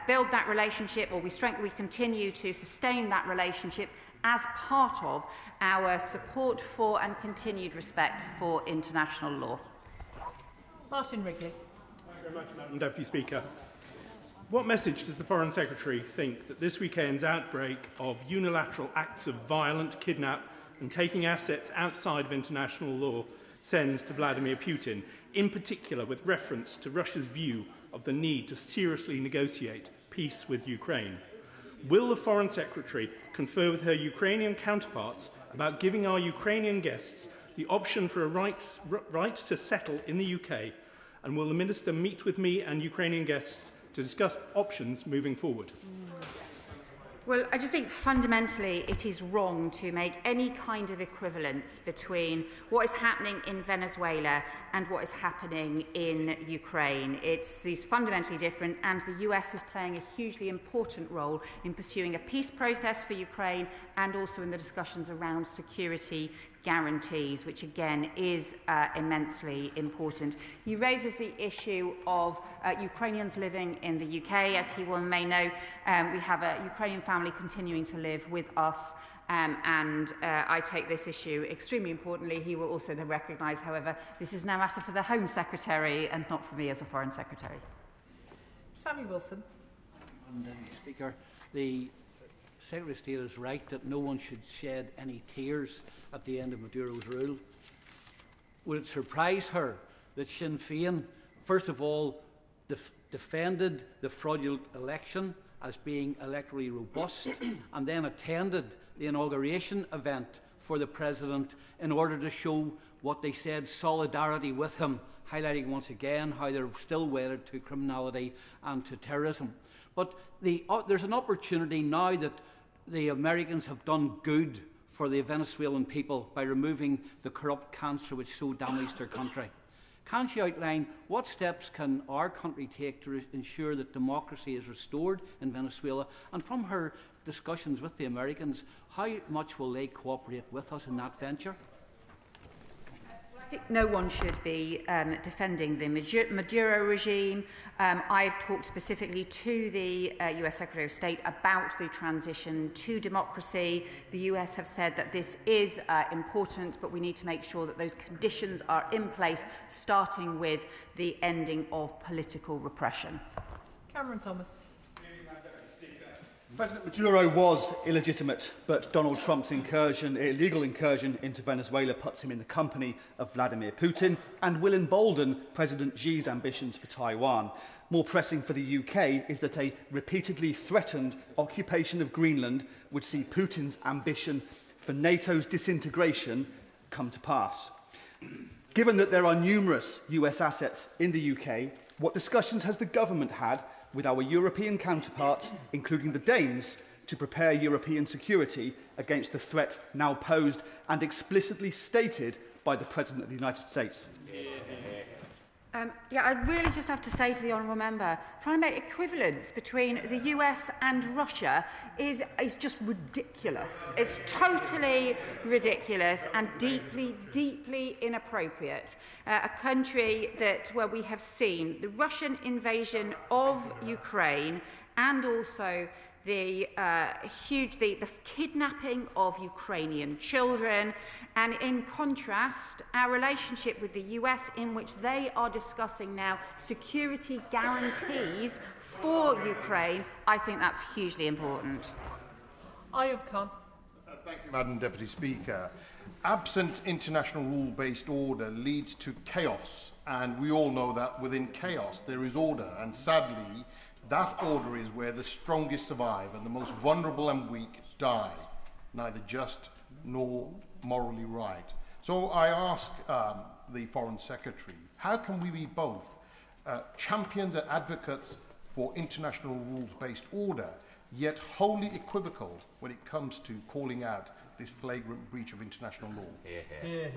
build that relationship, or we continue to sustain that relationship as part of our support for and continued respect for international law. Martin Wrigley. Thank you very much, Madam Deputy Speaker. What message does the Foreign Secretary think that this weekend's outbreak of unilateral acts of violent kidnap and taking assets outside of international law sends to Vladimir Putin, in particular with reference to Russia's view of the need to seriously negotiate peace with Ukraine? Will the Foreign Secretary confer with her Ukrainian counterparts about giving our Ukrainian guests the option for a right to settle in the UK? And will the Minister meet with me and Ukrainian guests to discuss options moving forward? Well, I just think fundamentally it is wrong to make any kind of equivalence between what is happening in Venezuela and what is happening in Ukraine. These fundamentally different, and the US is playing a hugely important role in pursuing a peace process for Ukraine and also in the discussions around security guarantees, which again is immensely important. He raises the issue of Ukrainians living in the UK. As he may know, we have a Ukrainian family continuing to live with us, and I take this issue extremely importantly. He will also then recognise, however, this is now a matter for the Home Secretary and not for me as the Foreign Secretary. Sammy Wilson. Speaker, the Secretary of State is right that no one should shed any tears at the end of Maduro's rule. Would it surprise her that Sinn Féin, first of all, defended the fraudulent election as being electorally robust and then attended the inauguration event for the President in order to show what they said, solidarity with him, highlighting once again how they're still wedded to criminality and to terrorism. But there's an opportunity now that the Americans have done good for the Venezuelan people by removing the corrupt cancer which so damaged their country. Can she outline what steps can our country take to ensure that democracy is restored in Venezuela? And from her discussions with the Americans, how much will they cooperate with us in that venture? I think no one should be defending the Maduro regime. I've talked specifically to the US Secretary of State about the transition to democracy. The US have said that this is important, but we need to make sure that those conditions are in place, starting with the ending of political repression. Cameron Thomas. President Maduro was illegitimate, but Donald Trump's illegal incursion into Venezuela puts him in the company of Vladimir Putin and will embolden President Xi's ambitions for Taiwan. More pressing for the UK is that a repeatedly threatened occupation of Greenland would see Putin's ambition for NATO's disintegration come to pass. Given that there are numerous US assets in the UK, what discussions has the government had with our European counterparts, including the Danes, to prepare European security against the threat now posed and explicitly stated by the President of the United States? I really just have to say to the honourable member, trying to make equivalence between the US and Russia is just ridiculous. It's totally ridiculous and deeply, deeply inappropriate. A country where we have seen the Russian invasion of Ukraine and also the kidnapping of Ukrainian children, and in contrast, our relationship with the US, in which they are discussing now security guarantees for Ukraine. I think that's hugely important. Ayub Khan. Thank you, Madam Deputy Speaker. Absent international rule-based order leads to chaos, and we all know that within chaos there is order, and sadly, that order is where the strongest survive and the most vulnerable and weak die, neither just nor morally right. So I ask the Foreign Secretary, how can we be both champions and advocates for international rules-based order, yet wholly equivocal when it comes to calling out this flagrant breach of international law? Hear, hear.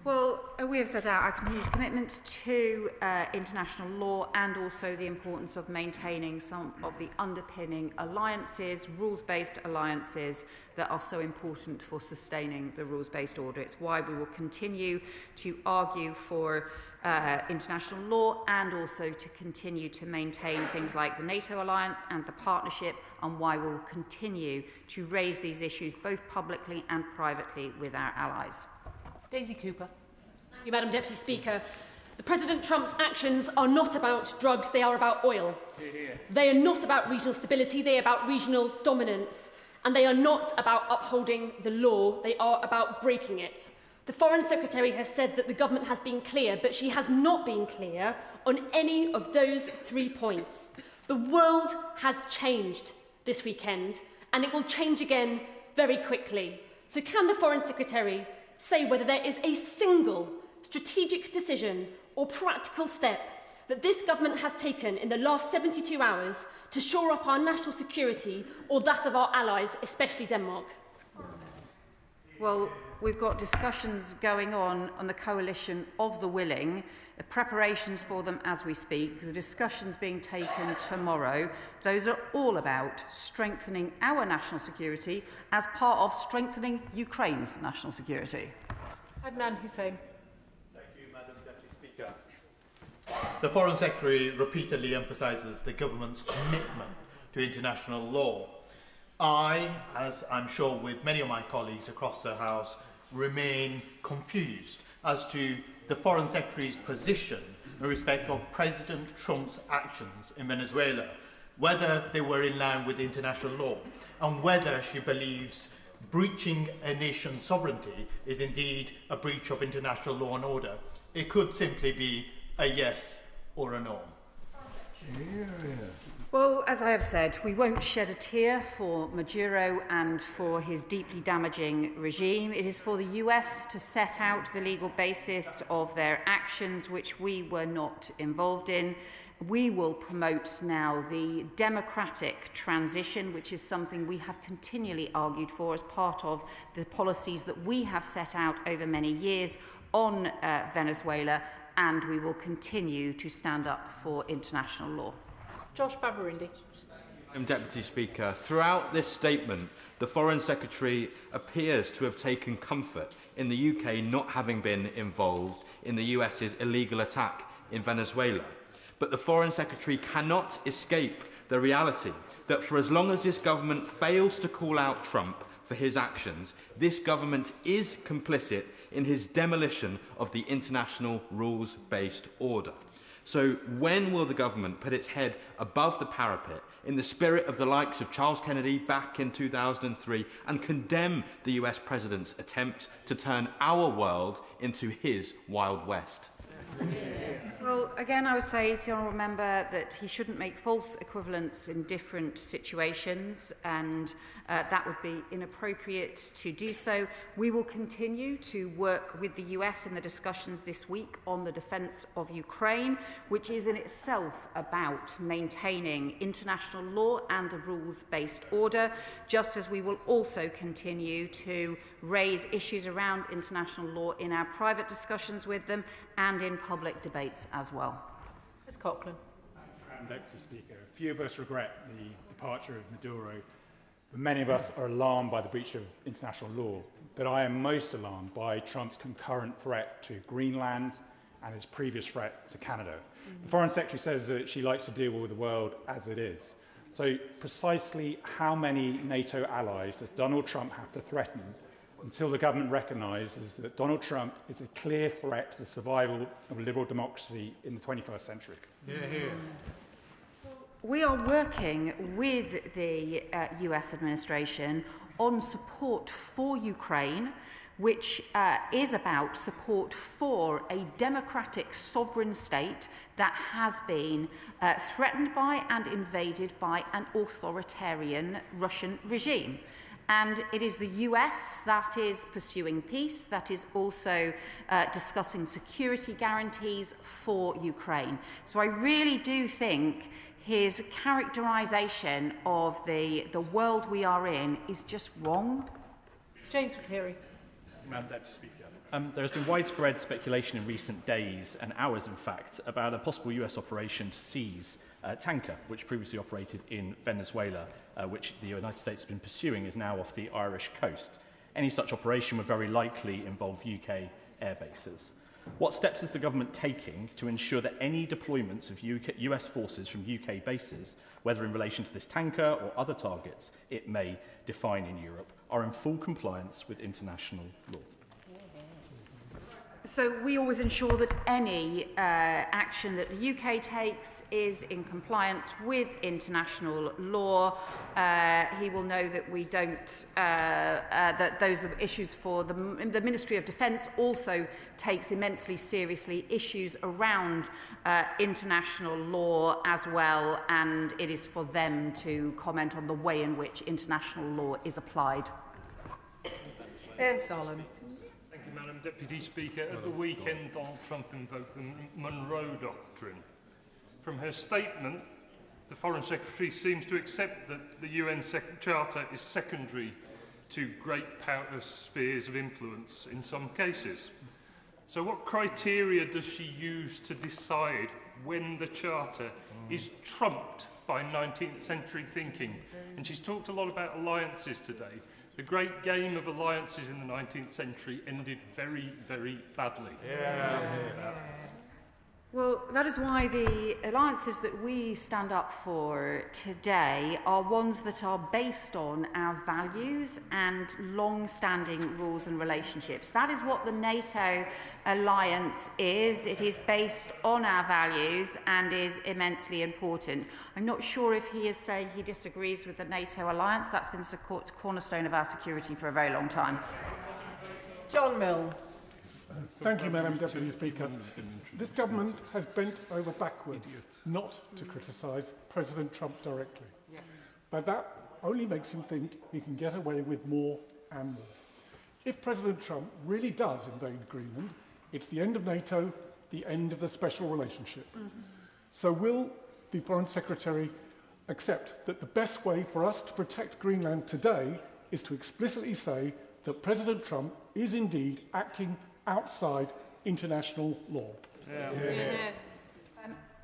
Well, we have set out our continued commitment to international law and also the importance of maintaining some of the underpinning alliances, rules-based alliances that are so important for sustaining the rules-based order. It's why we will continue to argue for international law and also to continue to maintain things like the NATO alliance and the partnership, and why we will continue to raise these issues both publicly and privately with our allies. Daisy Cooper. Thank you, Madam Deputy Speaker. President Trump's actions are not about drugs, they are about oil. They are not about regional stability, they are about regional dominance. And they are not about upholding the law, they are about breaking it. The Foreign Secretary has said that the government has been clear, but she has not been clear on any of those 3 points. The world has changed this weekend, and it will change again very quickly. So can the Foreign Secretary say whether there is a single strategic decision or practical step that this government has taken in the last 72 hours to shore up our national security or that of our allies, especially Denmark? Well, we've got discussions going on the coalition of the willing, the preparations for them as we speak, the discussions being taken tomorrow. Those are all about strengthening our national security as part of strengthening Ukraine's national security. Adnan Hussain. Thank you, Madam Deputy Speaker. The Foreign Secretary repeatedly emphasises the government's commitment to international law. I, as I'm sure with many of my colleagues across the House, remain confused as to the Foreign Secretary's position in respect of President Trump's actions in Venezuela, whether they were in line with international law, and whether she believes breaching a nation's sovereignty is indeed a breach of international law and order. It could simply be a yes or a no. Well, as I have said, we won't shed a tear for Maduro and for his deeply damaging regime. It is for the US to set out the legal basis of their actions, which we were not involved in. We will promote now the democratic transition, which is something we have continually argued for as part of the policies that we have set out over many years on Venezuela, and we will continue to stand up for international law. Josh Babarindi. Madam Deputy Speaker, throughout this statement, the Foreign Secretary appears to have taken comfort in the UK not having been involved in the US's illegal attack in Venezuela. But the Foreign Secretary cannot escape the reality that for as long as this government fails to call out Trump for his actions, this government is complicit in his demolition of the international rules-based order. So when will the government put its head above the parapet in the spirit of the likes of Charles Kennedy back in 2003 and condemn the US President's attempt to turn our world into his Wild West? Well, again, I would say to the honourable member that he shouldn't make false equivalents in different situations, and that would be inappropriate to do so. We will continue to work with the US in the discussions this week on the defence of Ukraine, which is in itself about maintaining international law and the rules-based order, just as we will also continue to raise issues around international law in our private discussions with them and in public debates as well. Ms Coughlin. Madam Deputy Speaker, few of us regret the departure of Maduro, but many of us are alarmed by the breach of international law. But I am most alarmed by Trump's concurrent threat to Greenland and his previous threat to Canada. The Foreign Secretary says that she likes to deal with the world as it is. So precisely how many NATO allies does Donald Trump have to threaten until the government recognises that Donald Trump is a clear threat to the survival of liberal democracy in the 21st century? We are working with the US administration on support for Ukraine, which is about support for a democratic sovereign state that has been threatened by and invaded by an authoritarian Russian regime. And it is the US that is pursuing peace, that is also discussing security guarantees for Ukraine. So I really do think his characterisation of the world we are in is just wrong. James McCleary. Madam Deputy Speaker, there has been widespread speculation in recent days and hours, in fact, about a possible US operation to seize a tanker which previously operated in Venezuela, which the United States has been pursuing, is now off the Irish coast. Any such operation would very likely involve UK air bases. What steps is the government taking to ensure that any deployments of US forces from UK bases, whether in relation to this tanker or other targets it may define in Europe, are in full compliance with international law? So we always ensure that any action that the UK takes is in compliance with international law. He will know that we don't, that those are issues for the Ministry of Defence also takes immensely seriously issues around international law as well, and it is for them to comment on the way in which international law is applied. Solomon. Thank you, Madam Deputy Speaker. At the weekend, Donald Trump invoked the Monroe Doctrine. From her statement, the Foreign Secretary seems to accept that the UN Charter is secondary to great power spheres of influence in some cases. So what criteria does she use to decide when the Charter is trumped by 19th century thinking? And she's talked a lot about alliances today. The great game of alliances in the 19th century ended very, very badly. Well, that is why the alliances that we stand up for today are ones that are based on our values and long-standing rules and relationships. That is what the NATO alliance is. It is based on our values and is immensely important. I'm not sure if he is saying he disagrees with the NATO alliance. That's been the cornerstone of our security for a very long time. John Milne. Thank you, Madam Deputy Speaker. This government has bent over backwards not to criticise President Trump directly. But that only makes him think he can get away with more and more. If President Trump really does invade Greenland, it's the end of NATO, the end of the special relationship. So will the Foreign Secretary accept that the best way for us to protect Greenland today is to explicitly say that President Trump is indeed acting outside international law?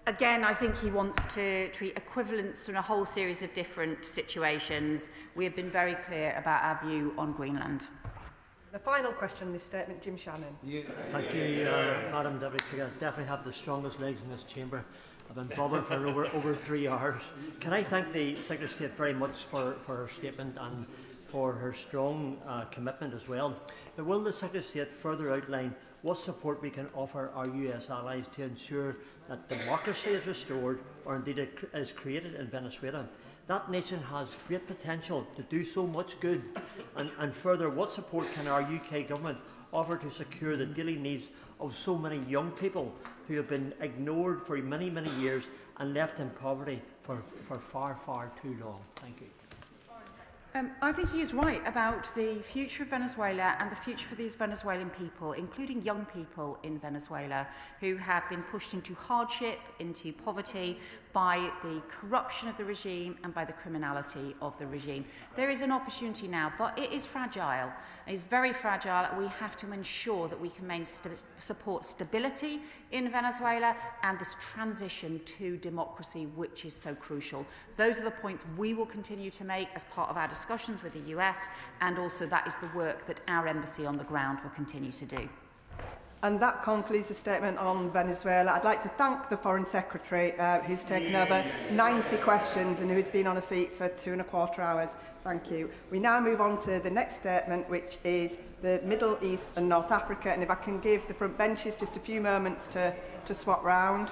Again, I think he wants to treat equivalents in a whole series of different situations. We have been very clear about our view on Greenland. The final question in this statement, Jim Shannon. Thank you, Madam Deputy Speaker. I definitely have the strongest legs in this chamber. I've been bobbing for over 3 hours. Can I thank the Secretary of State very much for her statement and for her strong commitment as well. But will the Secretary of State further outline what support we can offer our US allies to ensure that democracy is restored or indeed is created in Venezuela? That nation has great potential to do so much good. And further, what support can our UK government offer to secure the daily needs of so many young people who have been ignored for many, many years and left in poverty for far, far too long? Thank you. I think he is right about the future of Venezuela and the future for these Venezuelan people, including young people in Venezuela who have been pushed into hardship, into poverty by the corruption of the regime and by the criminality of the regime. There is an opportunity now, but it is fragile. It is very fragile. We have to ensure that we can support stability in Venezuela and this transition to democracy, which is so crucial. Those are the points we will continue to make as part of our discussions with the US, and also that is the work that our embassy on the ground will continue to do. And that concludes the statement on Venezuela. I'd like to thank the Foreign Secretary, who's taken over 90 questions and who's been on her feet for 2.25 hours. Thank you. We now move on to the next statement, which is the Middle East and North Africa. And if I can give the front benches just a few moments to swap round.